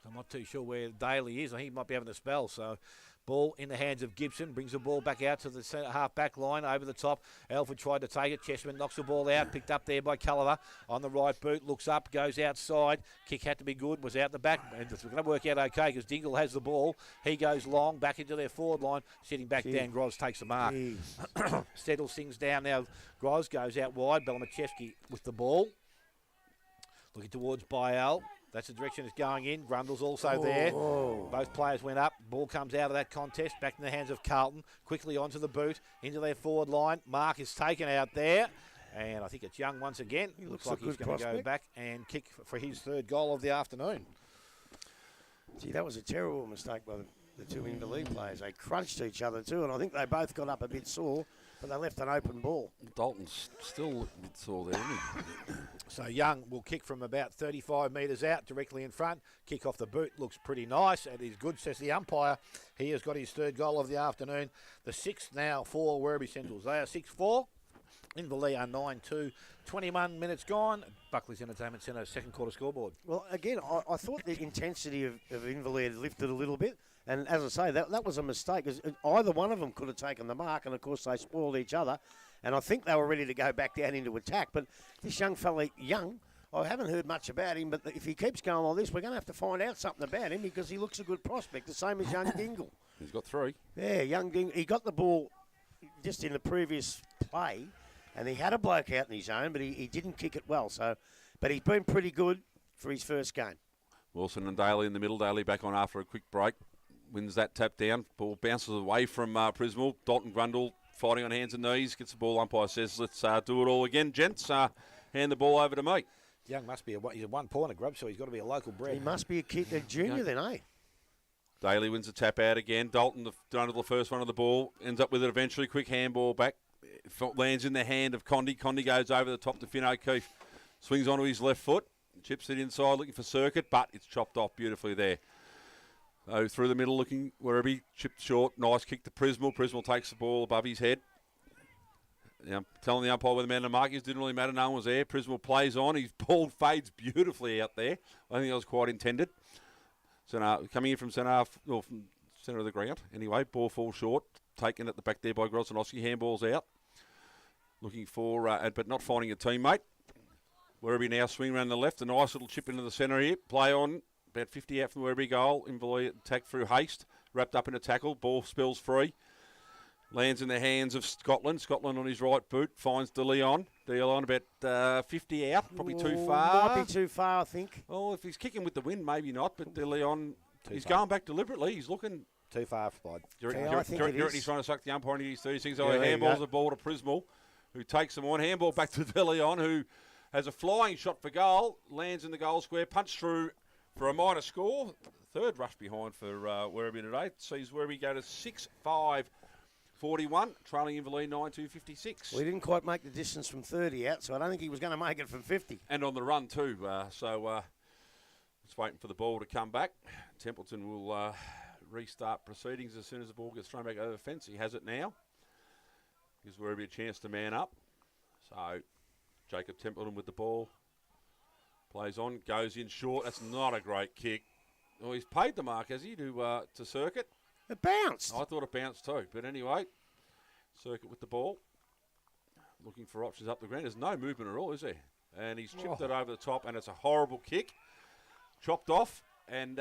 I'm not too sure where Daly is. I think he might be having a spell. So ball in the hands of Gibson. Brings the ball back out to the centre half-back line over the top. Alford tried to take it. Chessman knocks the ball out. Picked up there by Culliver on the right boot. Looks up, goes outside. Kick had to be good. Was out the back. And it's going to work out okay because Dingle has the ball. He goes long back into their forward line. Sitting back down. Gros takes the mark. Settles things down now. Gros goes out wide. Belamachevsky with the ball. Looking towards Bayal. That's the direction it's going in. Grundle's also there. Both players went up. Ball comes out of that contest. Back in the hands of Carlton. Quickly onto the boot. Into their forward line. Mark is taken out there. And I think it's Young once again. He looks like he's going to go back and kick for his third goal of the afternoon. Gee, that was a terrible mistake by the two Inverleigh players. They crunched each other too, and I think they both got up a bit sore. But they left an open ball. Dalton's still sore there, isn't he? So Young will kick from about 35 metres out, directly in front. Kick off the boot, looks pretty nice. It is good, says the umpire. He has got his third goal of the afternoon. The sixth now for Werribee Centrals. They are 6-4. Inverleigh are 9-2. 21 minutes gone. Buckley's Entertainment Centre, second quarter scoreboard. Well, again, I thought the intensity of Inverleigh had lifted a little bit. And as I say, that was a mistake, because either one of them could have taken the mark, and of course they spoiled each other. And I think they were ready to go back down into attack. But this young fella, I haven't heard much about him, but if he keeps going like this, we're going to have to find out something about him, because he looks a good prospect, the same as young Dingle. He's got 3. Yeah, young Dingle. He got the ball just in the previous play, and he had a bloke out in his own, but he didn't kick it well. But he's been pretty good for his first game. Wilson and Daly in the middle. Daly back on after a quick break. Wins that tap down. Ball bounces away from Prismal. Dalton Grundle fighting on hands and knees. Gets the ball. Umpire says, let's do it all again. Gents, hand the ball over to me. Young must be he's a one-pointer grub, so he's got to be a local bred. He must be a junior then, eh? Daly wins the tap out again. Dalton, the first one of the ball, ends up with it eventually. Quick handball back. Lands in the hand of Condi. Condi goes over the top to Finn O'Keefe. Swings onto his left foot. Chips it inside, looking for Circuit, but it's chopped off beautifully there. Oh, through the middle, looking Werribee, chipped short. Nice kick to Prismal. Prismal takes the ball above his head. Telling the umpire where the man to mark is, didn't really matter. No one was there. Prismal plays on. His ball fades beautifully out there. I think that was quite intended. Coming in from centre half, or from centre of the ground. Anyway, ball falls short. Taken at the back there by Grossanowski. Handball's out. Looking for, but not finding a teammate. Werribee now swing around the left. A nice little chip into the centre here. Play on. About 50 out from the Werribee goal. Inverleigh attack through haste. Wrapped up in a tackle. Ball spills free. Lands in the hands of Scotland. Scotland on his right boot. Finds De Leon. De Leon about 50 out. Probably too far. Might be too far, I think. Oh, if he's kicking with the wind, maybe not. But De Leon, he's going back deliberately. He's looking... Too far, Spud. Do you reckon he's trying to suck the umpire into his 36? Handballs the ball to Prismal, who takes them on. Handball back to De Leon, who has a flying shot for goal. Lands in the goal square. Punch through for a minor score. Third rush behind for Werribee today. Sees Werribee go to 6-5-41, trailing Inverleigh 9-2-56. We didn't quite make the distance from 30 out, so I don't think he was going to make it from 50. And on the run too. Just waiting for the ball to come back. Templeton will restart proceedings as soon as the ball gets thrown back over the fence. He has it now. Gives Werribee a chance to man up. So Jacob Templeton with the ball. Plays on, goes in short. That's not a great kick. Well, he's paid the mark, has he, to Circuit? It bounced. I thought it bounced too. But anyway, Circuit with the ball. Looking for options up the ground. There's no movement at all, is there? And he's chipped it over the top, and it's a horrible kick. Chopped off, and...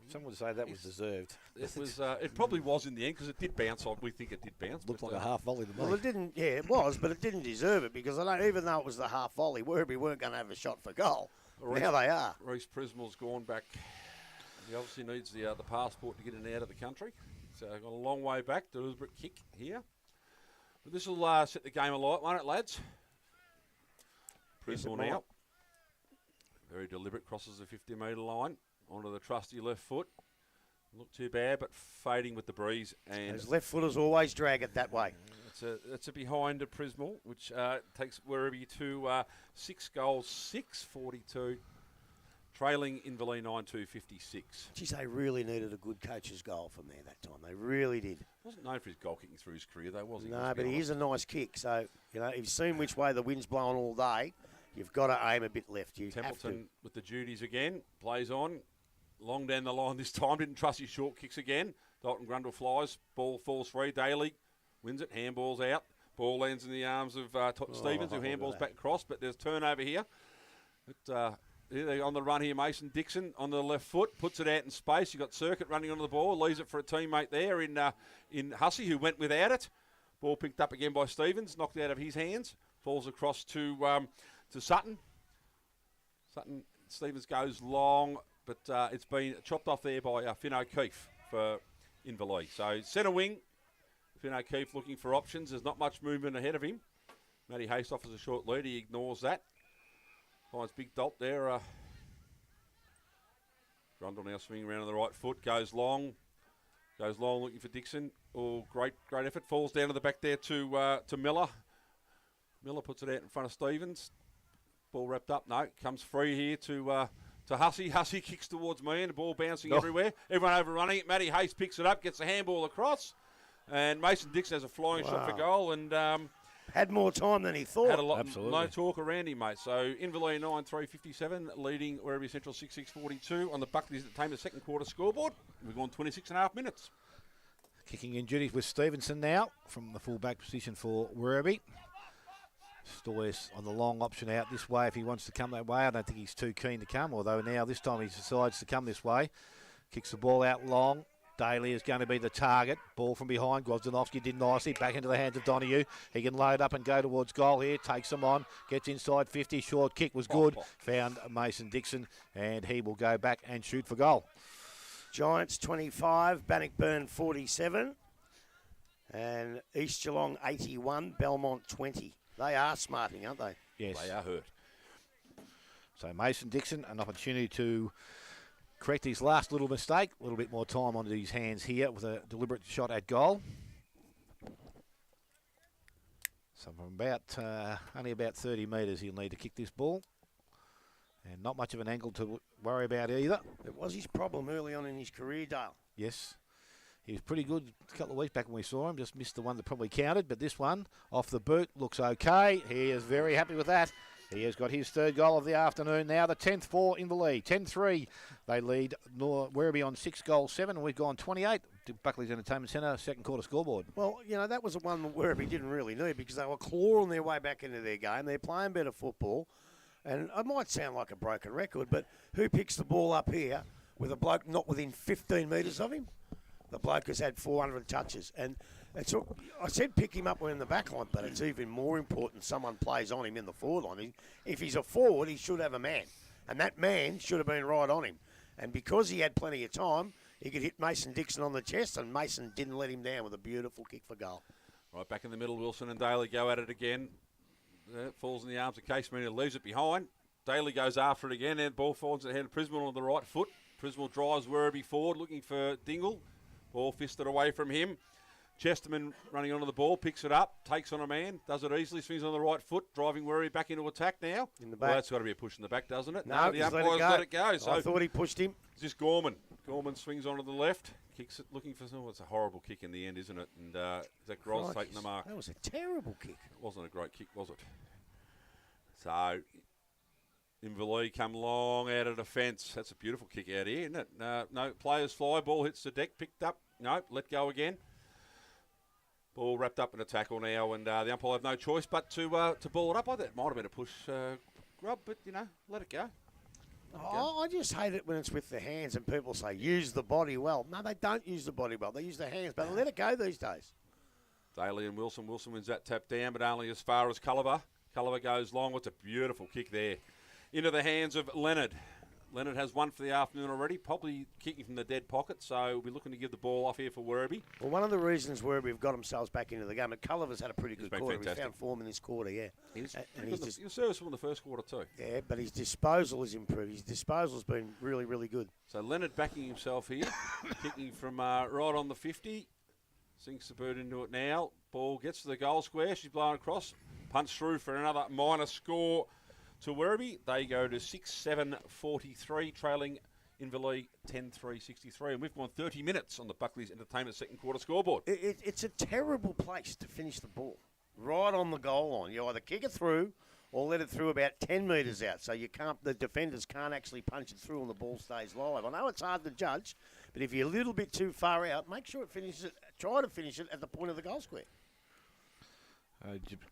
some would say that was deserved. It was. It probably was in the end, because it did bounce. We think it did bounce. Looked like a half volley to me. Well, it didn't. Yeah, it was, but it didn't deserve it, because even though it was the half volley, Werribee weren't going to have a shot for goal. Now they are. Reece Prismal's gone back. He obviously needs the passport to get in and out of the country. So got a long way back. Deliberate kick here. But this will set the game alight, won't it, lads? Prismal now. Very deliberate, crosses the 50-metre line onto the trusty left foot. Look too bad, but fading with the breeze. And those left footers always drag it that way. It's a behind of Prismal, which takes Werribee to 6 goals, 6-42, trailing Inverleigh 9-2-56. Geez, they really needed a good coach's goal from there that time. They really did. Wasn't known for his goal kicking through his career, though, was he? No, but he is a nice kick. So, if you've seen which way the wind's blowing all day, you've got to aim a bit left. You Templeton have to. with the duties again, plays on. Long down the line this time, didn't trust his short kicks again. Dalton Grundle flies, ball falls free. Daly wins it, handballs out. Ball lands in the arms of Stevens, who handballs back across, but there's turnover here. On the run here, Mason Dixon on the left foot, puts it out in space. You've got Circuit running onto the ball, leaves it for a teammate there in Hussey, who went without it. Ball picked up again by Stevens, knocked out of his hands, falls across to Sutton. Stevens goes long, but it's been chopped off there by Finn O'Keefe for Inverleigh. So centre wing, Finn O'Keefe looking for options. There's not much movement ahead of him. Matty Haste offers a short lead. He ignores that. Finds big Dolt there. Grundle now swinging around on the right foot. Goes long looking for Dixon. Oh, great effort. Falls down to the back there to Miller. Miller puts it out in front of Stevens. Ball wrapped up. No, comes free here to Hussey. Hussey kicks towards me and the ball bouncing everywhere. Everyone overrunning it. Matty Hayes picks it up, gets the handball across. And Mason Dixon has a flying shot for goal and had more time than he thought. Had a lot, no talk around him, mate. So Inverleigh 9-3-57, leading Werribee Central 6-6-42 on the Buckley's Entertainment second quarter scoreboard. We've gone 26.5 minutes. Kicking in duties with Stevenson now from the full-back position for Werribee. Stoyce on the long option out this way if he wants to come that way. I don't think he's too keen to come, although now this time he decides to come this way. Kicks the ball out long. Daly is going to be the target. Ball from behind. Gwozdanovsky did nicely. Back into the hands of Donahue. He can load up and go towards goal here. Takes them on. Gets inside 50. Short kick was good. Found Mason Dixon and he will go back and shoot for goal. Giants 25. Bannockburn 47. And East Geelong 81. Belmont 20. They are smarting, aren't they? Yes. They are hurt. So Mason Dixon, an opportunity to correct his last little mistake. A little bit more time onto his hands here with a deliberate shot at goal. So from about only about 30 metres he'll need to kick this ball. And not much of an angle to worry about either. It was his problem early on in his career, Dale. Yes. He was pretty good a couple of weeks back when we saw him. Just missed the one that probably counted. But this one, off the boot, looks okay. He is very happy with that. He has got his third goal of the afternoon now. The 10th for Inverleigh. 10-3. They lead Werribee on 6-7. And we've gone 28 to Buckley's Entertainment Centre, second quarter scoreboard. Well, you know, that was the one that Werribee didn't really need because they were clawing their way back into their game. They're playing better football. And it might sound like a broken record, but who picks the ball up here with a bloke not within 15 metres of him? The bloke has had 400 touches. And I said pick him up when in the back line, but it's even more important someone plays on him in the forward line. If he's a forward, he should have a man. And that man should have been right on him. And because he had plenty of time, he could hit Mason Dixon on the chest, and Mason didn't let him down with a beautiful kick for goal. Right back in the middle, Wilson and Daly go at it again. Falls in the arms of Case Meany, leaves it behind. Daly goes after it again, and ball falls at the hand of Prismal on the right foot. Prismal drives Werribee forward, looking for Dingle. Ball fisted away from him. Chesterman running onto the ball, picks it up, takes on a man, does it easily, swings on the right foot, driving Werribee back into attack now. In the back. Well, that's got to be a push in the back, doesn't it? No, the umpires let it go. So I thought he pushed him. It's just Gorman. Gorman swings onto the left, kicks it, looking for someone. It's a horrible kick in the end, isn't it? And Zach Gross taking the mark. That was a terrible kick. It wasn't a great kick, was it? So Inverleigh come long out of defence. That's a beautiful kick out here, isn't it? No, players fly, ball hits the deck, picked up. No, let go again. Ball wrapped up in a tackle now, and the umpire have no choice but to ball it up. I think it might have been a push grub, but, let it go. I just hate it when it's with the hands and people say, use the body well. No, they don't use the body well. They use their hands, but let it go these days. Daly and Wilson. Wilson wins that tap down, but only as far as Culliver. Culliver goes long. What's a beautiful kick there. Into the hands of Leonard. Leonard has one for the afternoon already, probably kicking from the dead pocket, so we'll be looking to give the ball off here for Werribee. Well, one of the reasons Werribee have got themselves back into the game, but Culliver's had a pretty good quarter. Fantastic. He found form in this quarter, yeah. He was serviceable in the first quarter too. Yeah, but his disposal has improved. His disposal's been really, really good. So Leonard backing himself here, kicking from right on the 50. Sinks the boot into it now. Ball gets to the goal square. She's blown across. Punch through for another minor score to Werribee. They go to 6-7-43, trailing Inverleigh 10-3-63. And we've gone 30 minutes on the Buckley's Entertainment second quarter scoreboard. It's a terrible place to finish the ball. Right on the goal line. You either kick it through or let it through about 10 metres out. So the defenders can't actually punch it through and the ball stays live. I know it's hard to judge, but if you're a little bit too far out, make sure it finishes it. Try to finish it at the point of the goal square.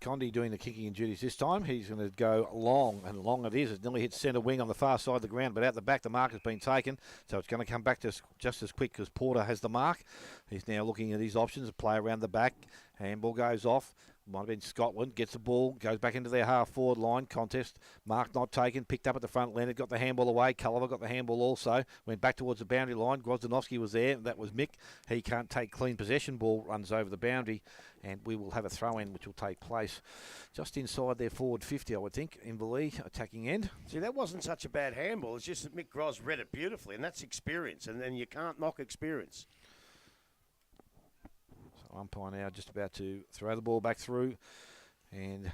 Condi doing the kicking and duties this time. He's going to go long, and long it is. It nearly hits centre wing on the far side of the ground, but out the back the mark has been taken, so it's going to come back just as quick as Porter has the mark. He's now looking at his options, play around the back, handball goes off. Might have been Scotland, gets the ball, goes back into their half-forward line contest. Mark not taken, picked up at the front. Leonard got the handball away. Culliver got the handball also. Went back towards the boundary line. Gwozdanovsky was there. That was Mick. He can't take clean possession. Ball runs over the boundary, and we will have a throw-in which will take place just inside their forward 50, I would think. Inverleigh attacking end. See, that wasn't such a bad handball. It's just that Mick Gross read it beautifully, and that's experience, and then you can't knock experience. Umpire now just about to throw the ball back through, and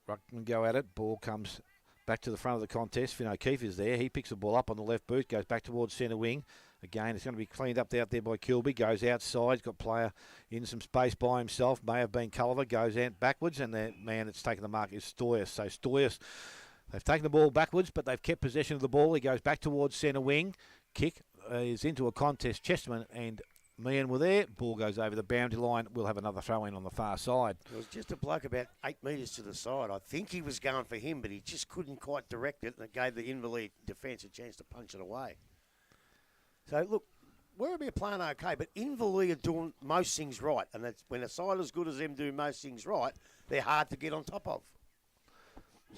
Ruckman go at it. Ball comes back to the front of the contest. Finn O'Keefe is there. He picks the ball up on the left boot, goes back towards centre wing. Again, it's going to be cleaned up out there by Kilby. Goes outside, got player in some space by himself. May have been Culliver. Goes out backwards, and the man that's taken the mark is Stoyers. So Stoyers, they've taken the ball backwards, but they've kept possession of the ball. He goes back towards centre wing. Kick is into a contest. Chesterman and Meehan were there. Ball goes over the boundary line. We'll have another throw in on the far side. It was just a bloke about 8 metres to the side. I think he was going for him, but he just couldn't quite direct it, and it gave the Inverleigh defence a chance to punch it away. So, look, Werribee are playing okay, but Inverleigh are doing most things right, and that's when a side as good as them do most things right, they're hard to get on top of.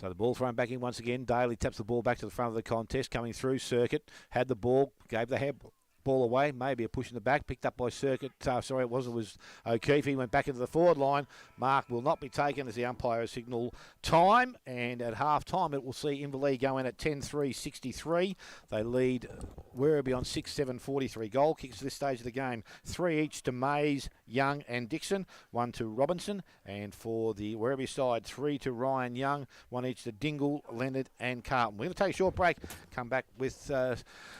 So the ball thrown back in once again. Daly taps the ball back to the front of the contest, coming through Circuit. Had the ball, gave the ball away, maybe a push in the back, picked up by Circuit. It was O'Keefe. He went back into the forward line. Mark will not be taken as the umpire signal time, and at half time it will see Inverleigh go in at 10-3-63. They lead Werribee on 6-7-43. Goal kicks at this stage of the game, 3 each to Mays, Young and Dixon, 1 to Robinson, and for the Werribee side, 3 to Ryan Young, 1 each to Dingle, Leonard and Carlton. We're going to take a short break, come back with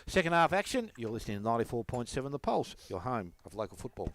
second half action. You're listening to 94.7 The Pulse, your home of local football.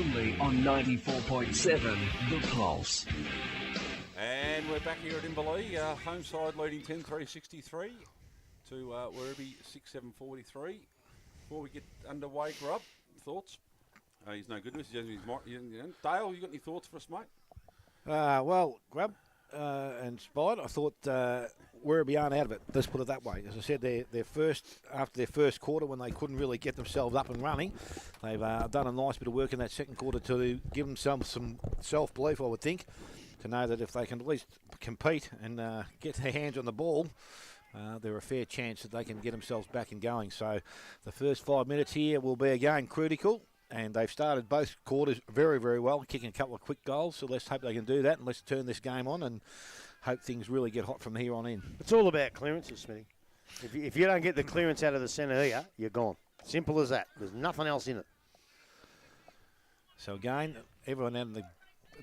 only on 94.7 The Pulse. And we're back here at Inverleigh. Home side leading 10-3-63 to Werribee 6-7-43. Before we get underway, Grub, thoughts? He's no good. Dale, you got any thoughts for us, mate? Well, Grub and Spide, I thought Werribee aren't out of it. Let's put it that way. As I said, after their first quarter, when they couldn't really get themselves up and running, they've done a nice bit of work in that second quarter to give themselves some self-belief, I would think, to know that if they can at least compete and get their hands on the ball, they're a fair chance that they can get themselves back and going. So the first 5 minutes here will be again critical. And they've started both quarters very, very well, kicking a couple of quick goals. So let's hope they can do that, and let's turn this game on and hope things really get hot from here on in. It's all about clearances, Smitty. If you don't get the clearance out of the centre here, you're gone. Simple as that. There's nothing else in it. So again, everyone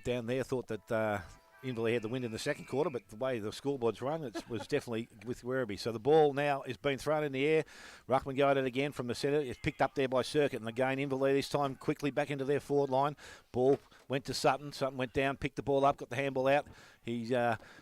down there thought that Inverleigh had the win in the second quarter, but the way the scoreboard's run, it was definitely with Werribee. So the ball now is being thrown in the air. Ruckman got it again from the centre. It's picked up there by Circuit, and again Inverleigh this time quickly back into their forward line. Ball went to Sutton. Sutton went down, picked the ball up, got the handball out. He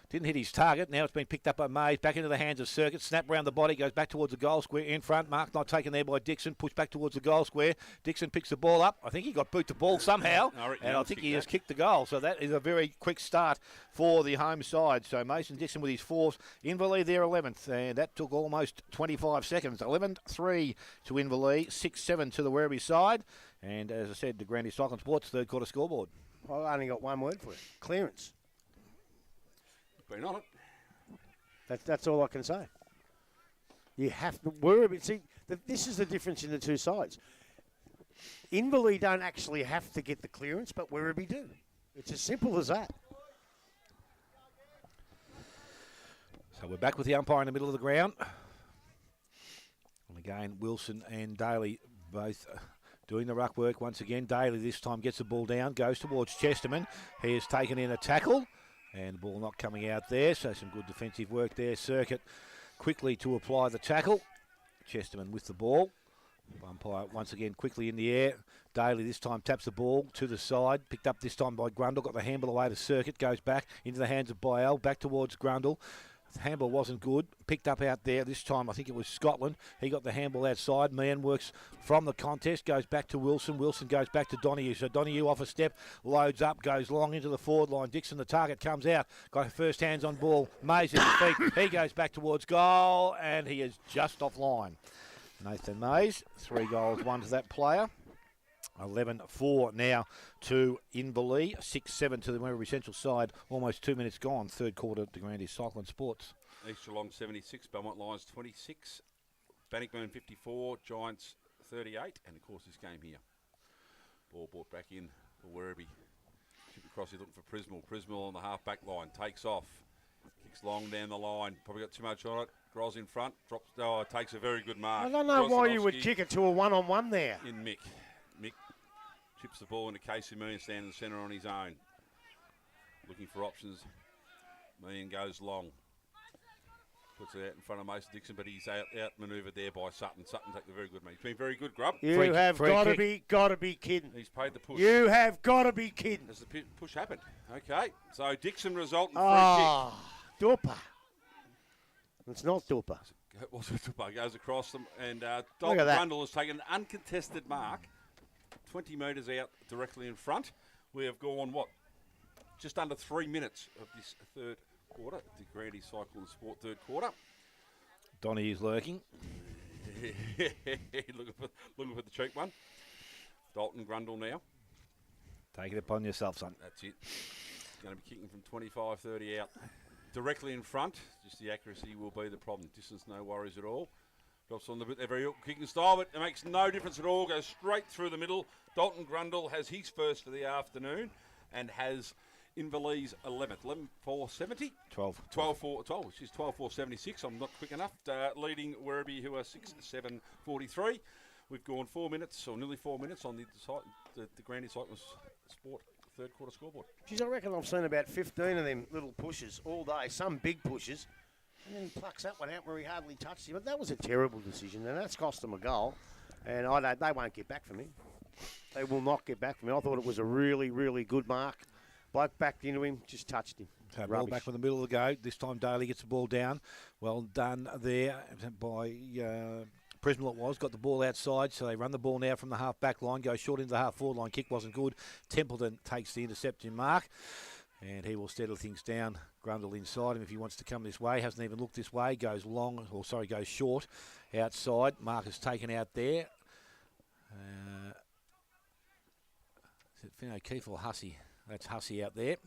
didn't hit his target. Now it's been picked up by Mays. Back into the hands of Circuit. Snap round the body. Goes back towards the goal square in front. Mark not taken there by Dixon. Pushed back towards the goal square. Dixon picks the ball up. I think he got boot the ball somehow. I think he has kicked the goal. So that is a very quick start for the home side. So Mason Dixon with his fourth. Inverleigh their 11th. And that took almost 25 seconds. 11-3 to Inverleigh. 6-7 to the Werribee side. And as I said, the Grandy Cycling Sports third quarter scoreboard. I've only got one word for it. Clearance. Been on it. That's all I can say. You have to Werribee. See, this is the difference in the two sides. Inverleigh don't actually have to get the clearance, but Werribee do. It's as simple as that. So we're back with the umpire in the middle of the ground. And again, Wilson and Daly both doing the ruck work once again. Daly this time gets the ball down, goes towards Chesterman. He has taken in a tackle. And the ball not coming out there, so some good defensive work there. Circuit quickly to apply the tackle. Chesterman with the ball. Umpire once again quickly in the air. Daly this time taps the ball to the side. Picked up this time by Grundle. Got the handball away to Circuit. Goes back into the hands of Boyle. Back towards Grundle. The handball wasn't good. Picked up out there. This time I think it was Scotland. He got the handball outside. Meehan works from the contest. Goes back to Wilson. Wilson goes back to Donoghue. So Donoghue off a step. Loads up. Goes long into the forward line. Dixon the target comes out. Got first hands on ball. Mays at his feet. He goes back towards goal. And he is just offline. Nathan Mays. 3 goals, 1 to that player. 11-4 now to Inverleigh. 6-7 to the Werribee Central side. Almost 2 minutes gone. Third quarter to Grandy Cycling Sports. East Geelong 76, Belmont Lions 26, Bannockburn 54, Giants 38, and of course this game here. Ball brought back in for Werribee. Chip across, he's looking for Prismal. Prismal on the half-back line, takes off. Kicks long down the line, probably got too much on it. Groz in front, drops, takes a very good mark. I don't know why you would kick it to a one-on-one there. In Mick. Mick chips the ball into Casey Meehan, standing in the centre on his own. Looking for options. Meehan goes long. Puts it out in front of Mason Dixon, but he's out-manoeuvred there by Sutton. Sutton takes a very good man. He's been very good, Grub. You have got to be kidding. He's paid the push. You have got to be kidding. Has the push happened? Okay. So Dixon result in free kick. Dupa. It's not Dupa. What's it? Dupa goes across them, and Dalton Grundle has taken an uncontested mark, 20 metres out directly in front. We have gone, just under 3 minutes of this third quarter, the Grandy Cycle and Sport third quarter. Donnie's lurking. looking for the cheap one. Dalton Grundle now. Take it upon yourself, son. That's it. Going to be kicking from 25, 30 out. Directly in front. Just the accuracy will be the problem. Distance, no worries at all. Drops on the bit. They're very kicking style, but it makes no difference at all. Goes straight through the middle. Dalton Grundle has his first for the afternoon and has Inverleigh's 11th. 11-4-70? 12. 12-4, which is 12-4-76. I'm not quick enough. Leading Werribee, who are 6-7-43. We've gone 4 minutes, or nearly 4 minutes, on the Grandy Cycling Sport third quarter scoreboard. Geez, I reckon I've seen about 15 of them little pushes all day, some big pushes, and then he plucks that one out where he hardly touched him. But that was a terrible decision, and that's cost them a goal. And they won't get back from him. They will not get back from me. I thought it was a really, really good mark. Bloke backed into him, just touched him. So ball back from the middle of the go. This time Daly gets the ball down. Well done there by Prismal it was. Got the ball outside, so they run the ball now from the half-back line. Goes short into the half-forward line. Kick wasn't good. Templeton takes the intercepting mark. And he will settle things down. Grundle inside him if he wants to come this way. Hasn't even looked this way. Goes goes short outside. Marcus taken out there. Is it Finn O'Keefe or Hussey? That's Hussey out there.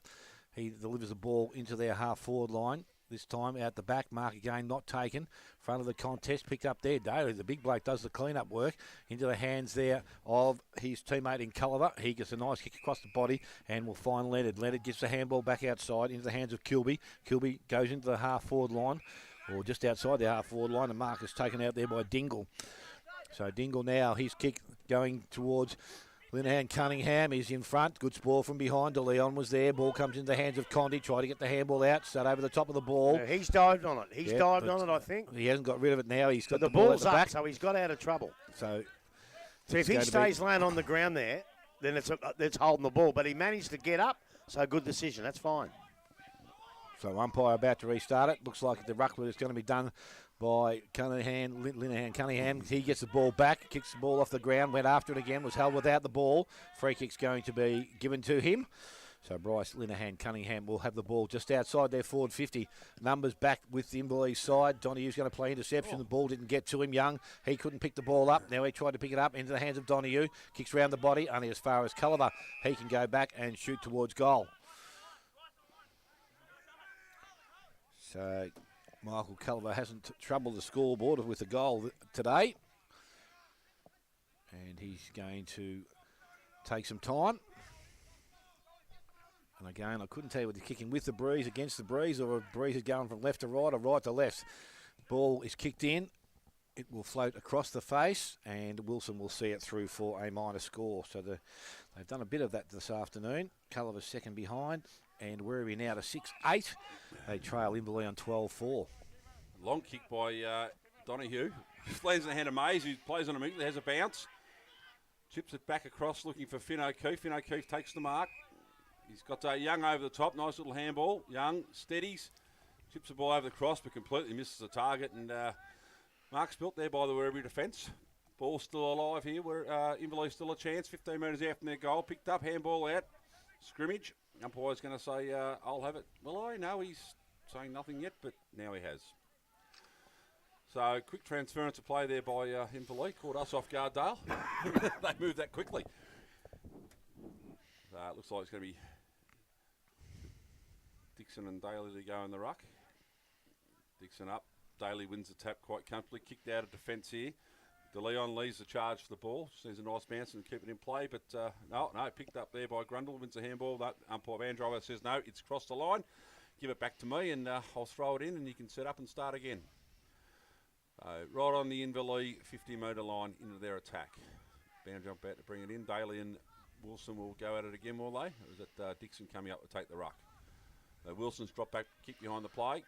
He delivers the ball into their half-forward line. This time out the back, mark again, not taken. Front of the contest, picked up there. Daly, the big bloke, does the clean-up work. Into the hands there of his teammate in Culliver. He gets a nice kick across the body and will find Leonard. Leonard gets the handball back outside into the hands of Kilby. Kilby goes into the half-forward line, or just outside the half-forward line, and Marcus taken out there by Dingle. So Dingle now, his kick going towards Linehan Cunningham is in front. Good ball from behind. De Leon was there. Ball comes into the hands of Condi. Try to get the handball out. Start over the top of the ball. Yeah, he's dived on it. He's dived on it, I think. He hasn't got rid of it now. He's got the ball ball's at the up, back. so he's got out of trouble. So if he stays laying on the ground there, then it's holding the ball. But he managed to get up, so good decision. That's fine. So umpire about to restart it. Looks like the ruckler is going to be done by Linehan Cunningham. He gets the ball back, kicks the ball off the ground, went after it again, was held without the ball. Free kick's going to be given to him. So Bryce Linehan Cunningham will have the ball just outside their forward 50. Numbers back with the Inverleigh side. Donohue's going to play interception. The ball didn't get to him. Young, he couldn't pick the ball up. Now he tried to pick it up into the hands of Donohue. Kicks round the body, only as far as Culliver. He can go back and shoot towards goal. So Michael Culliver hasn't troubled the scoreboard with a goal today. And he's going to take some time. And again, I couldn't tell you whether he's kicking with the breeze, against the breeze, or a breeze is going from left to right or right to left. Ball is kicked in. It will float across the face, and Wilson will see it through for a minor score. So they've done a bit of that this afternoon. Culliver's second behind, and Werribee now to 6-8. They trail Inverleigh on 12-4. Long kick by Donohue. Just lands in the hand of Mays, who plays on immediately, has a bounce. Chips it back across, looking for Finn O'Keefe. Finn O'Keefe takes the mark. He's got Young over the top. Nice little handball. Young steadies. Chips the ball over the cross, but completely misses the target. And Mark Spilt there by the Werribee defence. Ball still alive here. Inverleigh still a chance. 15 metres out from their goal. Picked up, handball out. Scrimmage. Umpire's going to say, I'll have it. Well, I know he's saying nothing yet, but now he has. So, quick transference of play there by Inverleigh. Caught us off guard, Dale. They moved that quickly. It looks like it's going to be Dixon and Daly to go in the ruck. Dixon up. Daly wins the tap quite comfortably. Kicked out of defence here. De Leon leaves the charge for the ball. Sees a nice bounce and keep it in play, but no, picked up there by Grundle. Wins the handball. That umpire Van Driver says no, it's crossed the line. Give it back to me, and I'll throw it in, and you can set up and start again. Right on the Inverleigh 50-metre line into their attack. Bound jump out to bring it in. Daly and Wilson will go at it again, will they? Or is it Dixon coming up to take the ruck? Wilson's dropped back, kick behind the play.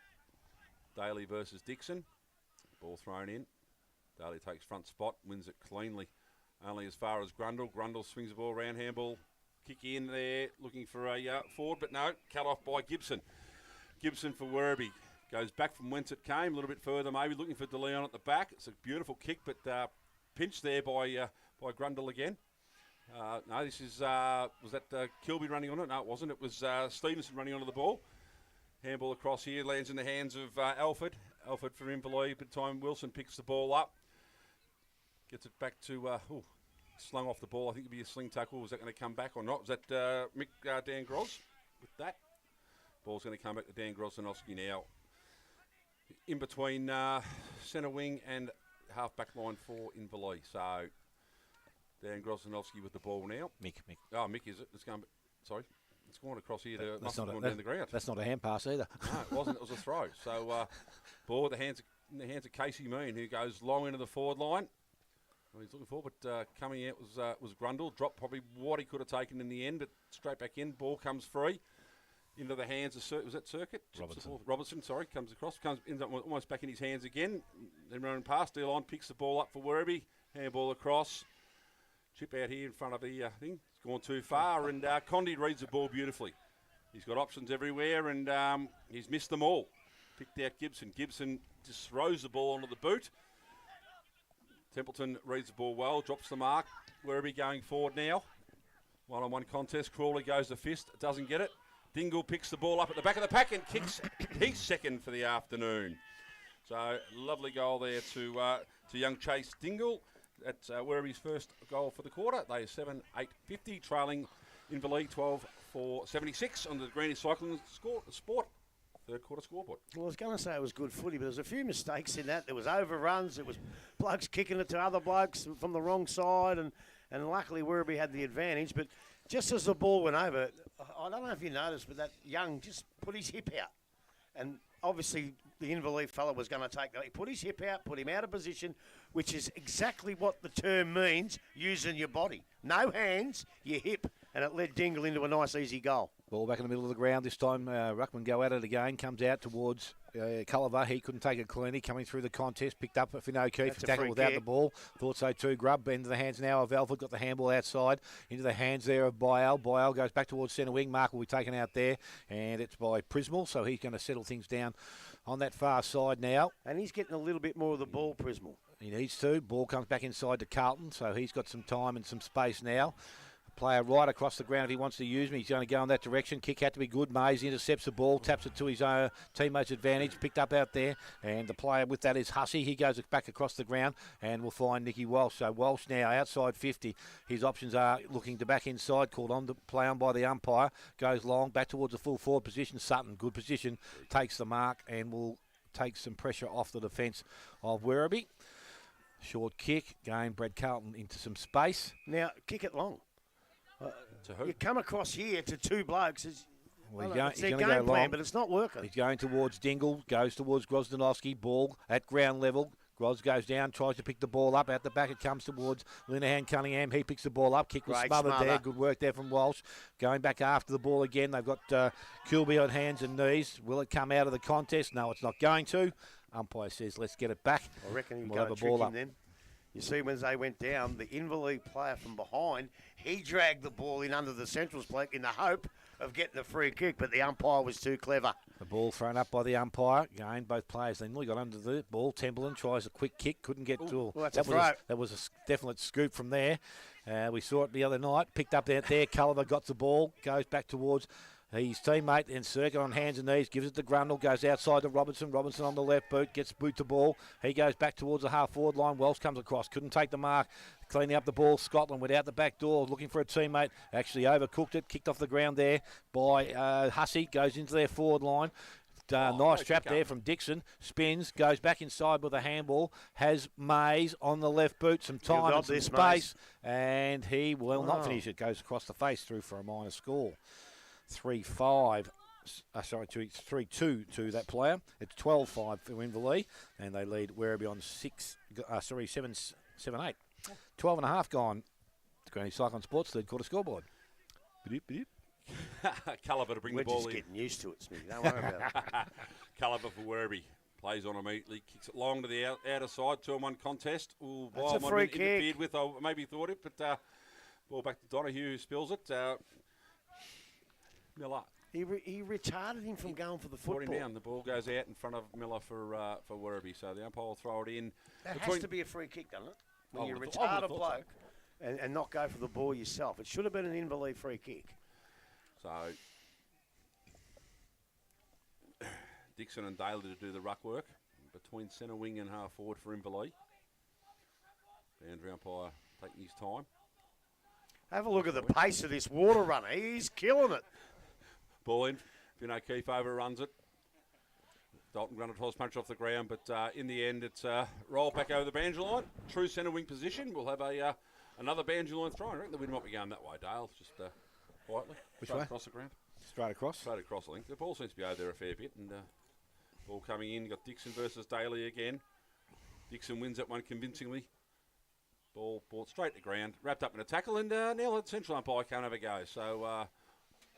Daly versus Dixon. Ball thrown in. Daly takes front spot, wins it cleanly. Only as far as Grundle. Grundle swings the ball around, handball. Kick in there, looking for a forward, but no, cut off by Gibson. Gibson for Werribee. Goes back from whence it came, a little bit further maybe, looking for De Leon at the back. It's a beautiful kick, but pinched there by Grundle again. No, this is, was that Kilby running on it? No, it wasn't. It was Stevenson running onto the ball. Handball across here, lands in the hands of Alford. Alford for Inverleigh, bit of time. Wilson picks the ball up. Gets it back to, slung off the ball. I think it'd be a sling tackle. Was that going to come back or not? Was that Mick Dan Gros with that? Ball's going to come back to Dan Grossanowski now. In between centre wing and half-back line for Inverleigh. So, Dan Grossanowski with the ball now. Mick. Oh, Mick is it? It's going, sorry. It's going across here. That's not down the ground. That's not a hand pass either. No, it wasn't. It was a throw. So, ball in the hands of Casey Mean, who goes long into the forward line. Well, he's looking forward, but coming out was Grundle. Dropped probably what he could have taken in the end, but straight back in. Ball comes free into the hands of was that Circuit? Robertson, sorry, ends up almost back in his hands again. Then running past, Delon picks the ball up for Werribee. Handball across. Chip out here in front of the thing. It's gone too far, and Condi reads the ball beautifully. He's got options everywhere, and he's missed them all. Picked out Gibson. Gibson just throws the ball onto the boot. Templeton reads the ball well, drops the mark. Werribee going forward now. One-on-one contest. Crawley goes to fist, doesn't get it. Dingle picks the ball up at the back of the pack and kicks. He's second for the afternoon. So lovely goal there to young Chase Dingle. That's Werribee's first goal for the quarter. They are 7-8-50, trailing Inverleigh 12-4-76 on the Granny Cycling Sport third quarter scoreboard. Well, I was going to say it was good footy, but there's a few mistakes in that. There was overruns. It was blokes kicking it to other blokes from the wrong side, and luckily Werribee had the advantage. But just as the ball went over, I don't know if you noticed, but that young just put his hip out. And obviously the Inverleigh fella was going to take that. He put his hip out, put him out of position, which is exactly what the term means, using your body. No hands, your hip. And it led Dingle into a nice, easy goal. Ball back in the middle of the ground this time. Ruckman go at it again. Comes out towards Culliver. He couldn't take it cleanly. Coming through the contest. Picked up Finn O'Keefe. Tackled without kick. the ball. Thought so too. Grubb into the hands now of Alford. Got the handball outside. Into the hands there of Byal. Byal goes back towards centre wing. Mark will be taken out there. And it's by Prismal. So he's going to settle things down on that far side now. And he's getting a little bit more of the ball, Prismal. He needs to. Ball comes back inside to Carlton. So he's got some time and some space now. Player right across the ground if he wants to use me. He's going to go in that direction. Kick had to be good. Mays intercepts the ball, taps it to his own teammate's advantage. Picked up out there. And the player with that is Hussey. He goes back across the ground and will find Nicky Walsh. So Walsh now outside 50. His options are looking to back inside. Called on to play on by the umpire. Goes long back towards the full forward position. Sutton, good position. Takes the mark and will take some pressure off the defence of Werribee. Short kick. Game Brad Carlton into some space. Now, kick it long. To who? You come across here to two blokes. It's He's their going to game go plan, long. but it's not working. He's going towards Dingle, goes towards Grozdanovsky, ball at ground level. Gros goes down, tries to pick the ball up. Out the back it comes towards Linehan Cunningham. He picks the ball up. Kick was Great smothered smother. there. Good work there from Walsh. Going back after the ball again. They've got Kilby on hands and knees. Will it come out of the contest? No, it's not going to. Umpire says, let's get it back. I reckon he'll We'll go have a trick ball him up. then. You see, when they went down, the Inverleigh player from behind, he dragged the ball in under the Central's plate in the hope of getting the free kick, but the umpire was too clever. The ball thrown up by the umpire. Again, both players, they nearly got under the ball. Templeton tries a quick kick, couldn't get to. Well, that's that a throw. That was a definite scoop from there. We saw it the other night. Picked up out there. Culliver got the ball, goes back towards his teammate and Circuit on hands and knees, gives it to Grundle, goes outside to Robinson. Robinson on the left boot, gets boot to ball. He goes back towards the half-forward line. Welsh comes across, couldn't take the mark. Cleaning up the ball, Scotland went out the back door, looking for a teammate. Actually overcooked it, kicked off the ground there by Hussey, goes into their forward line. Nice trap there from Dixon. Spins, goes back inside with a handball. Has Mays on the left boot, some time and some space. And he will not finish it. Goes across the face, through for a minor score. 3-2 to that player. It's 12-5 for Inverleigh, and they lead Werribee on 7-8. 12 and a half gone. The Granny Cyclone Sports third quarter scoreboard. Culliver to bring We're the ball just in. getting used to it, Smithy. Don't worry about it. Culliver for Werribee. Plays on immediately, kicks it long to the outer side, 2-on-1 contest. Ooh, That's a might have free been interfered kick. with. I maybe thought it, but ball back to Donahue, who spills it. Miller He retarded him from going for the brought him football. down. The ball goes out in front of Miller for Werribee, so the umpire will throw it in. That has to be a free kick, doesn't it? When I you would've thought- I retard a would've thought bloke and not go for the ball yourself. It should have been an Inverleigh free kick. So Dixon and Daly to do the ruck work between centre wing and half forward for Inverleigh. Boundary umpire taking his time. Have a look at the pace of this water runner. He's killing it. Ball in. Finn O'Keefe overruns it. Dalton Grundle tries punch off the ground, but in the end, it's roll back over the boundary line. True centre wing position. We'll have another boundary line throw. I reckon the wind might be going that way, Dale. Just quietly. Which Straight way? across the ground. Straight across. Straight across, I think. The ball seems to be over there a fair bit. And ball coming in. Got Dixon versus Daly again. Dixon wins that one convincingly. Ball brought straight to ground. Wrapped up in a tackle. And now the central umpire can't have a go. So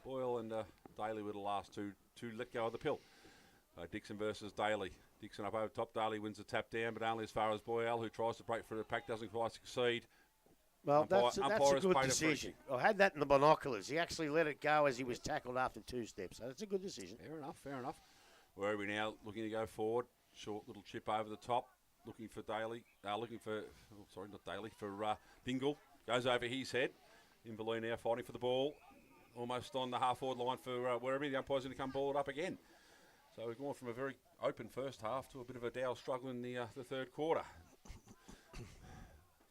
Boyle and Daly were the last two to let go of the pill. Dixon versus Daly. Dixon up over top. Daly wins the tap down, but only as far as Boyle, who tries to break through the pack, doesn't quite succeed. Well, that's a Umpires good paid a free decision. kick. I had that in the binoculars. He actually let it go as he was tackled after 2 steps. So that's a good decision. Fair enough. Werribee now looking to go forward. Short little chip over the top. Looking for Dingle. Goes over his head. Inverleigh now fighting for the ball. Almost on the half-forward line for Werribee. The umpire's going to come ball it up again. So we've gone from a very open first half to a bit of a dour struggle in the third quarter.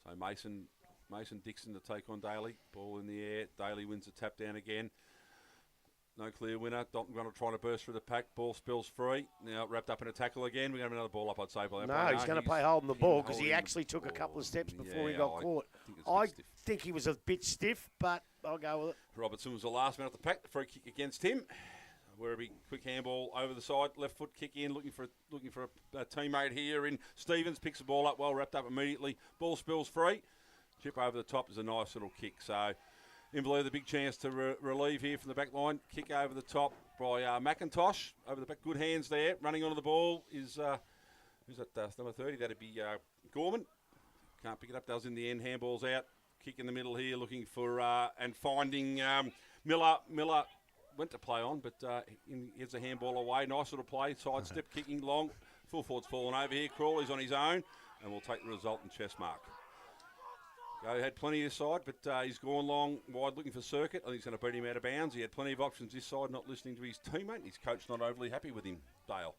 So Mason Dixon to take on Daly. Ball in the air. Daly wins the tap down again. No clear winner. Dalton Grundle trying to burst through the pack. Ball spills free. Now wrapped up in a tackle again. We're going to have another ball up, I'd say. By that No, point. he's going to play holding the ball because he actually took a couple of steps before he got caught. I think he was a bit stiff, but I'll go with it. Robertson was the last man off the pack. The free kick against him. Werribee quick handball over the side. Left foot kick in. Looking for a teammate here in Stevens. Picks the ball up. Well wrapped up immediately. Ball spills free. Chip over the top is a nice little kick. So Inverleigh the big chance to relieve here from the back line. Kick over the top by McIntosh. Over the back. Good hands there. Running onto the ball is, who's that, number 30? That'd be Gorman. Can't pick it up. Does in the end. Handball's out. Kick in the middle here. Looking for and finding Miller. Miller went to play on, but he gets a handball away. Nice little play. Side step kicking long. Full forward's fallen over here. Crawley's on his own. And we'll take the result in chest mark. Go had plenty this side, but he's gone long, wide, looking for circuit. I think he's going to beat him out of bounds. He had plenty of options this side, not listening to his teammate. His coach not overly happy with him, Dale.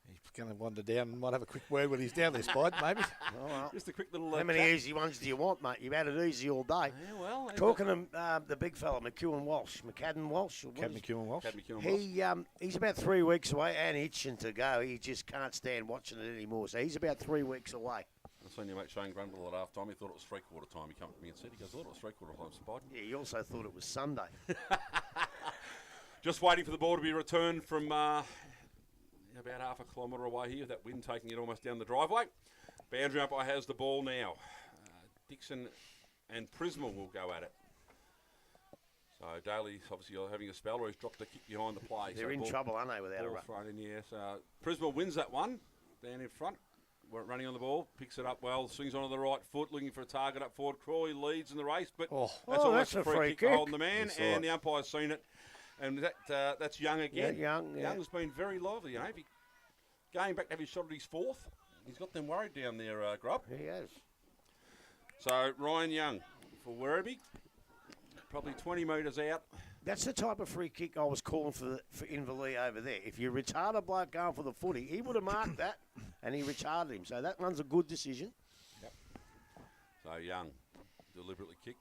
He's going to wander down and might have a quick word when he's down this spot, maybe. Oh, well. Just a quick little... How many easy ones do you want, mate? You've had it easy all day. Yeah, well... Talking to the big fella, McCadden Walsh. He's about 3 weeks away and itching to go. He just can't stand watching it anymore. So he's about 3 weeks away. I seen your mate Shane Grundle at half time. He thought it was three-quarter time. He came up to me and said, he goes, I thought it was three-quarter time, Spide. Yeah, he also thought it was Sunday. Just waiting for the ball to be returned from about half a kilometre away here. That wind taking it almost down the driveway. Boundary umpire has the ball now. Dixon and Prisma will go at it. So Daly's obviously having a spell, or he's dropped the kick behind the play. They're in trouble, aren't they, without a run? Thrown in the air. So Prisma wins that one down in front. We're running on the ball, picks it up well, swings onto the right foot, looking for a target up forward. Crawley leads in the race, but that's almost a free kick holding the man, and the umpire's seen it. And that's Young again. Yeah, Young's been very lively. If he going back to have his shot at his fourth, he's got them worried down there, Grub. He has. So Ryan Young for Werribee, probably 20 metres out. That's the type of free kick I was calling for Inverleigh over there. If you retard a bloke going for the footy, he would have marked that, and he retarded him. So that one's a good decision. Yep. So Young deliberately kicked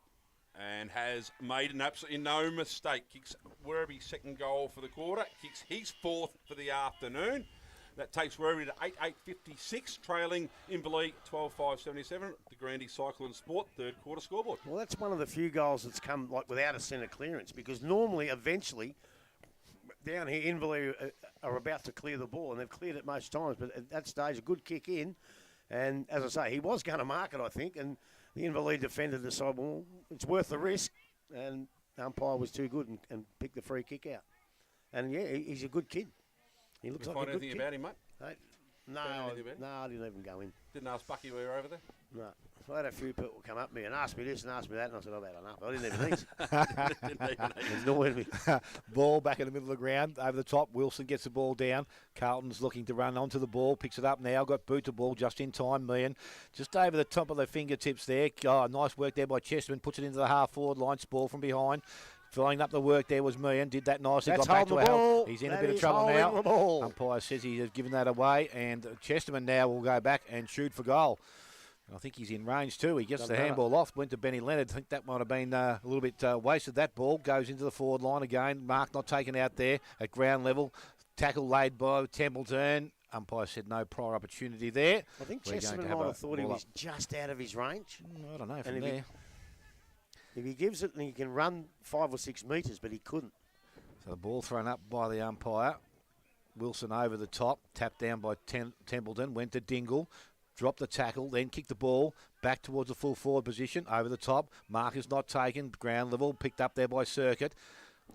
and has made an absolutely no mistake. Kicks Werribee's second goal for the quarter. Kicks his fourth for the afternoon. That takes Werribee to 8-8-56, trailing Inverleigh 12-5-77. The Grandy Cycle and Sport third quarter scoreboard. Well, that's one of the few goals that's come without a centre clearance, because normally, eventually, down here, Inverleigh are about to clear the ball, and they've cleared it most times. But at that stage, a good kick in, and as I say, he was going to mark it, I think, and the Inverleigh defender decided, well, it's worth the risk, and the umpire was too good and picked the free kick out. And yeah, he's a good kid. He looks like a good kid. Find anything about him, mate? No, I didn't even go in. Didn't ask Bucky we were over there? No. I had a few people come up to me and ask me this and ask me that, and I said, I've had enough. I didn't even eat. There's no way to me. Ball back in the middle of the ground, over the top. Wilson gets the ball down. Carlton's looking to run onto the ball, picks it up now, got boot to ball just in time. Meehan just over the top of the fingertips there. Oh, nice work there by Chesterman, puts it into the half-forward line, Spall from behind. Filling up the work there was Meehan, did that nicely, That's got back to the ball. He's in a bit of trouble now. Umpire says he has given that away, and Chesterman now will go back and shoot for goal. I think he's in range too. He gets the handball off, went to Benny Leonard. I think that might have been a little bit wasted. That ball goes into the forward line again. Mark not taken out there at ground level. Tackle laid by Templeton. Umpire said no prior opportunity there. I think Chesterman might have thought he was just out of his range. I don't know from there. If he gives it, then he can run 5 or 6 metres, but he couldn't. So the ball thrown up by the umpire. Wilson over the top, tapped down by Templeton, went to Dingle, dropped the tackle, then kicked the ball back towards the full forward position, over the top. Mark is not taken, ground level, picked up there by Circuit.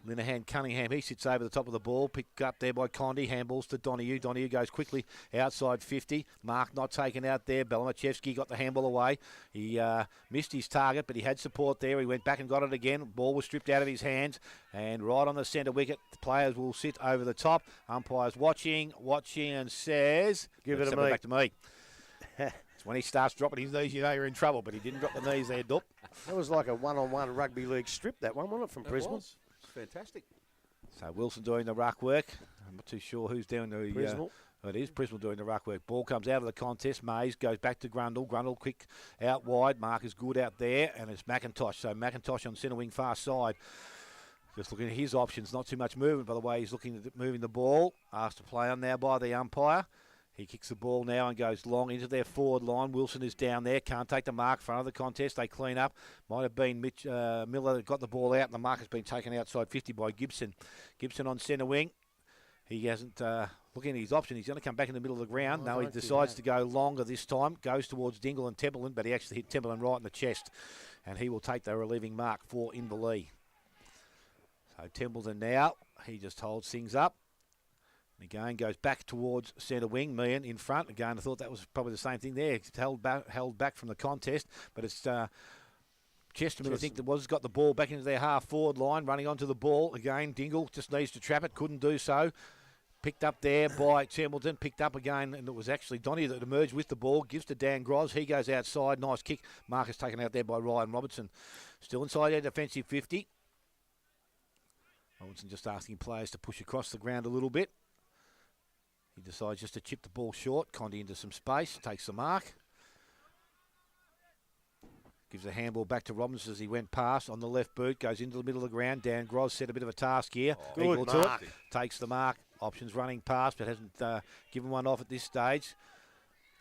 Linehan Cunningham, he sits over the top of the ball, picked up there by Condi, handballs to Donahue. Donahue goes quickly outside 50. Mark not taken out there. Belamachevsky got the handball away. He missed his target, but he had support there. He went back and got it again. Ball was stripped out of his hands, and right on the centre wicket, the players will sit over the top. Umpire's watching, and says, Give it to me. me. Back to me. It's when he starts dropping his knees, you know you're in trouble, but he didn't drop the knees there, Dup. That was like a one-on-one rugby league strip, that one, wasn't it, from Brisbane? Fantastic. So Wilson doing the ruck work. I'm not too sure who's doing the... Brisbane. It is Brisbane doing the ruck work. Ball comes out of the contest. Mays goes back to Grundle. Grundle quick out wide. Mark is good out there, and it's McIntosh. So McIntosh on centre wing far side. Just looking at his options. Not too much movement, by the way. He's looking at moving the ball. Asked to play on now by the umpire. He kicks the ball now and goes long into their forward line. Wilson is down there. Can't take the mark. Front of the contest. They clean up. Might have been Miller that got the ball out, and the mark has been taken outside 50 by Gibson. Gibson on centre wing. He hasn't looking at his option. He's going to come back in the middle of the ground. Oh, No, he decides to go longer this time. Goes towards Dingle and Templeton, but he actually hit Templeton right in the chest. And he will take the relieving mark for Inverleigh. So Templeton now, he just holds things up. Again, goes back towards centre wing. Meehan in front. Again, I thought that was probably the same thing there. It's held back from the contest, but it's Chesterman, I think, got the ball back into their half-forward line, running onto the ball. Again, Dingle just needs to trap it. Couldn't do so. Picked up there by Templeton. Picked up again, and it was actually Donnie that emerged with the ball. Gives to Dan Groz. He goes outside. Nice kick. Marcus taken out there by Ryan Robertson. Still inside their defensive 50. Robertson just asking players to push across the ground a little bit. He decides just to chip the ball short. Condi into some space. Takes the mark. Gives the handball back to Robbins as he went past on the left boot. Goes into the middle of the ground. Dan Groz set a bit of a task here. Equal to it. Takes the mark. Options running past, but hasn't given one off at this stage.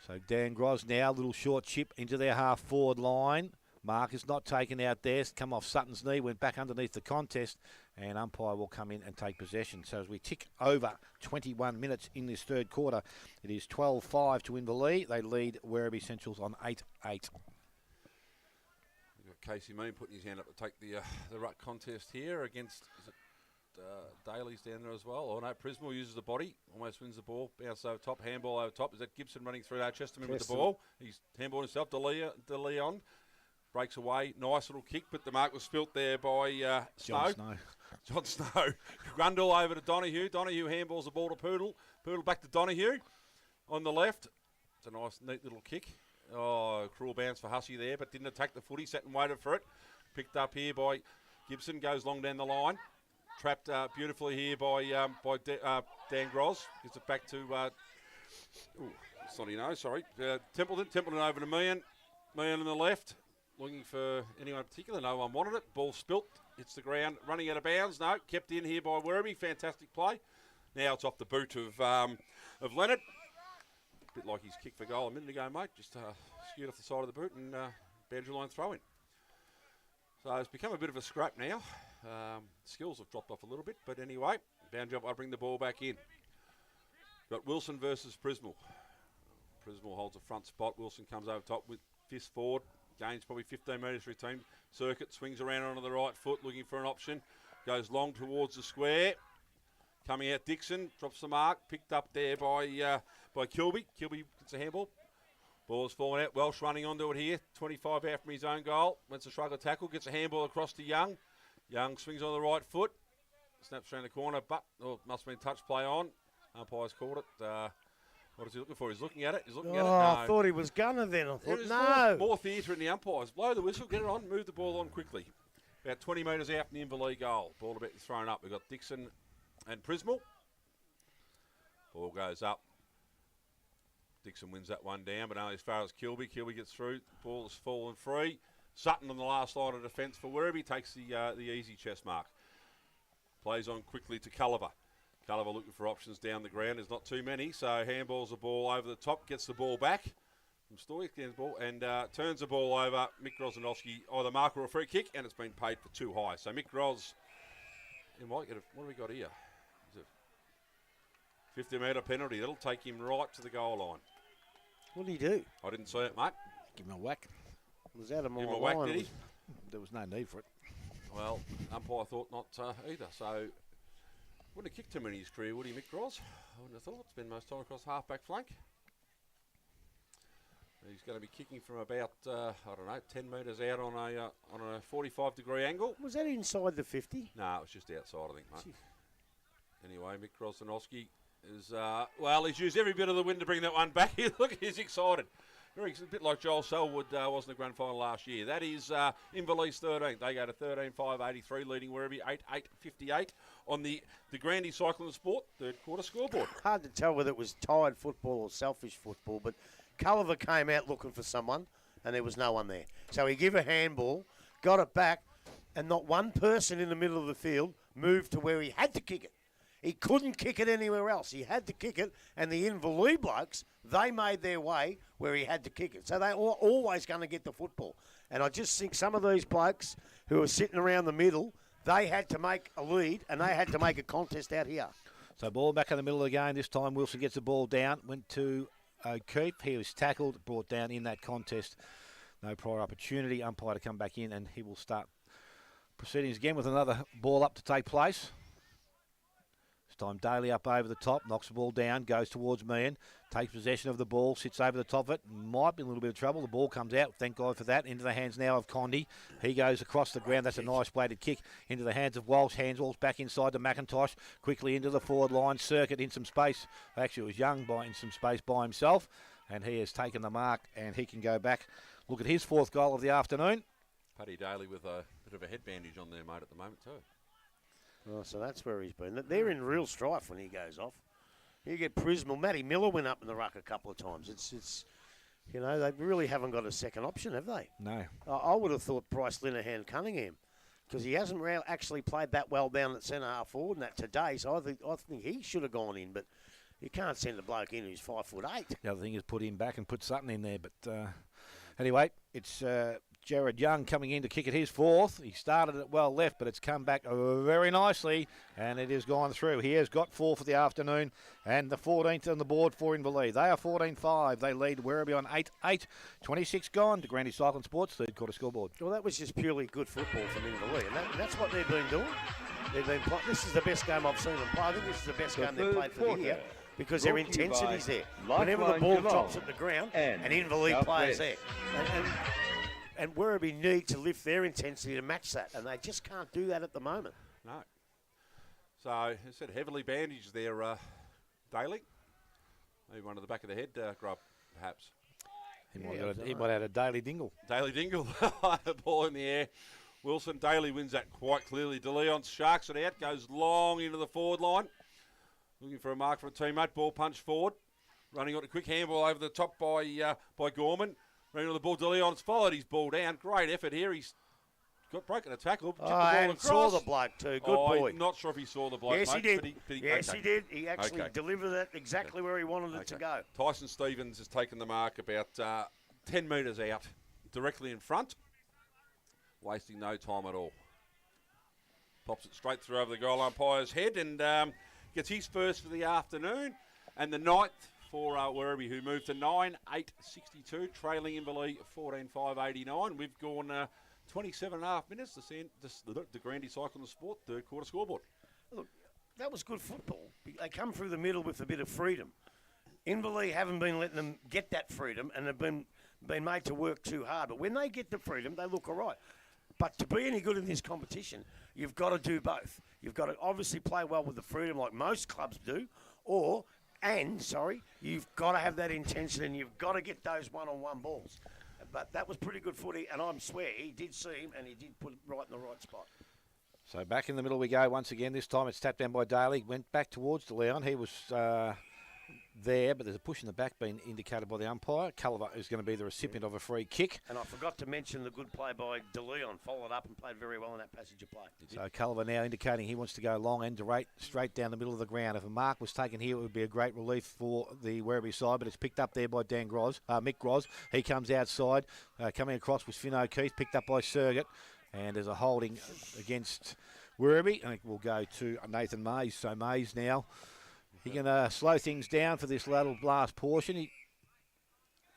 So Dan Groz now, little short chip into their half-forward line. Mark is not taken out there. It's come off Sutton's knee, went back underneath the contest, and umpire will come in and take possession. So as we tick over 21 minutes in this third quarter, it is 12-5 to Inverleigh. They lead Werribee Centrals on 8-8. We've got Casey Mean putting his hand up to take the ruck contest here against Daly's down there as well. Oh no, Prismal uses the body, almost wins the ball, bounce over top, handball over top. Is that Gibson running through now? Chesterman with the ball. He's handball himself. De Leon breaks away. Nice little kick, but the mark was spilt there by Snow. John Snow. Grundle over to Donahue. Donahue handballs the ball to Poodle. Poodle back to Donahue on the left. It's a nice, neat little kick. Oh, cruel bounce for Hussey there, but didn't attack the footy. Sat and waited for it. Picked up here by Gibson. Goes long down the line. Trapped beautifully here by Dan Groz. Gives it back to Sonny, no, sorry. Templeton over to Meehan. Meehan on the left. Looking for anyone in particular. No one wanted it. Ball spilt. Hits the ground. Running out of bounds. No. Kept in here by Werribee. Fantastic play. Now it's off the boot of Leonard. A bit like his kick for goal a minute ago, mate. Just skewed off the side of the boot and boundary line throw in. So it's become a bit of a scrap now. Skills have dropped off a little bit, but anyway, boundary up. I bring the ball back in. Got Wilson versus Prismal. Prismal holds a front spot. Wilson comes over top with fist forward. Gains probably 15 metres through team. Circuit swings around onto the right foot, looking for an option. Goes long towards the square. Coming out, Dixon drops the mark. Picked up there by Kilby. Kilby gets a handball. Ball's falling out. Welsh running onto it here. 25 out from his own goal. Went to struggle tackle. Gets a handball across to Young. Young swings on the right foot. Snaps around the corner, but must have been touch play on. Umpire's called it. What is he looking for? He's looking at it. He's looking at it. No. I thought he was gunner then. I thought, no. More theatre in the umpires. Blow the whistle, get it on, move the ball on quickly. About 20 metres out from the Inverleigh goal. Ball a bit thrown up. We've got Dixon and Prismal. Ball goes up. Dixon wins that one down, but only as far as Kilby. Kilby gets through. Ball has fallen free. Sutton on the last line of defence for Werribee takes the easy chest mark. Plays on quickly to Culliver. Culliver looking for options down the ground. There's not too many, so handballs the ball over the top, gets the ball back from Stoic, and turns the ball over. Mick Grozanowski, either mark or a free kick, and it's been paid for too high. So Mick Groz, what have we got here? Is it 50-metre penalty. That'll take him right to the goal line. What did he do? I didn't see it, mate. Give him a whack. Was that a Give him a whack, did he? There was no need for it. Well, umpire thought not either. So, wouldn't have kicked too many in his career, would he, Mick Gross? I wouldn't have thought. Spent most time across half-back flank. He's going to be kicking from about, 10 metres out on a 45-degree angle. Was that inside the 50? No, it was just outside, I think, mate. Anyway, Mick Krosnowski is, he's used every bit of the wind to bring that one back. Look, he's excited. A bit like Joel Selwood was in the grand final last year. That is Inverleigh's 13th. They go to 13.583, leading Werribee 8.858 on the Grandy Cycling Sport third quarter scoreboard. Hard to tell whether it was tired football or selfish football, but Culliver came out looking for someone, and there was no one there. So he gave a handball, got it back, and not one person in the middle of the field moved to where he had to kick it. He couldn't kick it anywhere else. He had to kick it, and the Inverleigh blokes, they made their way where he had to kick it. So they were always going to get the football. And I just think some of these blokes who are sitting around the middle, they had to make a lead, and they had to make a contest out here. So ball back in the middle of the game. This time Wilson gets the ball down, went to O'Keefe. He was tackled, brought down in that contest. No prior opportunity. Umpire to come back in, and he will start proceedings again with another ball up to take place. This time Daly up over the top, knocks the ball down, goes towards Meehan, takes possession of the ball, sits over the top of it, might be in a little bit of trouble. The ball comes out, thank God for that, into the hands now of Condi. He goes across the ground, that's a nice bladed kick into the hands of Walsh. Walsh back inside to McIntosh, quickly into the forward line, Circuit in some space. Actually, it was Young in some space by himself, and he has taken the mark, and he can go back. Look at his fourth goal of the afternoon. Paddy Daly with a bit of a head bandage on there, mate, at the moment too. Oh, so that's where he's been. They're in real strife when he goes off. You get Prismal. Matty Miller went up in the ruck a couple of times. It's they really haven't got a second option, have they? No. I would have thought Bryce Linehan Cunningham, because he hasn't actually played that well down at centre half forward and that today. So I think he should have gone in, but you can't send a bloke in who's 5'8". The other thing is put him back and put something in there. But anyway, it's Jared Young coming in to kick at his fourth. He started it well left, but it's come back very nicely, and it has gone through. He has got 4 for the afternoon, and the 14th on the board for Inverleigh. They are 14-5. They lead Werribee on 8-8. 26 gone to Grandy Cycling Sports, third quarter scoreboard. Well, that was just purely good football from Inverleigh, and that's what they've been doing. This is the best game I've seen them play. I think this is the best game they've played for the year, because their intensity's there. Whenever the ball drops at the ground, and Inverleigh players there. And Werribee need to lift their intensity to match that, and they just can't do that at the moment. No. So, I said heavily bandaged there, Daly. Maybe one to the back of the head, Grub, perhaps. He might have had a Daly dingle. Daly dingle, the ball in the air. Wilson, Daly wins that quite clearly. DeLeon sharks it out, goes long into the forward line. Looking for a mark for a teammate, ball punch forward. Running on a quick handball over the top by Gorman. Running on the ball, DeLeon's followed his ball down. Great effort here. He's got broken a tackle. And saw the bloke too. Good boy. I'm not sure if he saw the bloke. Yes, mate, he did. He did. He actually Okay. delivered it exactly where he wanted it to go. Tyson Stevens has taken the mark about 10 metres out, directly in front, wasting no time at all. Pops it straight through over the goal umpire's head and gets his first for the afternoon. And the ninth for Werribee, who moved to 9.862, trailing Inverleigh 14.589. We've gone 27.5 minutes to send the Grandy Cycling Sport third quarter scoreboard. Look, that was good football. They come through the middle with a bit of freedom. Inverleigh haven't been letting them get that freedom, and have been made to work too hard. But when they get the freedom, they look all right. But to be any good in this competition, you've got to do both. You've got to obviously play well with the freedom like most clubs do, you've got to have that intensity, and you've got to get those one-on-one balls. But that was pretty good footy, and I swear he did see him, and he did put it right in the right spot. So back in the middle we go once again. This time it's tapped down by Daly. Went back towards DeLeon. He was there, but there's a push in the back being indicated by the umpire. Culliver is going to be the recipient of a free kick. And I forgot to mention the good play by DeLeon. Followed up and played very well in that passage of play. So Culliver now indicating he wants to go long and straight down the middle of the ground. If a mark was taken here, it would be a great relief for the Werribee side, but it's picked up there by Mick Groz. He comes outside, coming across with Finn O'Keefe, picked up by Surgett. And there's a holding against Werribee. I think we'll go to Nathan Mays. So Mays now, he's going to slow things down for this last portion.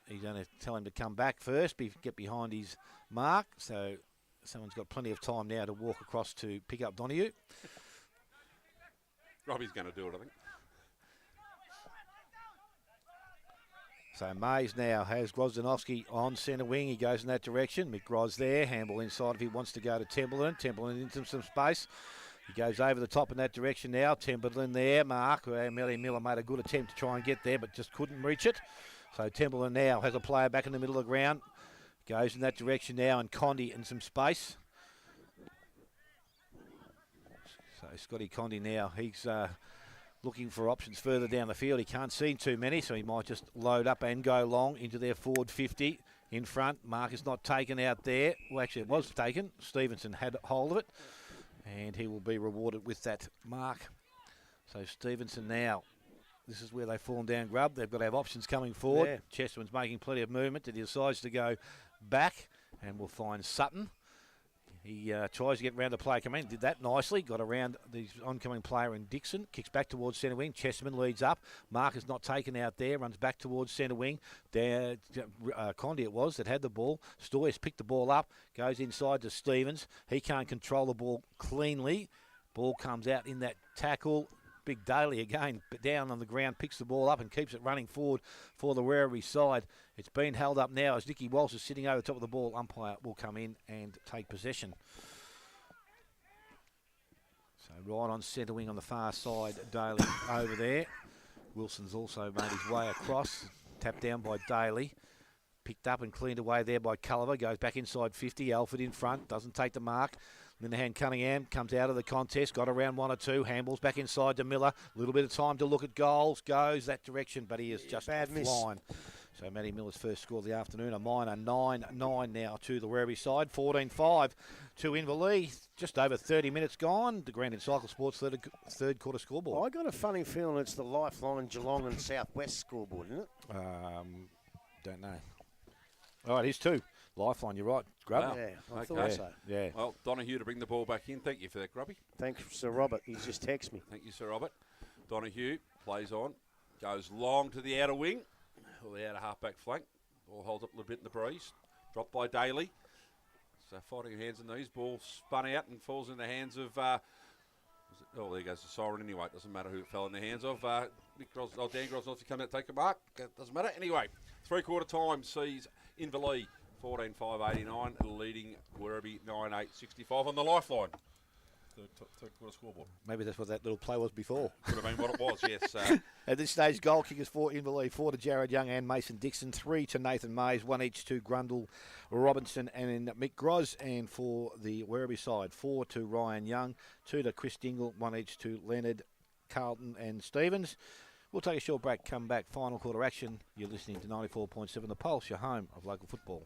He's going to tell him to come back first, get behind his mark. So someone's got plenty of time now to walk across to pick up Donahue. Robbie's going to do it, I think. So Mays now has Grozdanovsky on centre wing. He goes in that direction. McGroz there. Handball inside if he wants to go to Templeton. Templeton into some space. He goes over the top in that direction now. Templeton there. Mark. Melly Miller made a good attempt to try and get there, but just couldn't reach it. So Templeton now has a player back in the middle of the ground. Goes in that direction now, and Condi in some space. So Scotty Condi now, he's looking for options further down the field. He can't see too many, so he might just load up and go long into their forward 50 in front. Mark is not taken out there. Well, actually, it was taken. Stevenson had hold of it, and he will be rewarded with that mark. So Stevenson now, this is where they've fallen down grub. They've got to have options coming forward. Yeah. Chesterman's making plenty of movement. He decides to go back, and we'll find Sutton. He tries to get round the player coming in. Did that nicely. Got around the oncoming player in Dixon. Kicks back towards centre wing. Chesterman leads up. Mark is not taken out there. Runs back towards centre wing. There, Condi it was that had the ball. Stoyce picked the ball up. Goes inside to Stevens. He can't control the ball cleanly. Ball comes out in that tackle. Big Daly again down on the ground, picks the ball up and keeps it running forward for the Werribee side. It's been held up now as Nicky Walsh is sitting over the top of the ball. Umpire will come in and take possession. So right on centre wing on the far side, Daly over there. Wilson's also made his way across, tapped down by Daly. Picked up and cleaned away there by Culliver. Goes back inside 50. Alford in front, doesn't take the mark. Linehan Cunningham comes out of the contest, got around 1 or 2, handballs back inside to Miller. A little bit of time to look at goals, goes that direction, but he is just bad miss. Flying. So Matty Miller's first score of the afternoon, a minor 9-9 now to the Werribee side, 14-5 to Inverleigh. Just over 30 minutes gone. The Grandin Cycle Sports third quarter scoreboard. I got a funny feeling it's the Lifeline, Geelong and Southwest scoreboard, isn't it? Don't know. Oh, it is too. Lifeline, you're right. Grubby. Wow. Yeah, I Okay. thought so. Yeah. Well, Donahue to bring the ball back in. Thank you for that, Grubby. Thanks, Sir Robert. He's just texted me. Thank you, Sir Robert. Donahue plays on, goes long to the outer wing, or the outer half-back flank. Ball holds up a little bit in the breeze. Dropped by Daly. So fighting hands and knees. Ball spun out and falls in the hands of... oh, there goes the siren anyway. It doesn't matter who it fell in the hands of. Dan Grosnov to come out and take a mark. It doesn't matter. Anyway, three-quarter time sees Inverleigh 14-5-89, leading Werribee 9-8-65 on the Lifeline. Third quarter scoreboard. Maybe that's what that little play was before. Could have been what it was, yes. At this stage, goal kickers for Inverleigh, 4 to Jared Young and Mason Dixon, 3 to Nathan Mays, 1 each to Grundle Robinson and Mick Groz, and for the Werribee side, 4 to Ryan Young, 2 to Chris Dingle, 1 each to Leonard, Carlton and Stevens. We'll take a short break, come back, final quarter action. You're listening to 94.7 The Pulse, your home of local football.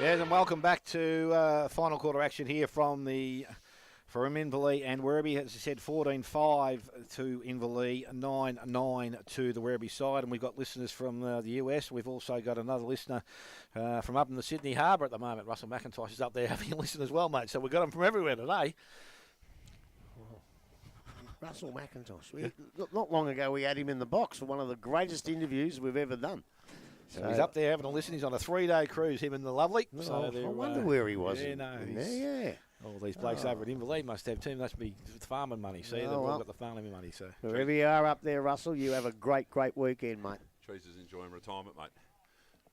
Yes, and welcome back to final quarter action here from Inverleigh and Werribee. As I said, 14-5 to Inverleigh, 9-9 to the Werribee side. And we've got listeners from the US. We've also got another listener from up in the Sydney Harbour at the moment. Russell McIntosh is up there having a listen as well, mate. So we've got them from everywhere today. Russell McIntosh. Not long ago, we had him in the box for one of the greatest interviews we've ever done. So he's up there having a listen. He's on a 3-day cruise, him and the lovely. Oh, So I wonder where he was. Yeah, no. Yeah. All these blokes over at Inverleigh must have too. Must be farming money. See, they've all got the farming money. So wherever you are up there, Russell, you have a great weekend, mate. Trees is enjoying retirement, mate,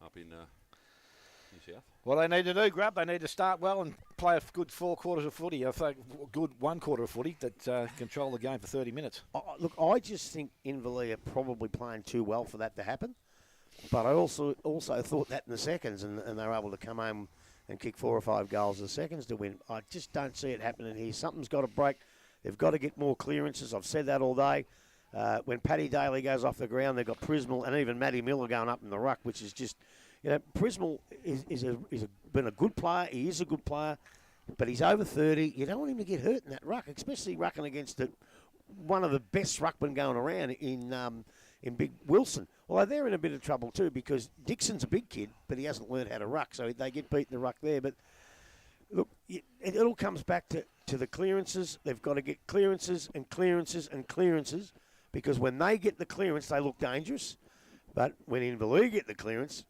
up in New South. What they need to do, Grub, they need to start well and play a good 4 quarters of footy. I think a good 1 quarter of footy that control the game for 30 minutes. Look, I just think Inverleigh are probably playing too well for that to happen. But I also thought that in the seconds, and they were able to come home and kick 4 or 5 goals in the seconds to win. I just don't see it happening here. Something's got to break. They've got to get more clearances. I've said that all day. When Paddy Daly goes off the ground, they've got Prismal and even Matty Miller going up in the ruck, which is just, Prismal been a good player. He is a good player, but he's over 30. You don't want him to get hurt in that ruck, especially rucking against one of the best ruckmen going around in Big Wilson. Although they're in a bit of trouble too because Dixon's a big kid, but he hasn't learned how to ruck, so they get beat in the ruck there. But look, it all comes back to the clearances. They've got to get clearances and clearances and clearances because when they get the clearance, they look dangerous. But when Inverleigh get the clearance,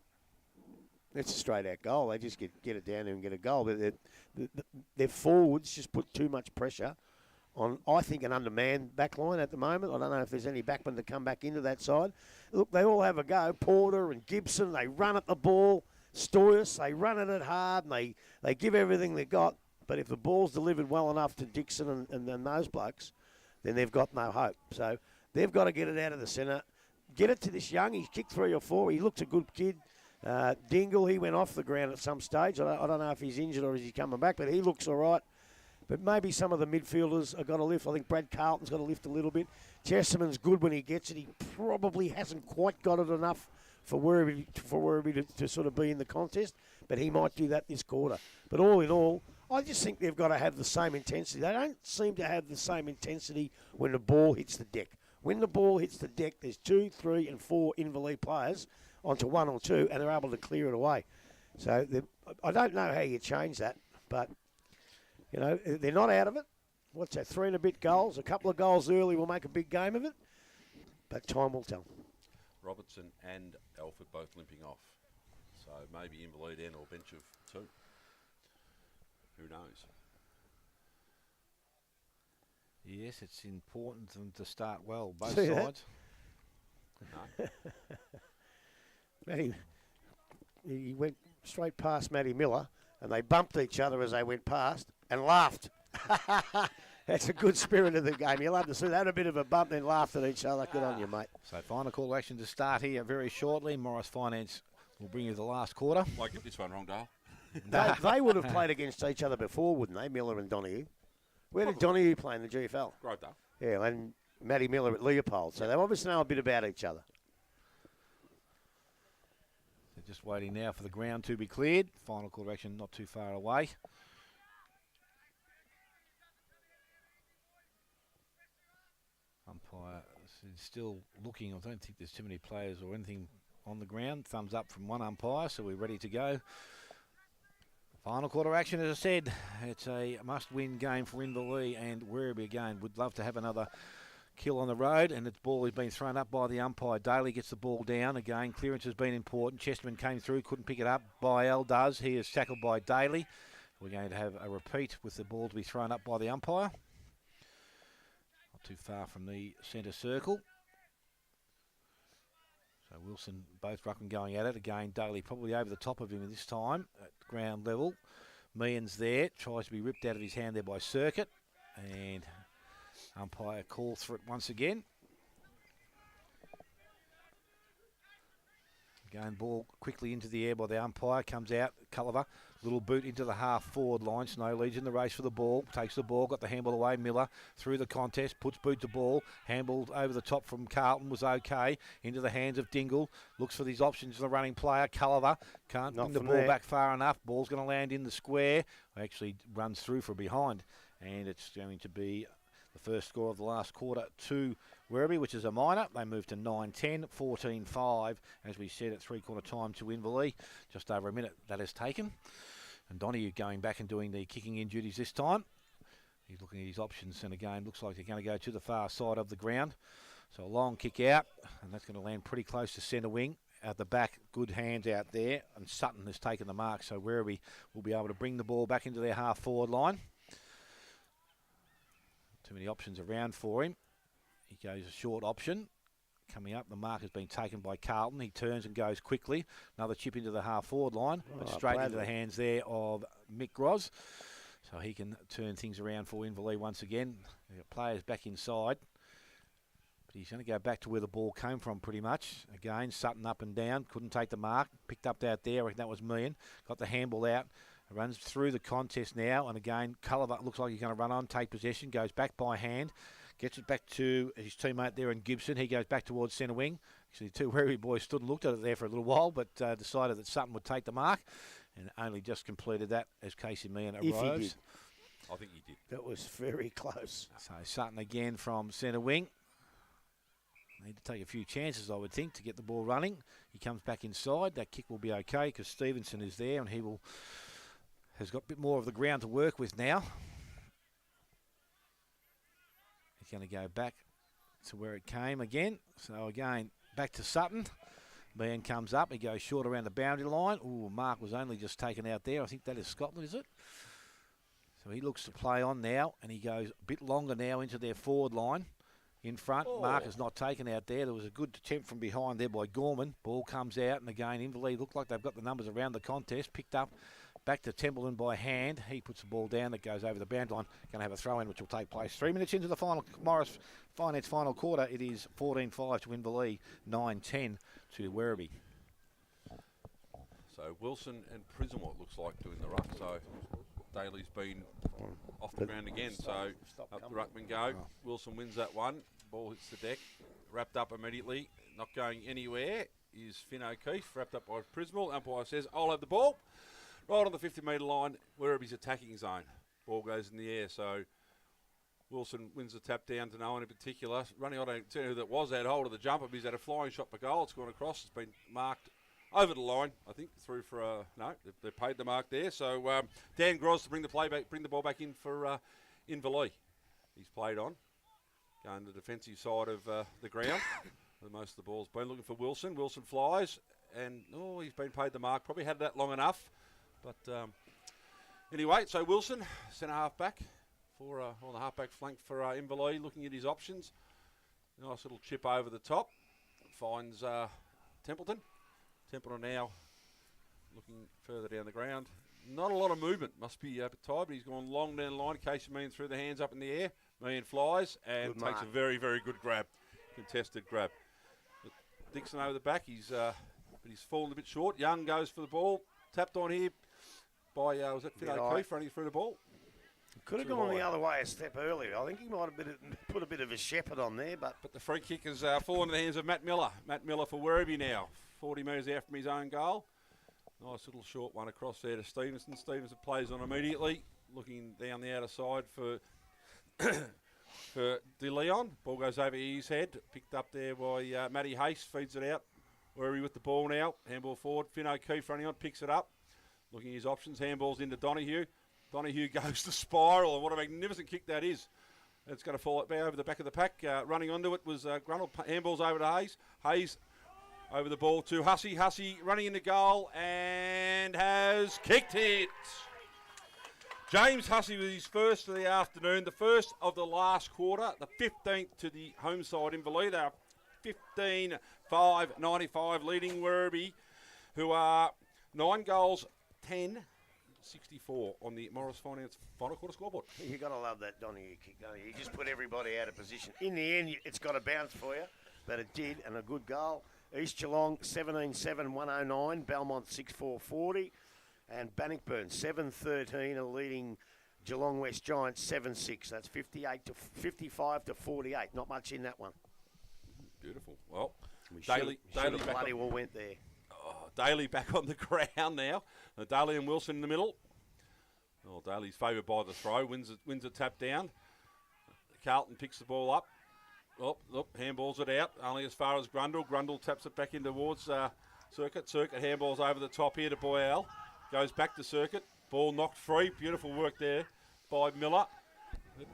it's a straight-out goal. They just get it down there and get a goal. But their forwards just put too much pressure on, I think, an undermanned back line at the moment. I don't know if there's any backmen to come back into that side. Look, they all have a go. Porter and Gibson, they run at the ball. Stoyers, they run at it hard, and they give everything they got. But if the ball's delivered well enough to Dixon and those blokes, then they've got no hope. So they've got to get it out of the centre. Get it to this young. He's kicked 3 or 4. He looks a good kid. Dingle, he went off the ground at some stage. I don't know if he's injured or is he coming back, but he looks all right. But maybe some of the midfielders have got to lift. I think Brad Carlton's got to lift a little bit. Chesterman's good when he gets it. He probably hasn't quite got it enough for Werribee to sort of be in the contest, but he might do that this quarter. But all in all, I just think they've got to have the same intensity. They don't seem to have the same intensity when the ball hits the deck. When the ball hits the deck, there's 2, 3 and 4 Inverleigh players onto 1 or 2, and they're able to clear it away. So I don't know how you change that, but they're not out of it. What's that, 3 and a bit goals? A couple of goals early will make a big game of it, but time will tell. Robertson and Alford both limping off. So maybe Inverleigh down or bench of 2. Who knows? Yes, it's important for them to start well, both See sides. No. Matty, he went straight past Matty Miller, and they bumped each other as they went past and laughed. That's a good spirit of the game. You'll have to see that, a bit of a bump, then laughed at each other. Good on you, mate. So final call to action to start here very shortly. Morris Finance will bring you the last quarter. Might get this one wrong, Dale. They would have played against each other before, wouldn't they, Miller and Donahue? Where did Donahue play in the GFL? Right, Dale. Yeah, and Matty Miller at Leopold. So they obviously know a bit about each other. They're just waiting now for the ground to be cleared. Final call to action not too far away. Umpire is still looking. I don't think there's too many players or anything on the ground. Thumbs up from one umpire, so we're ready to go. Final quarter action, as I said, it's a must-win game for Inverleigh and Werribee again. Would love to have another kill on the road, and the ball has been thrown up by the umpire. Daly gets the ball down again. Clearance has been important. Chesterman came through, couldn't pick it up. Byell does. He is tackled by Daly. We're going to have a repeat with the ball to be thrown up by the umpire. Not too far from the centre circle. So Wilson, both ruckman going at it. Again, Daly probably over the top of him this time at ground level. Meehan's there, tries to be ripped out of his hand there by Circuit. And umpire calls for it once again. Again, ball quickly into the air by the umpire. Comes out, Culliver. Little boot into the half-forward line. Snow leads in the race for the ball. Takes the ball, got the handball away. Miller through the contest, puts boot to ball. Handball over the top from Carlton was okay. Into the hands of Dingle. Looks for these options in the running player. Culliver can't bring the ball back far enough. Ball's going to land in the square. Actually runs through for behind. And it's going to be the first score of the last quarter to Werribee, which is a minor. They move to 9-10, 14-5, as we said, at three-quarter time to Inverleigh. Just over a minute that has taken. And Donahue going back and doing the kicking in duties this time. He's looking at his options, and again, looks like they're going to go to the far side of the ground. So a long kick out, and that's going to land pretty close to centre wing. At the back, good hands out there, and Sutton has taken the mark, so Werribee will be able to bring the ball back into their half-forward line. Too many options around for him. He goes a short option. Coming up, the mark has been taken by Carlton. He turns and goes quickly. Another chip into the half-forward line, but straight into the hands there of Mick Groz. So he can turn things around for Inverleigh once again. They've got players back inside. But he's going to go back to where the ball came from pretty much. Again, Sutton up and down. Couldn't take the mark. Picked up out there. I reckon that was Meehan. Got the handball out. Runs through the contest now. And again, Culliver looks like he's going to run on, take possession. Goes back by hand. Gets it back to his teammate there in Gibson. He goes back towards centre wing. Actually, the two Werribee boys stood and looked at it there for a little while, but decided that Sutton would take the mark, and only just completed that as Casey Meehan arrives. If he did. I think he did. That was very close. So Sutton again from centre wing. Need to take a few chances, I would think, to get the ball running. He comes back inside. That kick will be okay because Stevenson is there, and has got a bit more of the ground to work with now. He's going to go back to where it came again. So again, back to Sutton. Meehan comes up. He goes short around the boundary line. Ooh, Mark was only just taken out there. I think that is Scotland, is it? So he looks to play on now, and he goes a bit longer now into their forward line. In front, Mark is not taken out there. There was a good attempt from behind there by Gorman. Ball comes out, and again, Inverleigh look like they've got the numbers around the contest. Picked up. Back to Templeton by hand. He puts the ball down that goes over the boundary line. Going to have a throw-in which will take place. 3 minutes into the final Morris Finance final quarter. It is 14-5 to Inverleigh, 9-10 to Werribee. So Wilson and Prism, what looks like, doing the ruck. So Daly's been off the ground again. So up the ruckman go. Wilson wins that one. Ball hits the deck. Wrapped up immediately. Not going anywhere is Finn O'Keefe. Wrapped up by Prismal. Umpire says, I'll have the ball. Right on the 50-metre line, Werribee's attacking zone. Ball goes in the air, so Wilson wins the tap down to no one in particular. Running, I don't tell you who that was, had hold of the jumper, but he's had a flying shot for goal. It's gone across, it's been marked over the line, I think, through for a, no, they paid the mark there. So Dan Groz to bring the ball back in for Inverleigh. He's played on, going to the defensive side of the ground, where most of the ball's been. Looking for Wilson. Wilson flies, and he's been paid the mark. Probably had that long enough. But anyway, so Wilson, centre half back for on the half back flank for Inverleigh, looking at his options. Nice little chip over the top. Finds Templeton. Templeton now looking further down the ground. Not a lot of movement. Must be a bit tired, but he's gone long down the line. Casey Meehan threw the hands up in the air. Meehan flies and takes a very, very good grab. Contested grab. But Dixon over the back. But he's fallen a bit short. Young goes for the ball. Tapped on here by, was it Finn O'Keefe running through the ball? Could have gone the other way a step earlier. I think he might have put a bit of a shepherd on there. But the free kick has fallen into the hands of Matt Miller. Matt Miller for Werribee now. 40 metres out from his own goal. Nice little short one across there to Stevenson. Stevenson plays on immediately. Looking down the outer side for De Leon. Ball goes over his head. Picked up there by Matty Hayes. Feeds it out. Werribee with the ball now. Handball forward. Finn O'Keefe running on. Picks it up. Looking at his options. Handballs into Donahue. Donahue goes to spiral. And what a magnificent kick that is. It's going to fall over the back of the pack. Running onto it was Gruntle. Handballs over to Hayes. Hayes over the ball to Hussey. Hussey running into goal and has kicked it. James Hussey with his first of the afternoon. The first of the last quarter. The 15th to the home side Inverleigh. They are 15-5-95 leading Werribee, who are 9 goals, 10-64 on the Morris Finance final quarter scoreboard. You've got to love that Donahue kick, don't you? You just put everybody out of position. In the end, it's got to bounce for you, but it did, and a good goal. East Geelong 17-7, 109. Belmont 6-4-40. And Bannockburn 7-13 are leading Geelong West Giants 7-6. That's 55 to 48. Not much in that one. Beautiful. Well, Daly back bloody well went there. Daly back on the ground now. Daly and Wilson in the middle. Well, Daly's favoured by the throw. Wins a tap down. Carlton picks the ball up. Handballs it out. Only as far as Grundle. Grundle taps it back in towards Circuit. Circuit handballs over the top here to Boyal. Goes back to Circuit. Ball knocked free. Beautiful work there by Miller.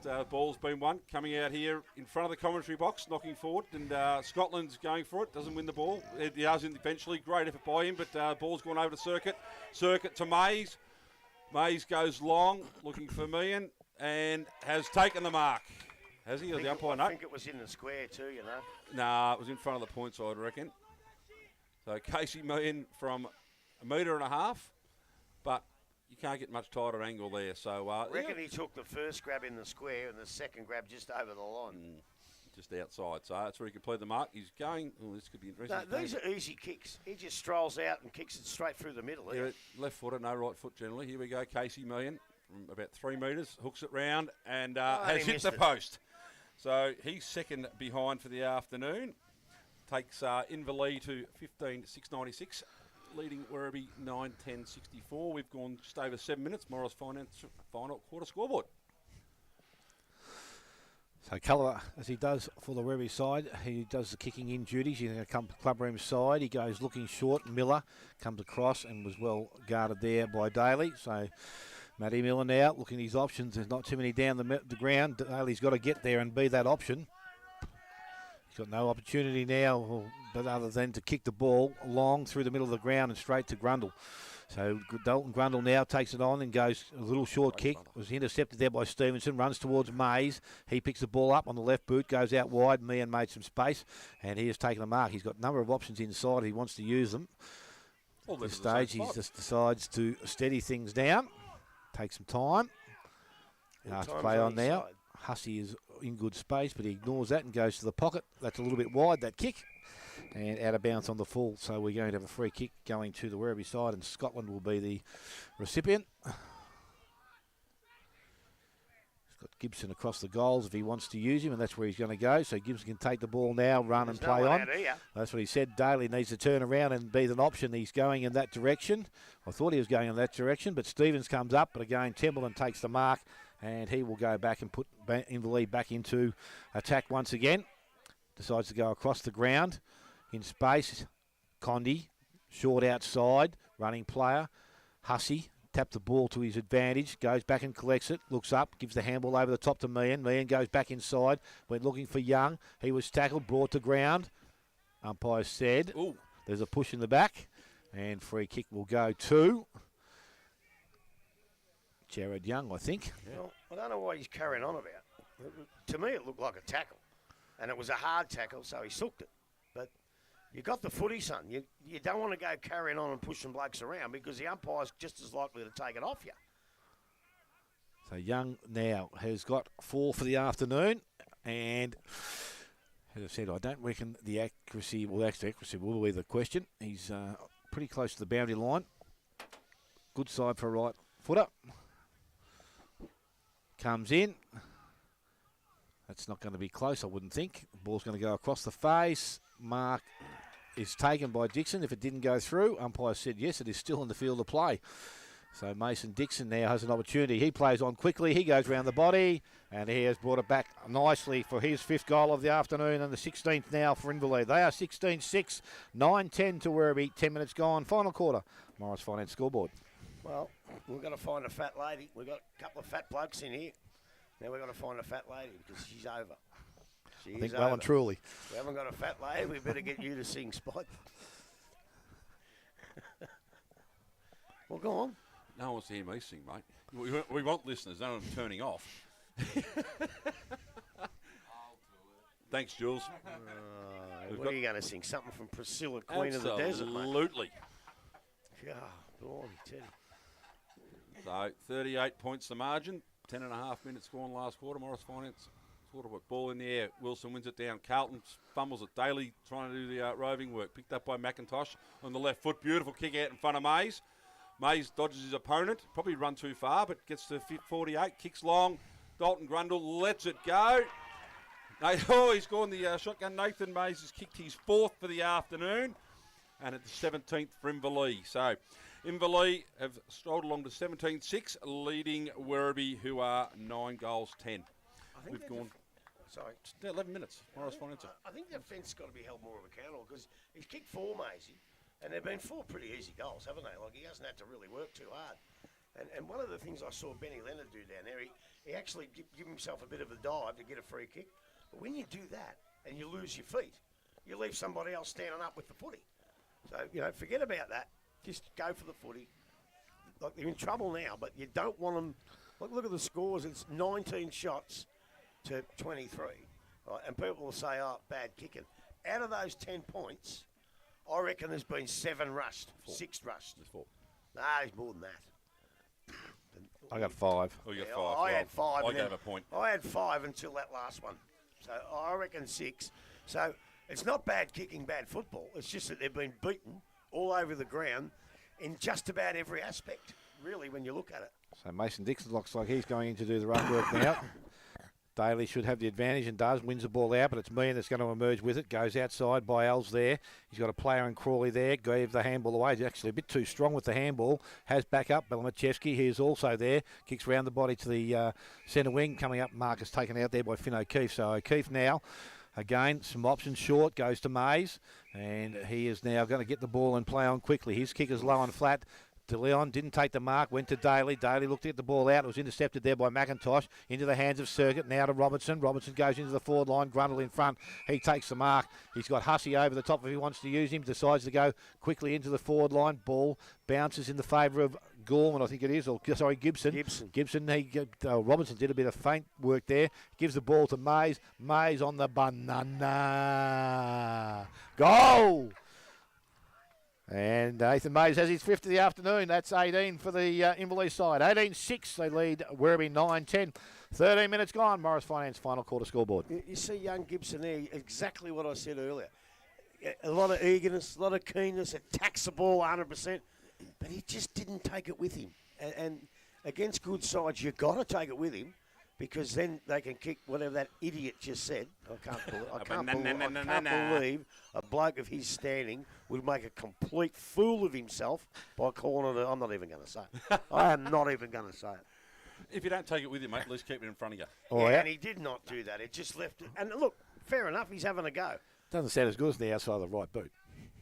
That ball's been won. Coming out here in front of the commentary box, knocking forward. And Scotland's going for it. Doesn't win the ball. He does eventually. Great effort by him, but ball's gone over to Circuit. Circuit to Mays. Mays goes long, looking for Meehan, and has taken the mark. Has he? Or the umpire? No. I think it was in the square too, you know. Nah, it was in front of the point side, I reckon. So Casey Meehan from 1.5 metres, but you can't get much tighter angle there. So I reckon he took the first grab in the square and the second grab just over the line. Just outside. So that's where he completed the mark. He's going. Oh, this could be interesting. No, these are easy kicks. He just strolls out and kicks it straight through the middle. Yeah, left footer, no right foot generally. Here we go. Casey Meehan from about 3 metres, hooks it round and has hit the post. So he's second behind for the afternoon. Takes Inverleigh to 15,696, leading Werribee 9:10.64. We've gone just over 7 minutes. Morris Finance final quarter scoreboard. So Culliver, as he does for the Werribee side, he does the kicking in duties. He's going to come to clubroom side. He goes looking short. Miller comes across and was well guarded there by Daly. So Matty Miller now looking at his options. There's not too many down the ground. Daly's got to get there and be that option. He's got no opportunity now, but other than to kick the ball long through the middle of the ground and straight to Grundle. So Dalton Grundle now takes it on and goes a little short kick. Was intercepted there by Stevenson. Runs towards Mays. He picks the ball up on the left boot. Goes out wide. Meehan made some space. And he has taken a mark. He's got a number of options inside. He wants to use them. At this stage, he just decides to steady things down. Take some time. Has to play on now. Hussey is in good space, but he ignores that and goes to the pocket. That's a little bit wide, that kick. And out of bounds on the full. So we're going to have a free kick going to the Werribee side, and Scotland will be the recipient. He's got Gibson across the goals if he wants to use him, and that's where he's going to go. So Gibson can take the ball now, run and play on. That's what he said. Daly needs to turn around and be an option. He's going in that direction. I thought he was going in that direction, but Stevens comes up. But again, Templeton takes the mark, and he will go back and put Inverleigh back into attack once again. Decides to go across the ground. In space, Condi, short outside, running player. Hussey, tapped the ball to his advantage, goes back and collects it, looks up, gives the handball over the top to Meehan. Meehan goes back inside, went looking for Young. He was tackled, brought to ground. Umpire said, there's a push in the back, and free kick will go to Jared Young, I think. Yeah. Well, I don't know what he's carrying on about. To me, it looked like a tackle, and it was a hard tackle, so he sooked it. But you got the footy, son. You don't want to go carrying on and pushing blokes around because the umpire's just as likely to take it off you. So Young now has got 4 for the afternoon, and as I said, I don't reckon the accuracy will be the question. He's pretty close to the boundary line. Good side for a right footer. Comes in. That's not going to be close, I wouldn't think. The ball's going to go across the face. Mark is taken by Dixon. If it didn't go through, umpire said yes, it is still in the field of play. So Mason Dixon now has an opportunity. He plays on quickly. He goes round the body, and he has brought it back nicely for his 5th goal of the afternoon and the 16th now for Inverleigh. They are 16-6, 9-10 to Werribee. 10 minutes gone. Final quarter. Morris Finance scoreboard. Well, we've got to find a fat lady. We've got a couple of fat blokes in here. Now we've got to find a fat lady because she's over. I think well and truly. We haven't got a fat lady. We better get you to sing, Spot. Well, go on. No one wants to hear me sing, mate. We want listeners. No one turning off. Thanks, Jules. What are you going to sing? Something from Priscilla, Queen of the Desert, mate? Absolutely. God, blimey, Teddy. So, 38 points the margin. 10.5 minutes gone last quarter. Morris Finance Sort of a ball in the air. Wilson wins it down. Carlton fumbles it. Daly trying to do the roving work. Picked up by McIntosh on the left foot. Beautiful kick out in front of Mays. Mays dodges his opponent. Probably run too far, but gets to 48. Kicks long. Dalton Grundle lets it go. He's gone the shotgun. Nathan Mays has kicked his 4th for the afternoon. And at the 17th for Inverleigh. So Inverleigh have strolled along to 17-6, leading Werribee, who are 9 goals 10. We've gone. Sorry. 11 minutes. Morris Finance. I think the defence got to be held more of accountable because he's kicked 4, Maisie, and they've been 4 pretty easy goals, haven't they? Like, he hasn't had to really work too hard. And one of the things I saw Benny Leonard do down there, he actually give himself a bit of a dive to get a free kick. But when you do that and you lose your feet, you leave somebody else standing up with the footy. So, forget about that. Just go for the footy. Like, they're in trouble now, but you don't want them. Look at the scores. It's 19 shots to 23. Right? And people will say, oh, bad kicking. Out of those 10 points, I reckon there's been 7 rushed, 6 rushed. There's 4. Nah, there's more than that. I got 5. Oh, you got 5. I had 5. I gave a point. I had 5 until that last one. So I reckon 6. So it's not bad kicking, bad football. It's just that they've been beaten all over the ground in just about every aspect, really, when you look at it. So Mason Dixon looks like he's going in to do the rough work now. Daly should have the advantage and does, wins the ball out, but it's Meehan that's going to emerge with it. Goes outside by Els there. He's got a player in Crawley there. Gave the handball away. He's actually a bit too strong with the handball. Has back up. Belamachevsky, he is also there. Kicks round the body to the centre wing. Coming up, Marcus taken out there by Finn O'Keefe. So O'Keefe now, again, some options short. Goes to Mays. And he is now going to get the ball and play on quickly. His kick is low and flat. De Leon didn't take the mark, went to Daly. Daly looked at the ball out. It was intercepted there by McIntosh. Into the hands of Circuit. Now to Robertson. Robertson goes into the forward line. Grundle in front. He takes the mark. He's got Hussey over the top if he wants to use him. Decides to go quickly into the forward line. Ball bounces in the favour of Gorman, I think it is. Or sorry, Gibson. Gibson. Robertson did a bit of feint work there. Gives the ball to Mays. Mays on the banana. Goal! And Nathan Mays has his 5th of the afternoon. That's 18 for the Inverleigh side. 18-6, they lead Werribee 9-10. 13 minutes gone. Morris Finance final quarter scoreboard. You see young Gibson there, exactly what I said earlier. A lot of eagerness, a lot of keenness, attacks the ball 100%, but he just didn't take it with him. And against good sides, you've got to take it with him, because then they can kick whatever that idiot just said. I can't believe a bloke of his standing would make a complete fool of himself by calling it. I'm not even going to say it. I am not even going to say it. If you don't take it with you, mate, at least keep it in front of you. And he did not do that. It just left it. And look, fair enough, he's having a go. Doesn't sound as good as the outside of the right boot.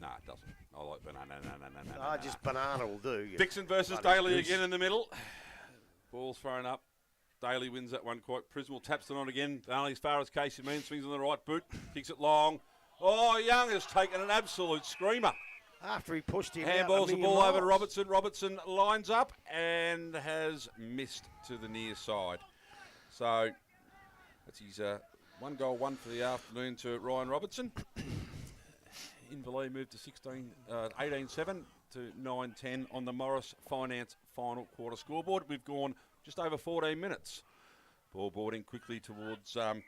No, it doesn't. I like banana. Just banana will do. Dixon versus Daly again in the middle. Ball's thrown up. Daly wins that one quite. Prismal taps it on again. Only as far as Casey Mean swings on the right boot. Kicks it long. Oh, Young has taken an absolute screamer. After he pushed him Handballs the ball over to Robertson. Robertson lines up and has missed to the near side. So that's his 1 goal, 1 for the afternoon to Ryan Robertson. Inverleigh moved to 18-7 to 9-10 on the Morris Finance final quarter scoreboard. We've gone just over 14 minutes. Ball boarding quickly towards Sutton.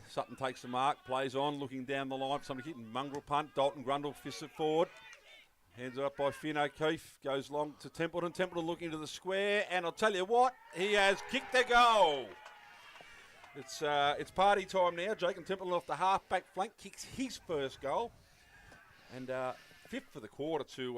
Sutton takes the mark, plays on, looking down the line for somebody hitting. Mongrel punt. Dalton Grundle fists it forward. Hands it up by Finn O'Keefe. Goes long to Templeton. Templeton looking to the square. And I'll tell you what, he has kicked a goal. It's party time now. Jacob Templeton off the half-back flank kicks his first goal. And 5th for the quarter to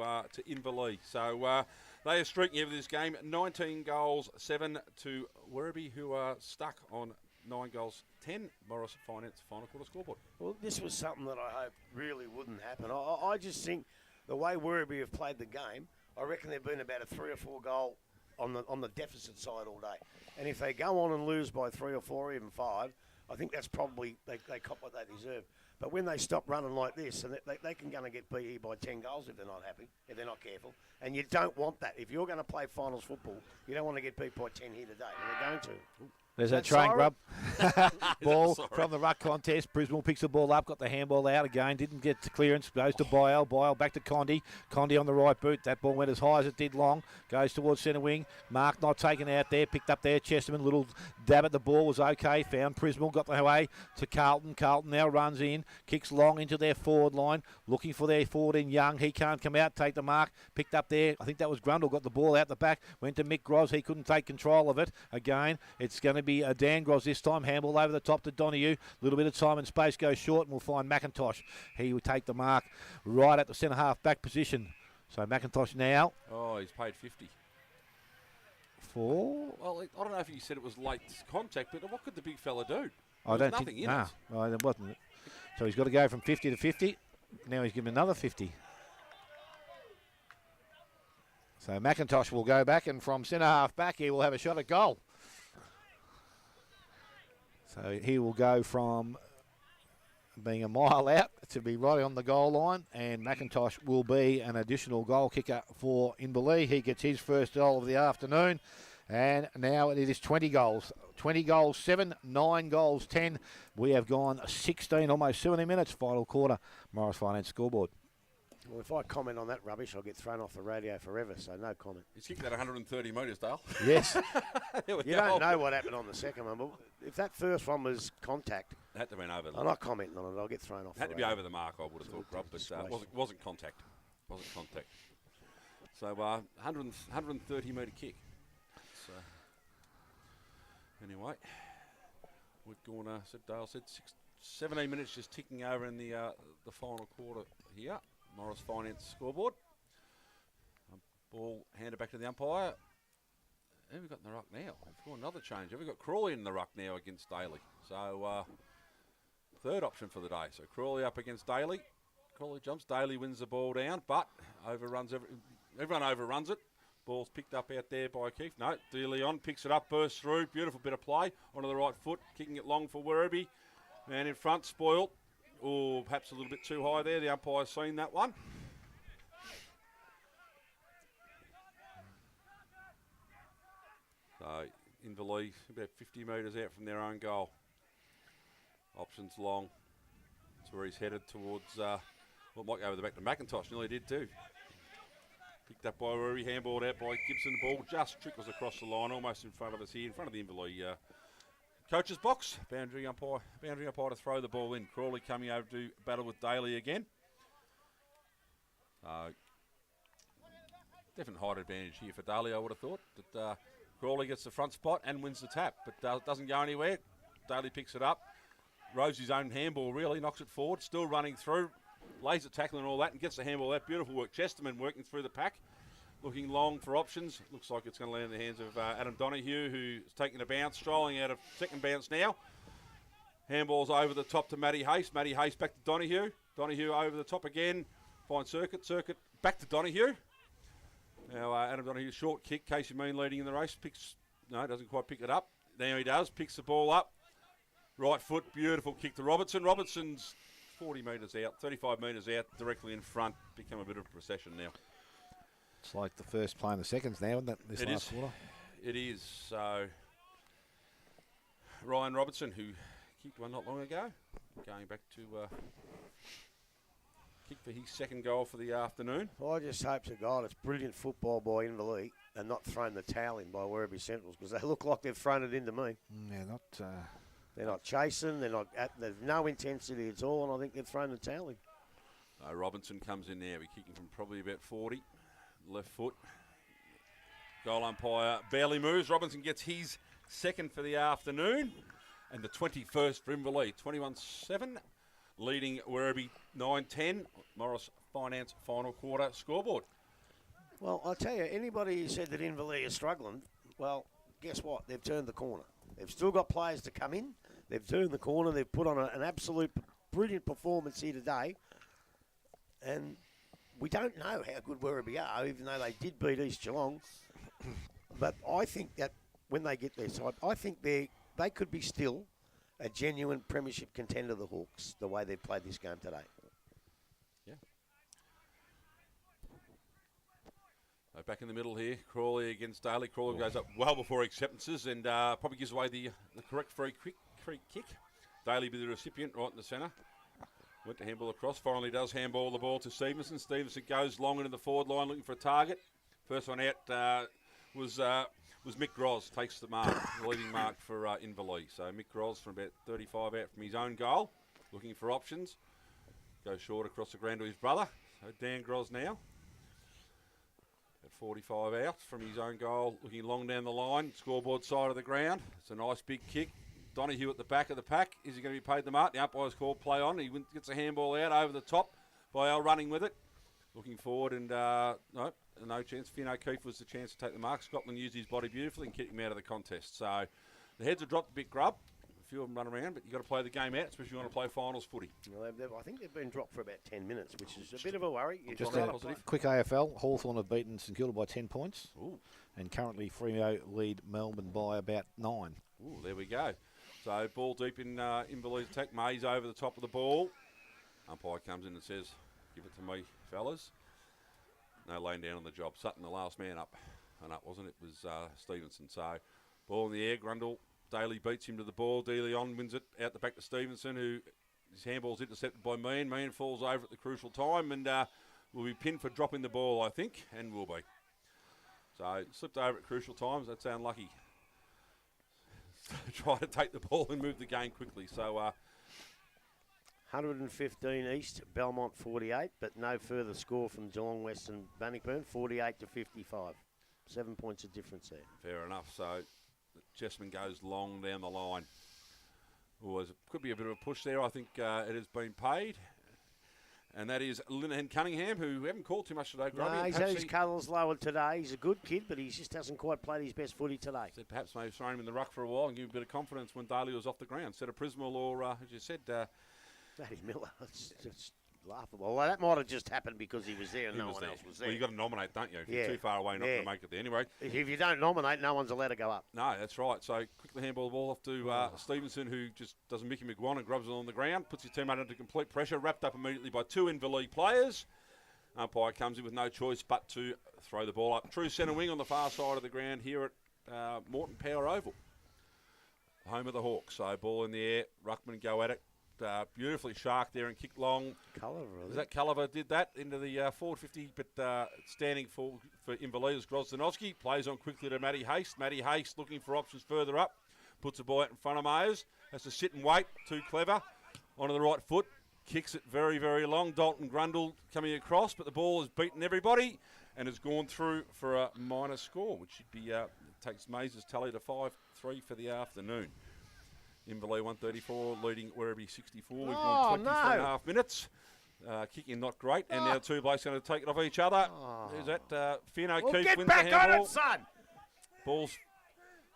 Inverleigh. So they are streaking over this game. 19 goals, 7 to Werribee, who are stuck on 9 goals, 10. Morris Finance final quarter scoreboard. Well, this was something that I hope really wouldn't happen. I just think the way Werribee have played the game, I reckon they've been about a 3 or 4 goal on the deficit side all day. And if they go on and lose by 3 or 4 or even 5, I think that's probably they cop what they deserve. But when they stop running like this, and they can going to get beat by 10 goals if they're not happy, if they're not careful. And you don't want that. If you're going to play finals football, you don't want to get beat by 10 here today. And they're going to. There's that That's train Siren? grub. Ball Siren? from the ruck contest. Brisbane picks the ball up, got the handball out again, didn't get to clearance, goes to Byle. Byle back to Condy. Condy on the right boot. That ball went as high as it did long. Goes towards centre wing. Mark not taken out there, picked up there. Chesterman, little dab at the ball was okay. Found Prismal, got the way to Carlton. Carlton now runs in, kicks long into their forward line, looking for their forward in Young. He can't come out, take the mark. Picked up there. I think that was Grundle, got the ball out the back. Went to Mick Gros. He couldn't take control of it. Again, it's going to be Dan Gros this time. Handball over the top to Donahue. A little bit of time and space goes short, and we'll find McIntosh. He will take the mark right at the centre half back position. So McIntosh now. Oh, he's paid 50. For? Well, I don't know if you said it was late contact, but what could the big fella do? I don't nothing think. in it. No, there wasn't. So he's got to go from 50 to 50. Now he's given another 50. So McIntosh will go back, and from centre half back, he will have a shot at goal. So he will go from being a mile out to be right on the goal line, and McIntosh will be an additional goal kicker for Inverleigh. He gets his first goal of the afternoon, and now it is 20 goals. 20 goals, 7, 9 goals, 10. We have gone 16, almost 70 minutes, final quarter. Morris Finance scoreboard. Well, if I comment on that rubbish, I'll get thrown off the radio forever, so no comment. He's kicked that 130 metres, Dale. Yes. There we You go. don't know what happened on the second one, but if that first one was contact, It had to have been over. I'm not commenting on it. I'll get thrown off. Had to the be radio. over the mark, I would have thought, Rob, but Disgraceful. wasn't contact. Wasn't contact. So 130 metre kick. So anyway, we've gone. Dale said 17 minutes just ticking over in the final quarter here. Morris Finance scoreboard. Ball handed back to the umpire. Who have we got in the ruck now? We've got another change. Have we got Crawley in the ruck now against Daly? So third option for the day. So Crawley up against Daly. Crawley jumps. Daly wins the ball down, but overruns everyone overruns it. Ball's picked up out there by Keith. No, De Leon picks it up, bursts through. Beautiful bit of play onto the right foot, kicking it long for Werribee. Man in front, spoiled. Or perhaps a little bit too high there. The umpire's seen that one. So Inverleigh about 50 metres out from their own goal. Options long. That's where he's headed towards. Well, it might go over the back to McIntosh. Nearly did too. Picked up by Werribee, handballed out by Gibson. The ball just trickles across the line, almost in front of us here, in front of the Inverleigh coach's box. Boundary umpire to throw the ball in. Crawley coming over to battle with Daly again. Definite height advantage here for Daly, I would have thought. But Crawley gets the front spot and wins the tap, but doesn't go anywhere. Daly picks it up. Rows his own handball, really, knocks it forward, still running through, lays it tackling and all that, and gets the handball out. Beautiful work. Chesterman working through the pack, looking long for options. Looks like it's going to land in the hands of Adam Donahue, who's taking a bounce, strolling out of second bounce now. Handball's over the top to Matty Hayes. Matty Hayes back to Donahue. Donahue over the top again. Fine circuit, back to Donahue. Now Adam Donahue, short kick. Casey Mean leading in the race. Doesn't quite pick it up. Now he does. Picks the ball up. Right foot, beautiful kick to Robertson. Robertson's 40 metres out, 35 metres out, directly in front. Become a bit of a procession now. It's like the first play in the seconds now, isn't it, this last quarter? It is. So Ryan Robertson, who kicked one not long ago, going back to kick for his second goal for the afternoon. I just hope to God it's brilliant football by Inverleigh and not thrown the towel in by Werribee Centrals, because they look like they've thrown it into me. Yeah, not. They're not chasing. There's no intensity at all, and I think they've thrown the towel in. Robinson comes in there. We're kicking from probably about 40. Left foot. Goal umpire barely moves. Robinson gets his second for the afternoon. And the 21st for Inverleigh. 21-7. Leading Werribee 9-10. Morris Finance final quarter scoreboard. Well, I'll tell you, anybody who said that Inverleigh is struggling, well, guess what? They've turned the corner. They've still got players to come in. They've turned the corner. They've put on an absolute brilliant performance here today. And we don't know how good Werribee are, even though they did beat East Geelong. But I think that when they get their side, I think they could be still a genuine premiership contender, the Hawks, the way they've played this game today. Yeah. So back in the middle here, Crawley against Daly. Crawley goes up well before acceptances and probably gives away the correct free kick. Daly be the recipient right in the centre. Went to handball across. Finally does handball the ball to Stevenson. Stevenson goes long into the forward line looking for a target. First one out was Mick Groz. Takes the mark, the leading mark for Inverleigh. So Mick Groz from about 35 out from his own goal. Looking for options. Goes short across the ground to his brother. So Dan Groz now. At 45 out from his own goal. Looking long down the line. Scoreboard side of the ground. It's a nice big kick. Donahue at the back of the pack. Is he going to be paid the mark? The umpire's called play on. He gets a handball out over the top by Al running with it. Looking forward and no chance. Finn O'Keefe was the chance to take the mark. Scotland used his body beautifully and kicked him out of the contest. So the heads are dropped a bit grub. A few of them run around, but you've got to play the game out, especially if you want to play finals footy. Well, I think they've been dropped for about 10 minutes, which is a bit of a worry. Just a quick AFL. Hawthorn have beaten St Kilda by 10 points. Ooh. And currently Freo lead Melbourne by about 9. Ooh, there we go. So ball deep in Inverleigh's attack. Mays over the top of the ball. Umpire comes in and says, give it to me, fellas. No laying down on the job. Sutton, the last man up. And up, wasn't it? It was Stevenson. So ball in the air. Grundle. Daly beats him to the ball. De Leon wins it out the back to Stevenson, who his handball's intercepted by Meehan. Meehan falls over at the crucial time and will be pinned for dropping the ball, I think, and will be. So slipped over at crucial times. That's unlucky. Try to take the ball and move the game quickly. So 115 East, Belmont 48, but no further score from Geelong West and Bannockburn, 48 to 55. 7 points of difference there. Fair enough. So Chessman goes long down the line. Could be a bit of a push there. I think it has been paid. And that is Linehan Cunningham, who we haven't called too much today. No, he's had his colours lowered today. He's a good kid, but he just hasn't quite played his best footy today. Said perhaps maybe thrown him in the ruck for a while and give him a bit of confidence when Daly was off the ground. Instead of Prismal or, as you said... Matty Miller. It's laughable. Well, that might have just happened because he was there and no one else was there. Well, you've got to nominate, don't you? If you're too far away, not going to make it there. Anyway. If you don't nominate, no one's allowed to go up. No, that's right. So quickly handball the ball off to Stevenson, who just does a Mickey McGuan and grubs it on the ground, puts his teammate under complete pressure, wrapped up immediately by two Inverleigh players. Umpire comes in with no choice but to throw the ball up. True centre wing on the far side of the ground here at Morton Power Oval. Home of the Hawks. So ball in the air, ruckman go at it. Beautifully shark there and kicked long. Culliver, Is that Culliver did that into the forward 50, but standing for Inverleigh is Grozdanovsky. Plays on quickly to Matty Haste. Matty Haste looking for options further up. Puts the ball out in front of Mayers. Has to sit and wait. Too clever. Onto the right foot. Kicks it very, very long. Dalton Grundle coming across, but the ball has beaten everybody and has gone through for a minor score, which should be takes Mayers' tally to 5-3 for the afternoon. Inverleigh 134, leading Werribee 64. We've gone 23.5 minutes. Kicking not great. And now two blokes going to take it off each other. Who's that? Finn O'Keefe wins the handball. Get back on it, son! Ball's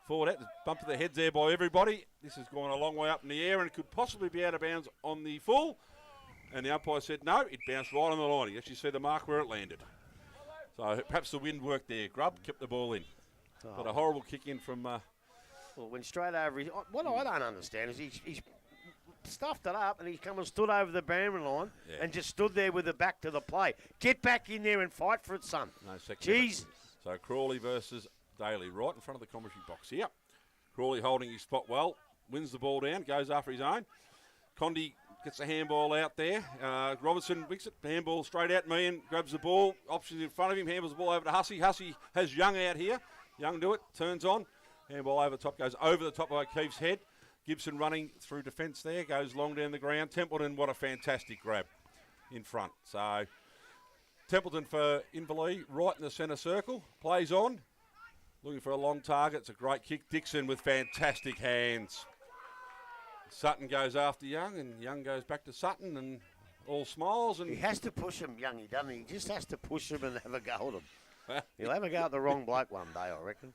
forward out. Bump to the heads there by everybody. This has gone a long way up in the air and could possibly be out of bounds on the full. And the umpire said no, it bounced right on the line. You actually see the mark where it landed. So perhaps the wind worked there. Grubb kept the ball in. But a horrible kick in from... Well, went straight over. What I don't understand is he's stuffed it up and he's come and stood over the boundary line and just stood there with the back to the play. Get back in there and fight for it, son. No second. Jesus. So Crawley versus Daly, right in front of the commentary box here. Crawley holding his spot well, wins the ball down, goes after his own. Condy gets a handball out there. Robertson wicks it, handball straight out. Meehan grabs the ball, options in front of him, handballs the ball over to Hussey. Hussey has Young out here. Young do it, turns on. Handball over the top, goes over the top of O'Keefe's head. Gibson running through defence there, goes long down the ground. Templeton, what a fantastic grab in front. So Templeton for Inverleigh, right in the centre circle, plays on. Looking for a long target, it's a great kick. Dixon with fantastic hands. Sutton goes after Young, and Young goes back to Sutton, and all smiles. And he has to push him, Young, he doesn't. He just has to push him and have a go at him. He'll have a go at the wrong bloke one day, I reckon.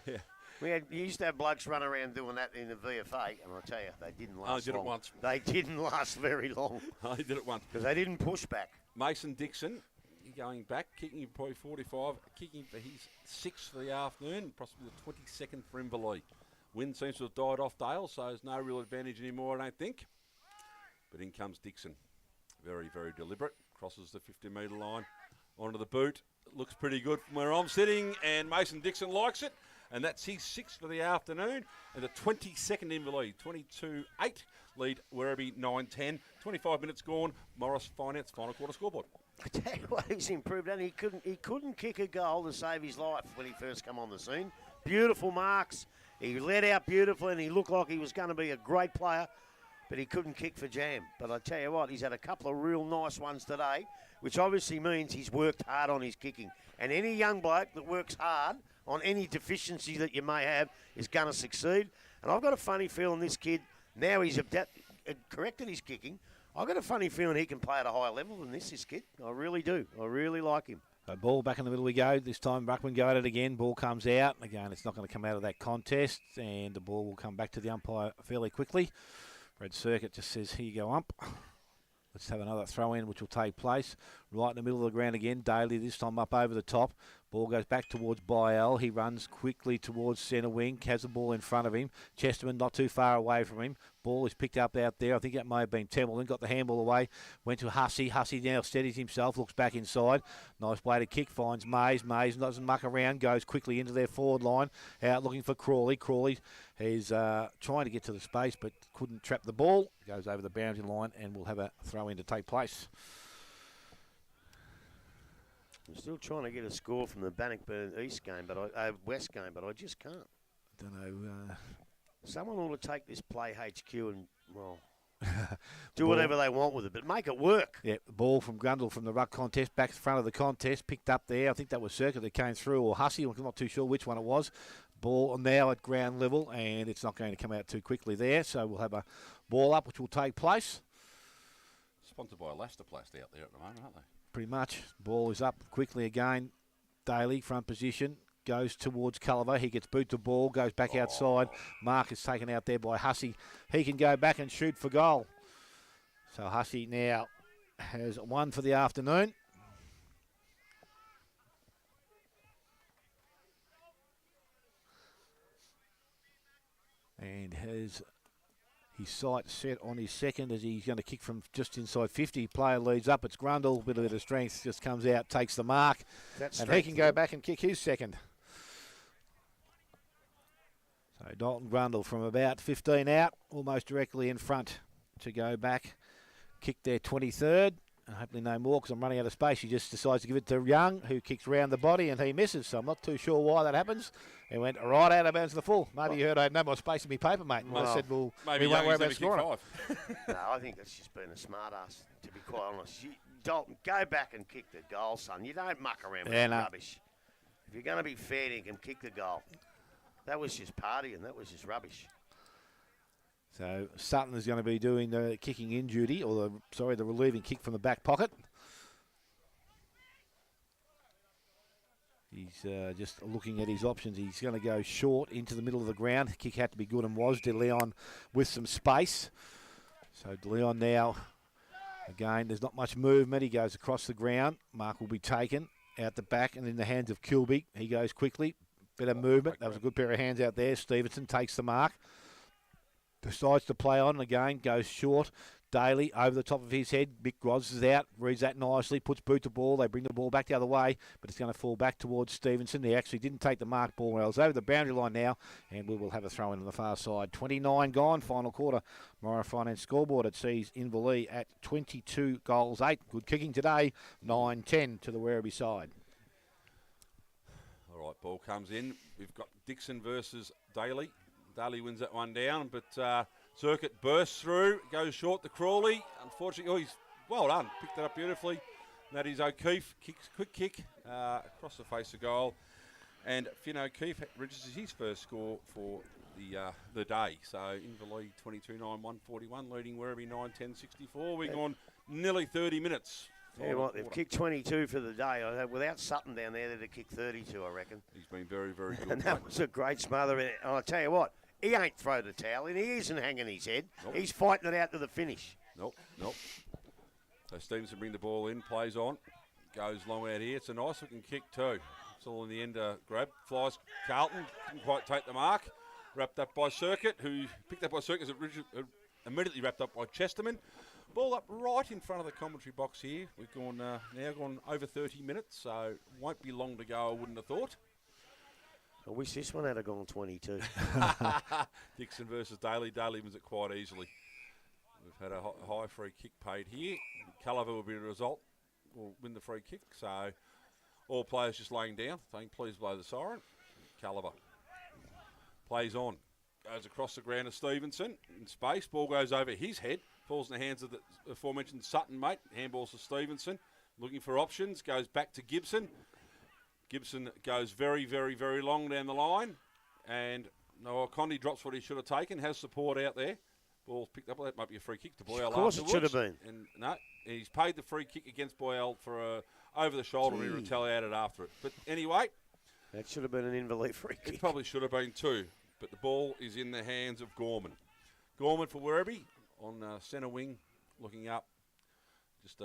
Yeah. We used to have blokes run around doing that in the VFA, and I'll tell you, they didn't last long. I did it once. They didn't last very long. I did it once. Because they didn't push back. Mason Dixon, going back, kicking probably 45, kicking for his 6th for the afternoon, possibly the 22nd for Inverleigh. Wind seems to have died off Dale, so there's no real advantage anymore, I don't think. But in comes Dixon. Very, very deliberate. Crosses the 50-metre line onto the boot. looks pretty good from where I'm sitting, and Mason Dixon likes it, and that's his 6th for the afternoon, and the 22nd Inverleigh, 22-8, lead Werribee 9-10. 25 minutes gone, Morris Finance final quarter scoreboard. I tell you what, he's improved, and he couldn't kick a goal to save his life when he first come on the scene. Beautiful marks. He led out beautifully, and he looked like he was going to be a great player, but he couldn't kick for jam. But I tell you what, he's had a couple of real nice ones today, which obviously means he's worked hard on his kicking. And any young bloke that works hard on any deficiency that you may have is going to succeed. And I've got a funny feeling this kid, now he's corrected his kicking, I've got a funny feeling he can play at a higher level than this kid. I really do. I really like him. So ball back in the middle we go. This time Ruckman got it again. Ball comes out. Again, it's not going to come out of that contest. And the ball will come back to the umpire fairly quickly. Red Circuit just says, here you go, ump. Let's have another throw in, which will take place. Right in the middle of the ground again. Daly this time up over the top. Ball goes back towards Byell. He runs quickly towards centre wing. Has the ball in front of him. Chesterman not too far away from him. Ball is picked up out there. I think that may have been Templeton. Got the handball away. Went to Hussey. Hussey now steadies himself. Looks back inside. Nice way to kick. Finds Mays. Mays doesn't muck around. Goes quickly into their forward line. Out looking for Crawley. Crawley is trying to get to the space but couldn't trap the ball. Goes over the boundary line and will have a throw in to take place. I'm still trying to get a score from the Bannockburn East game, but West game, but I just can't. Don't know. Someone ought to take this play HQ and, well, do whatever they want with it, but make it work. Yeah, the ball from Grundle from the ruck contest, back front of the contest, picked up there. I think that was Circuit that came through, or Hussey. I'm not too sure which one it was. Ball now at ground level, and it's not going to come out too quickly there, so we'll have a ball up, which will take place. Sponsored by Elastoplast out there at the moment, aren't they? Pretty much. Ball is up quickly again. Daly, front position, goes towards Culliver. He gets boot to ball, goes back outside. Mark is taken out there by Hussey. He can go back and shoot for goal. So Hussey now has one for the afternoon. And has his sight set on his second as he's going to kick from just inside 50. Player leads up. It's Grundle. Bit of strength just comes out, takes the mark. And he can go back and kick his second. So Dalton Grundle from about 15 out, almost directly in front to go back. Kick their 23rd. And hopefully no more because I'm running out of space. He just decides to give it to Young, who kicks round the body, and he misses. So I'm not too sure why that happens. He went right out of bounds to the full. Maybe you heard I had no more space in my paper, mate. And I said, well, maybe we won't worry about scoring. No, I think that's just been a smart ass, to be quite honest. Dalton, go back and kick the goal, son. You don't muck around with rubbish. If you're going to be fair to him, kick the goal. That was just partying. That was just rubbish. So Sutton is going to be doing the kicking in duty, or the relieving kick from the back pocket. He's just looking at his options. He's going to go short into the middle of the ground. The kick had to be good and was. De Leon with some space. So De Leon now, again, there's not much movement. He goes across the ground. Mark will be taken out the back and in the hands of Kilby. He goes quickly. Bit of movement. That was a good pair of hands out there. Stevenson takes the mark. Decides to play on again, goes short. Daly over the top of his head. Mick Groz is out, reads that nicely, puts boot to ball. They bring the ball back the other way, but it's going to fall back towards Stevenson. He actually didn't take the mark ball well. It's over the boundary line now, and we will have a throw in on the far side. 29 gone, final quarter. Mora Finance scoreboard. It sees Inverleigh at 22 goals, 8. Good kicking today, 9-10 to the Werribee side. All right, ball comes in. We've got Dixon versus Daly. Daly wins that one down, but Circuit bursts through, goes short to Crawley. Unfortunately, he's well done, picked it up beautifully. That is O'Keefe, quick kick across the face of goal. And Finn O'Keefe registers his first score for the day. So Inverleigh 22-9, 141, leading Werribee 9-10-64. We're on nearly 30 minutes. Yeah, well, they've kicked 22 for the day. Without Sutton down there, they'd have kicked 32, I reckon. He's been very, very good. And that was a great smother. And I'll tell you what, he ain't throw the towel in. He isn't hanging his head. Nope. He's fighting it out to the finish. Nope. So Stevenson bring the ball in, plays on, goes long out here. It's a nice looking kick too. It's all in the end grab. Flies Carlton, didn't quite take the mark. Wrapped up by Circuit, who picked up by Circuit, immediately wrapped up by Chesterman. Ball up right in front of the commentary box here. We've gone now gone over 30 minutes, so won't be long to go, I wouldn't have thought. I wish this one had gone 22. Dixon versus Daly. Daly wins it quite easily. We've had a high free kick paid here. Culliver will be the result. Will win the free kick. So all players just laying down, saying please blow the siren. Culliver plays on. Goes across the ground to Stevenson in space. Ball goes over his head. Falls in the hands of the aforementioned Sutton, mate. Handballs to Stevenson. Looking for options. Goes back to Gibson. Gibson goes very, very, very long down the line. And Noah Condi drops what he should have taken. Has support out there. Ball's picked up. That might be a free kick to Boyle. Of course afterwards. it should have been. And no, he's paid the free kick against Boyle for a over the shoulder. He retaliated after it. But anyway. That should have been an Inverleigh free kick. It probably should have been too. But the ball is in the hands of Gorman. Gorman for Werribee on centre wing, looking up. Just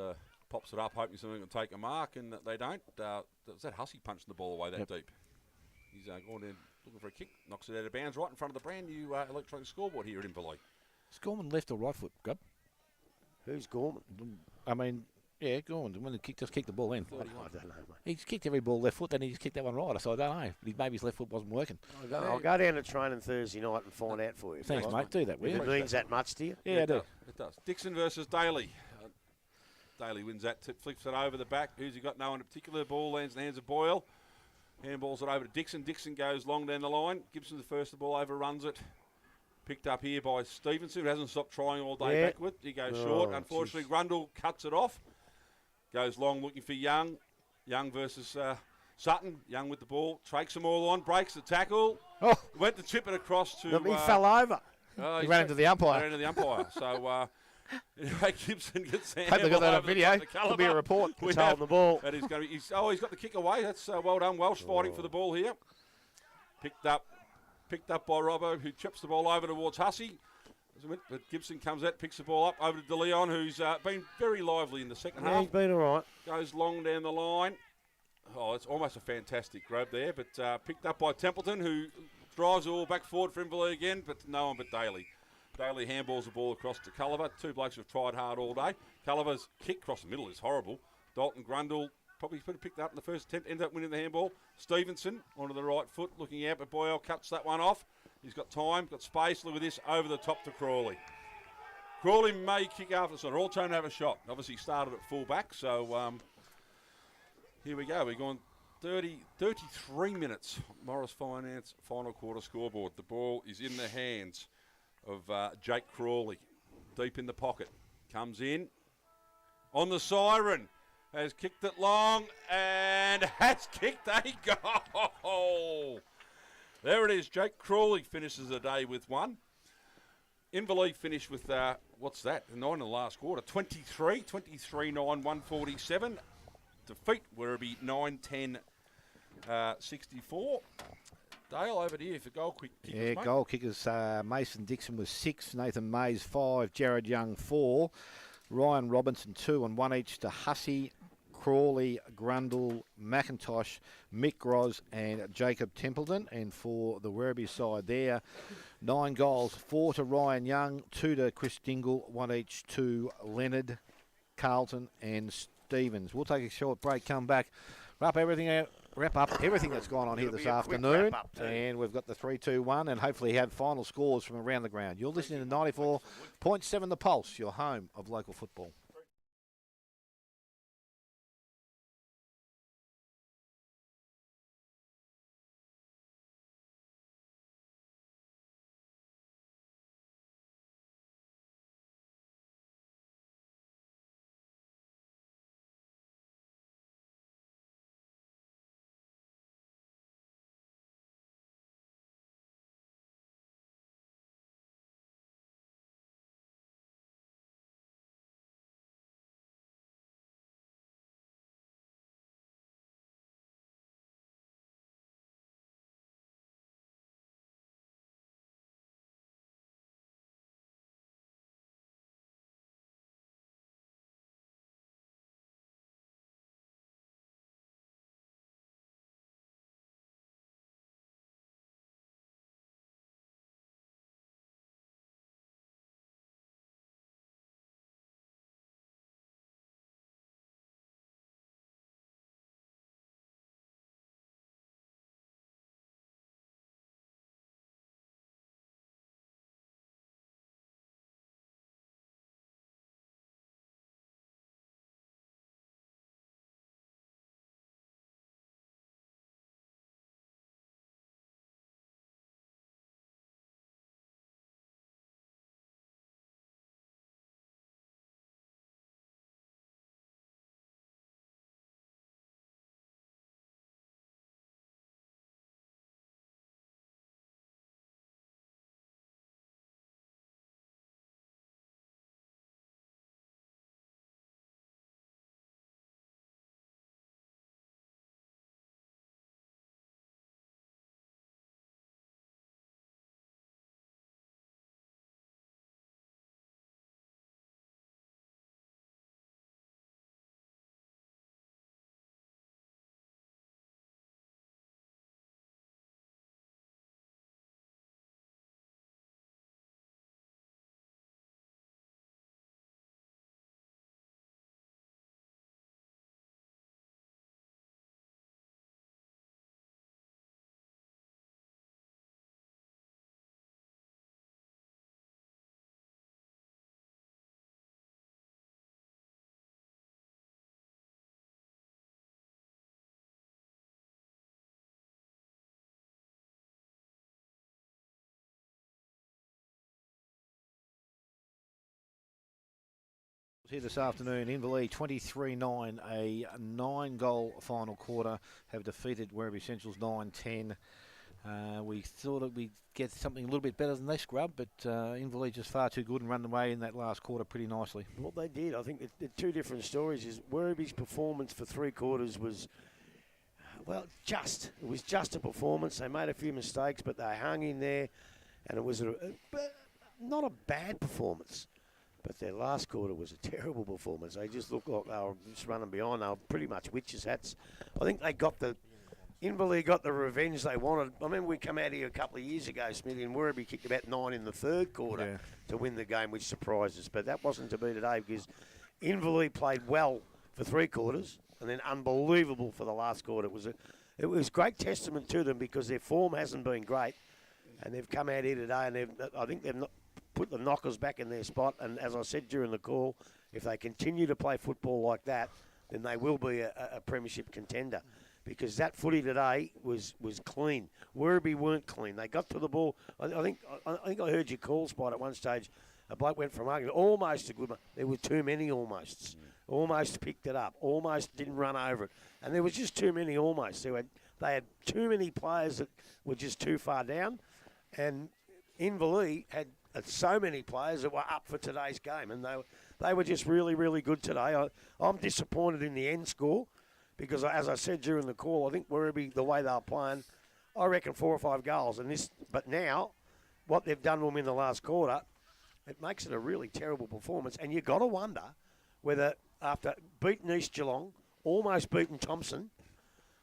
pops it up, hoping someone can take a mark, and they don't. Was that Hussey punching the ball away that deep? He's gone in looking for a kick, knocks it out of bounds right in front of the brand new electronic scoreboard here at Inverleigh. Is Gorman left or right foot, Gub? Who's Gorman? I mean, yeah, Gorman. When he just kicked the ball in. I don't know, mate. He's kicked every ball left foot, then he just kicked that one right. So I don't know. Maybe his left foot wasn't working. I'll go down to training Thursday night and find out for you. Thanks, mate. Do that, will If you? it means that much to you? Yeah, I do. It does. Dixon versus Daly. Daly wins that, flips it over the back. Who's he got? No one in particular. Ball lands in the hands of Boyle. Handballs it over to Dixon. Dixon goes long down the line. Gibson the first, the ball overruns it. Picked up here by Stevenson, who hasn't stopped trying all day backward. He goes short. Unfortunately, Grundle cuts it off. Goes long looking for Young. Young versus Sutton. Young with the ball. Takes them all on. Breaks the tackle. Oh. Went to tip it across to... He fell over. He ran into the umpire. Ran into the umpire. So... anyway, Gibson gets the Hope they got that on over video. the Could be a report. He's holding the ball. That is going to be, he's got the kick away. That's well done. Welsh fighting for the ball here. Picked up by Robbo, who chips the ball over towards Hussey. But Gibson comes out, picks the ball up over to De Leon, who's been very lively in the second half. He's been all right. Goes long down the line. Oh, it's almost a fantastic grab there, but picked up by Templeton, who drives it all back forward for Inverleigh again, but no one but Daly. Daly handballs the ball across to Culliver. Two blokes who have tried hard all day. Culliver's kick across the middle is horrible. Dalton Grundle probably could have picked that up in the first attempt, ended up winning the handball. Stevenson onto the right foot, looking out, but Boyle cuts that one off. He's got time, got space. Look at this, over the top to Crawley. Crawley may kick after, so they're all trying to have a shot. Obviously started at full back, so here we go. We've gone 33 minutes. Morris Finance final quarter scoreboard. The ball is in the hands of Jake Crawley. Deep in the pocket. Comes in. On the siren. Has kicked it long and has kicked a goal. There it is. Jake Crawley finishes the day with one. Inverleigh finished with, what's that? 9 in the last quarter. 23-9, 147. Defeat Werribee 9-10-64. Dale, over to you for goal kickers, Yeah, mate. goal kickers. Mason Dixon was 6, Nathan Mays 5, Jared Young 4, Ryan Robinson 2 and 1 each to Hussey, Crawley, Grundle, McIntosh, Mick Groz and Jacob Templeton. And for the Werribee side there, 9 goals, 4 to Ryan Young, 2 to Chris Dingle, 1 each to Leonard, Carlton and Stevens. We'll take a short break, come back, wrap up everything that's gone on here this afternoon. And we've got the 3-2-1 and hopefully have final scores from around the ground. You're listening to 94.7 The Pulse, your home of local football. Here this afternoon, Inverleigh 23-9, a 9-goal final quarter, have defeated Werribee Central's 9-10. We thought that we'd get something a little bit better than this, Grub, but Inverleigh just far too good and run away in that last quarter pretty nicely. Well, they did. I think the two different stories is Werribee's performance for 3 quarters was, well, just. It was just a performance. They made a few mistakes, but they hung in there, and it was not a bad performance. But their last quarter was a terrible performance. They just looked like they were just running behind. They were pretty much witches' hats. I think they got Inverleigh got the revenge they wanted. I remember we come out here a couple of years ago, Smithy, and Werribee kicked about 9 in the 3rd quarter to win the game, which surprised us. But that wasn't to be today because Inverleigh played well for 3 quarters and then unbelievable for the last quarter. It was great testament to them because their form hasn't been great, and they've come out here today and I think they've not put the knockers back in their spot. And as I said during the call, if they continue to play football like that, then they will be a premiership contender. Because that footy today was clean. Werribee weren't clean. They got to the ball. I think I heard your call spot at one stage. A bloke went from arguing almost a good one. There were too many almosts. Almost picked it up. Almost didn't run over it. And there was just too many almost. They had too many players that were just too far down. And Inverleigh had so many players that were up for today's game. And they were just really, really good today. I'm disappointed in the end score. Because, as I said during the call, I think Werribee, the way they were playing, I reckon 4 or 5 goals. But now, what they've done to them in the last quarter, it makes it a really terrible performance. And you've got to wonder whether, after beating East Geelong, almost beating Thompson,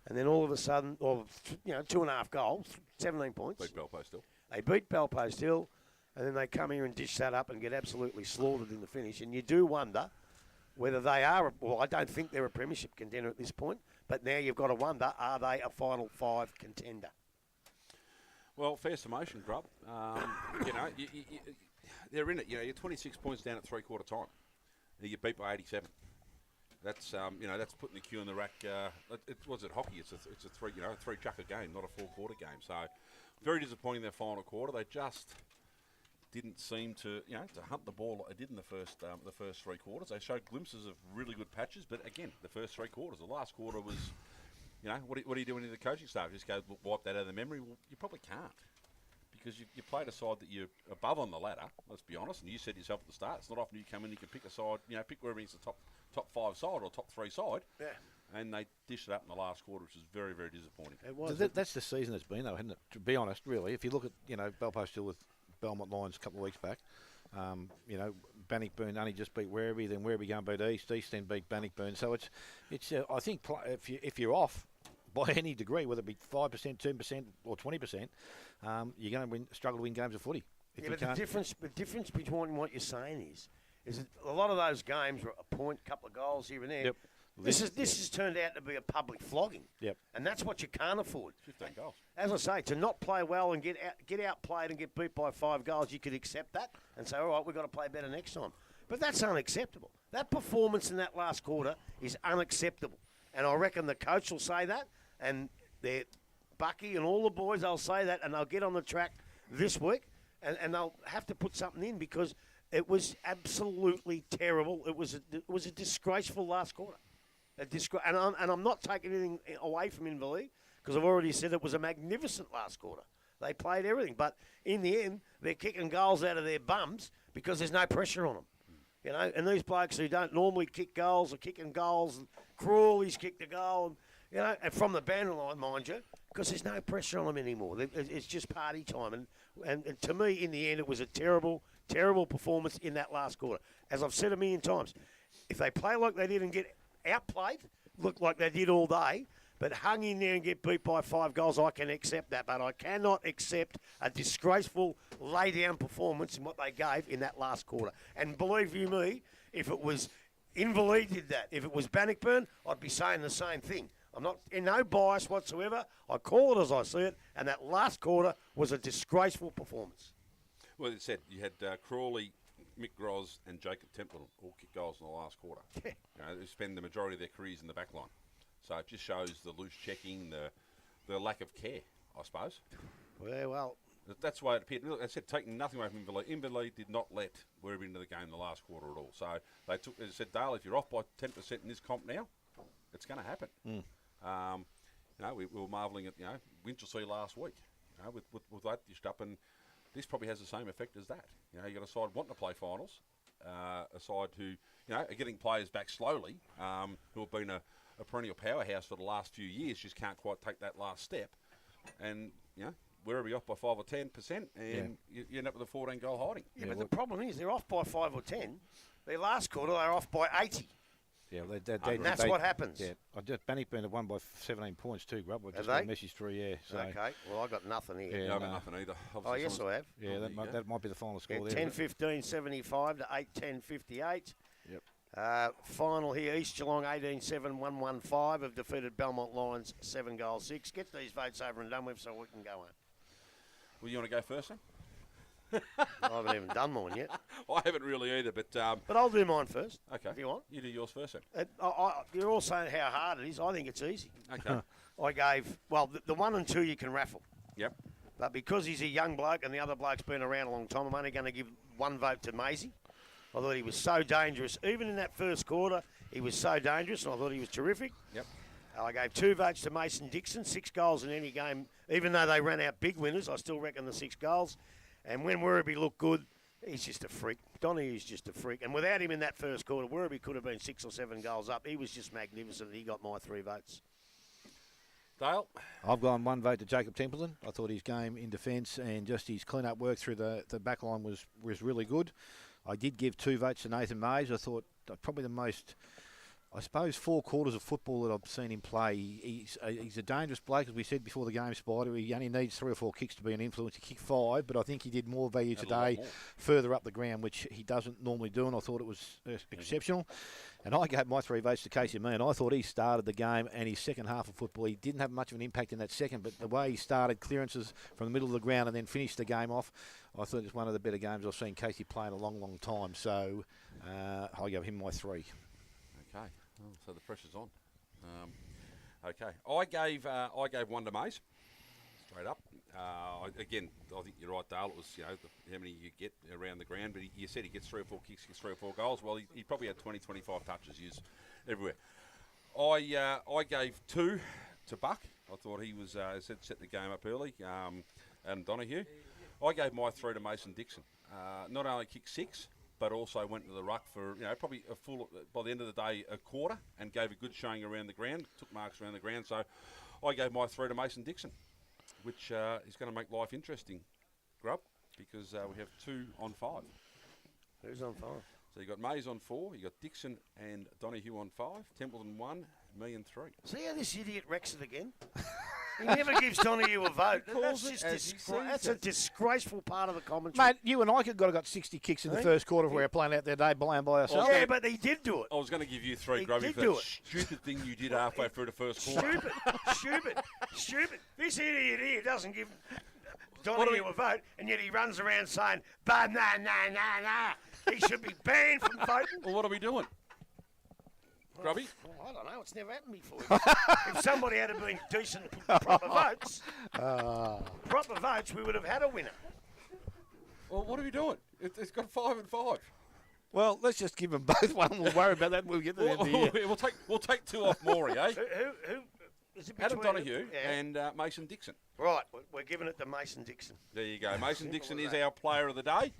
and then all of a sudden, 2.5 goals, 17 points. Beat Belpo still. They beat Belpo still, and then they come here and dish that up and get absolutely slaughtered in the finish. And you do wonder whether they are, well, I don't think they're a premiership contender at this point, but now you've got to wonder, are they a Final 5 contender? Well, fair summation, Grub. They're in it. You're 26 points down at 3/4 time. You get beat by 87. That's that's putting the queue in the rack. Was it hockey? It's a 3-chucker game, not a 4-quarter game. So very disappointing their final quarter. They just didn't seem to hunt the ball like they did in the first 3 quarters. They showed glimpses of really good patches, but again, the first 3 quarters. The last quarter was, what are you doing in the coaching staff? Just go wipe that out of the memory? Well, you probably can't, because you played a side that you're above on the ladder. Let's be honest. And you said yourself at the start, it's not often you come in, you can pick a side, pick wherever it's the top 5 side or top 3 side. Yeah. And they dished it up in the last quarter, which was very, very disappointing. It was. That's the season it's been, though, hasn't it? To be honest, really, if you look at Belpo still with Belmont Lions a couple of weeks back. Bannockburn only just beat Werribee, then Werribee going to beat East then beat Bannockburn. So it's I think if you're off by any degree, whether it be 5%, 10%, or 20%, you're going to struggle to win games of footy. But the difference between what you're saying is that a lot of those games were a point, couple of goals here and there. Yep. This has turned out to be a public flogging. Yep. And that's what you can't afford. 15 goals. As I say, to not play well and get outplayed and get beat by 5 goals, you could accept that and say, all right, we've got to play better next time. But that's unacceptable. That performance in that last quarter is unacceptable. And I reckon the coach will say that, and Bucky and all the boys, they'll say that, and they'll get on the track this week, and they'll have to put something in because it was absolutely terrible. It was a disgraceful last quarter. And I'm not taking anything away from Inverleigh because I've already said it was a magnificent last quarter. They played everything. But in the end, they're kicking goals out of their bums because there's no pressure on them. And these blokes who don't normally kick goals are kicking goals. And Crawley's kicked a goal, and from the banner line, mind you, because there's no pressure on them anymore. It's just party time. And to me, in the end, it was a terrible, terrible performance in that last quarter. As I've said a million times, if they play like they did and get outplayed, looked like they did all day, but hung in there and get beat by 5 goals, I can accept that. But I cannot accept a disgraceful lay-down performance in what they gave in that last quarter. And believe you me, if it was Inverleigh did that, if it was Bannockburn, I'd be saying the same thing. I'm not in no bias whatsoever. I call it as I see it, and that last quarter was a disgraceful performance. Well, it said you had Crawley, Mick Groz and Jacob Templeton all kick goals in the last quarter. Yeah. They spend the majority of their careers in the back line. So it just shows the loose checking, the lack of care, I suppose. Well, That's the way it appeared. Look, I said, taking nothing away from Inverleigh. Inverleigh did not let Werribee into the game in the last quarter at all. So they took, as I said, Dale, if you're off by 10% in this comp now, it's going to happen. We were marvelling at, Winchelsea last week, with that dished up, and this probably has the same effect as that. You got a side wanting to play finals, a side who, are getting players back slowly, who have been a perennial powerhouse for the last few years, just can't quite take that last step. And, Werribee off by 5 or 10%, and you end up with a 14-goal hiding. Yeah, but the problem is they're off by 5 or 10. Their last quarter, they're off by 80. Yeah, and that's what happens. Yeah, Bannockburn have won by 17 points too, Grub. I just got a message through, So. Okay, well, I got nothing here. Yeah, I got nothing either. Oh, yes, I have. Yeah, that might be the final score there. 10-15, 75 to 8-10, 58. Yep. Final here, East Geelong 18-7, 115 have defeated Belmont Lions 7-6. Get these votes over and done with so we can go on. Well, you want to go first then? I haven't even done mine yet. I haven't really either, but... but I'll do mine first, okay. if you want. You do yours first then. You're all saying how hard it is. I think it's easy. Okay. I gave... Well, the 1 and 2 you can raffle. Yep. But because he's a young bloke and the other bloke's been around a long time, I'm only going to give 1 vote to Maisie. I thought he was so dangerous. Even in that first quarter, he was so dangerous, and I thought he was terrific. Yep. I gave 2 votes to Mason Dixon, 6 goals in any game. Even though they ran out big winners, I still reckon the 6 goals. And when Werribee looked good, he's just a freak. Donohue's just a freak. And without him in that first quarter, Werribee could have been 6 or 7 goals up. He was just magnificent. He got my 3 votes. Dale? I've gone 1 vote to Jacob Templeton. I thought his game in defence and just his clean-up work through the back line was really good. I did give 2 votes to Nathan Mays. I thought probably the most... I suppose 4 quarters of football that I've seen him play, he's a dangerous bloke, as we said before the game, Spider. He only needs 3 or 4 kicks to be an influence. He kicked 5, but I think he did more value today further up the ground, which he doesn't normally do, and I thought it was exceptional. And I gave my 3 votes to Casey Meehan. I thought he started the game, and his second half of football, he didn't have much of an impact in that second, but the way he started clearances from the middle of the ground and then finished the game off, I thought it was one of the better games I've seen Casey play in a long, long time. So I gave him my 3. Okay. Oh, so the pressure's on. Okay, I gave 1 to Mays, straight up. Again, I think you're right, Dale. It was how many you get around the ground, but you said he gets 3 or 4 kicks, gets 3 or 4 goals. Well, he probably had 20, 25 touches used everywhere. I gave 2 to Buck. I thought he was set the game up early. And Donohue. I gave my 3 to Mason Dixon. Not only kicked 6. But also went to the ruck for, probably a full, by the end of the day, a quarter, and gave a good showing around the ground, took marks around the ground. So I gave my 3 to Mason Dixon, which is going to make life interesting, Grub, because we have 2 on 5. Who's on 5? So you got Mays on 4, you got Dixon and Donohue on 5, Templeton 1, me and 3. See how this idiot wrecks it again? He never gives Donohue a vote. That's a disgraceful part of the commentary. Mate, you and I could have got 60 kicks in the first quarter if we were playing out there today, playing by ourselves. Yeah, but he did do it. I was going to give you 3, Grubby, for that stupid thing you did halfway through the first quarter. Stupid. This idiot here doesn't give Donohue a vote, and yet he runs around saying, nah. He should be banned from voting. Well, what are we doing? Grubby? Well, I don't know. It's never happened before. If somebody had been decent, proper votes, we would have had a winner. Well, what are we doing? It's got 5 and 5. Well, let's just give them both one. We'll worry about that when we get to the end of the year. We'll take 2 off Maury, eh? Who is it? Adam Donohue and Mason Dixon. Right, we're giving it to Mason Dixon. There you go. Mason Dixon is our player of the day.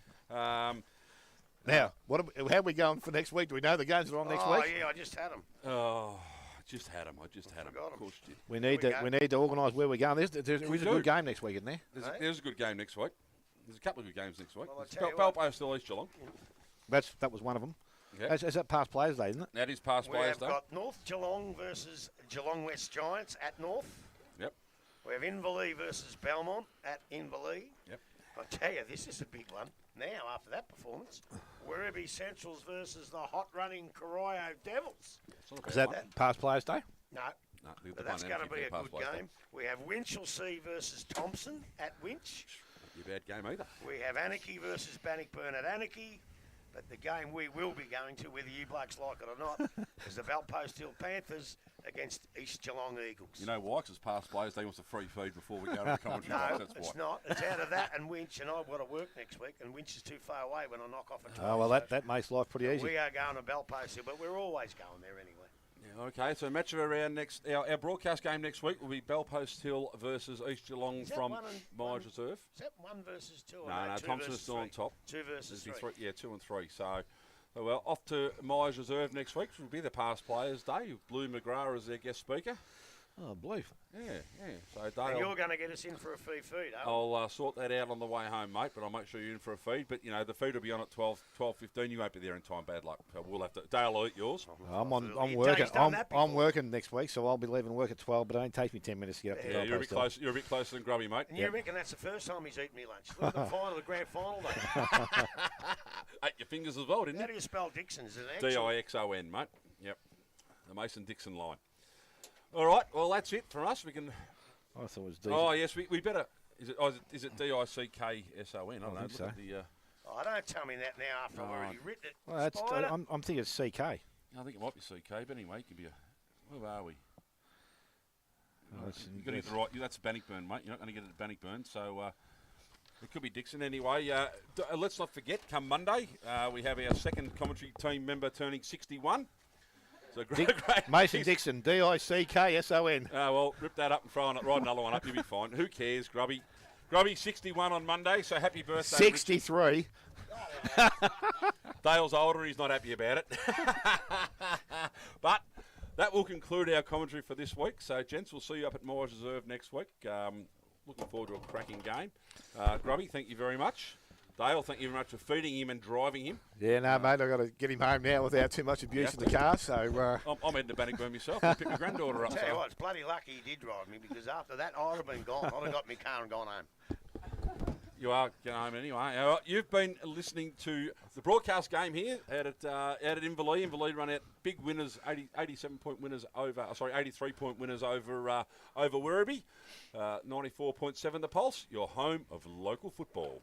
Now, how are we going for next week? Do we know the games are on next week? Oh, yeah, I just had them. Oh, just had them. I just had them. Of course you did. We need to organise where we're going. There is a good game next week, isn't there? There's a good game next week. There's a couple of good games next week. Well, Balpo still East Geelong. That was one of them. Yeah. Is that past Players Day, isn't it? That is past Players Day. We've got North Geelong versus Geelong West Giants at North. Yep. We have Inverleigh versus Belmont at Inverleigh. Yep. I tell you, this is a big one. Now, after that performance, Werribee Centrals versus the hot-running Corio Devils. Is that past Players Day? No. But that's going to be a good game. We have Winchelsea versus Thompson at Winch. Not a bad game either. We have Anarchy versus Bannockburn at Anarchy. But the game we will be going to, whether you blokes like it or not, is the Valpo Steel Panthers against East Geelong Eagles. You know why? 'Cause it's past players. They want a free feed before we go to the commentary box. No, That's it's why. not. It's out of that and Winch, and I've got to work next week, and Winch is too far away when I knock off a try. Oh, well, that makes life pretty easy. We are going to Belpost here, but we're always going there anyway. Yeah, okay, so match of our round next. Our broadcast game next week will be Belpost Hill versus East Geelong Is that from one and Myers one? Reserve. Is that 1 versus 2? Or No, two Thompson is versus still on three? top. 2 versus It'll be 3. Yeah, 2 and 3. So, well, off to Myers Reserve next week, which will be the Past Players Day. Blue McGrath as their guest speaker. Oh, blue. Yeah. So And Dale, you're going to get us in for a free feed, eh? I'll sort that out on the way home, mate. But I'll make sure you're in for a feed. But the feed will be on at 12:15. You won't be there in time. Bad luck. So we'll have to. Dale will eat yours. I'm Your working. day's done that I'm before. working next week, so I'll be leaving work at 12. But it only takes me 10 minutes to get up to Yeah, you're a bit Belpost. close. You're a bit closer than Grubby, mate. And you reckon that's the first time he's eaten me lunch? Look at the grand final, though. Ate your fingers as well, didn't How you? do you spell Dixon? Is it Dixon, mate. Yep. The Mason-Dixon line. All right. Well, that's it for us. We can. I thought it was decent. Oh yes, we better. Is it D-I-C-K-S-O-N? I don't know. think so. Look at the, Oh, don't tell me that now after I've already written it. Well, that's, Spider. I'm thinking it's CK. I think it might be CK, but anyway, it could be a. Where are we? You're going to get the right. That's Bannockburn, mate. You're not going to get it at Bannockburn, so it could be Dixon anyway. Let's not forget, come Monday, we have our second commentary team member turning 61. So great. Mason Dixon, D-I-C-K-S-O-N. Well, rip that up and throw it, write another one up. You'll be fine. Who cares, Grubby? Grubby 61 on Monday, so happy birthday. 63. Dale's older, he's not happy about it. But that will conclude our commentary for this week. So, gents, we'll see you up at Myers Reserve next week. Looking forward to a cracking game. Grubby, thank you very much. Dale, thank you very much for feeding him and driving him. Yeah, no, mate, I've got to get him home now without too much abuse in the car. So I'm heading to Bannockburn myself and pick my granddaughter up. Tell you what, it's bloody lucky he did drive me, because after that I'd have been gone. I'd have got my car and gone home. You are going home anyway. You've been listening to the broadcast game here out at Inverleigh. Inverleigh run out big winners, 87-point winners over. 83-point winners over Werribee. 94.7 The Pulse, your home of local football.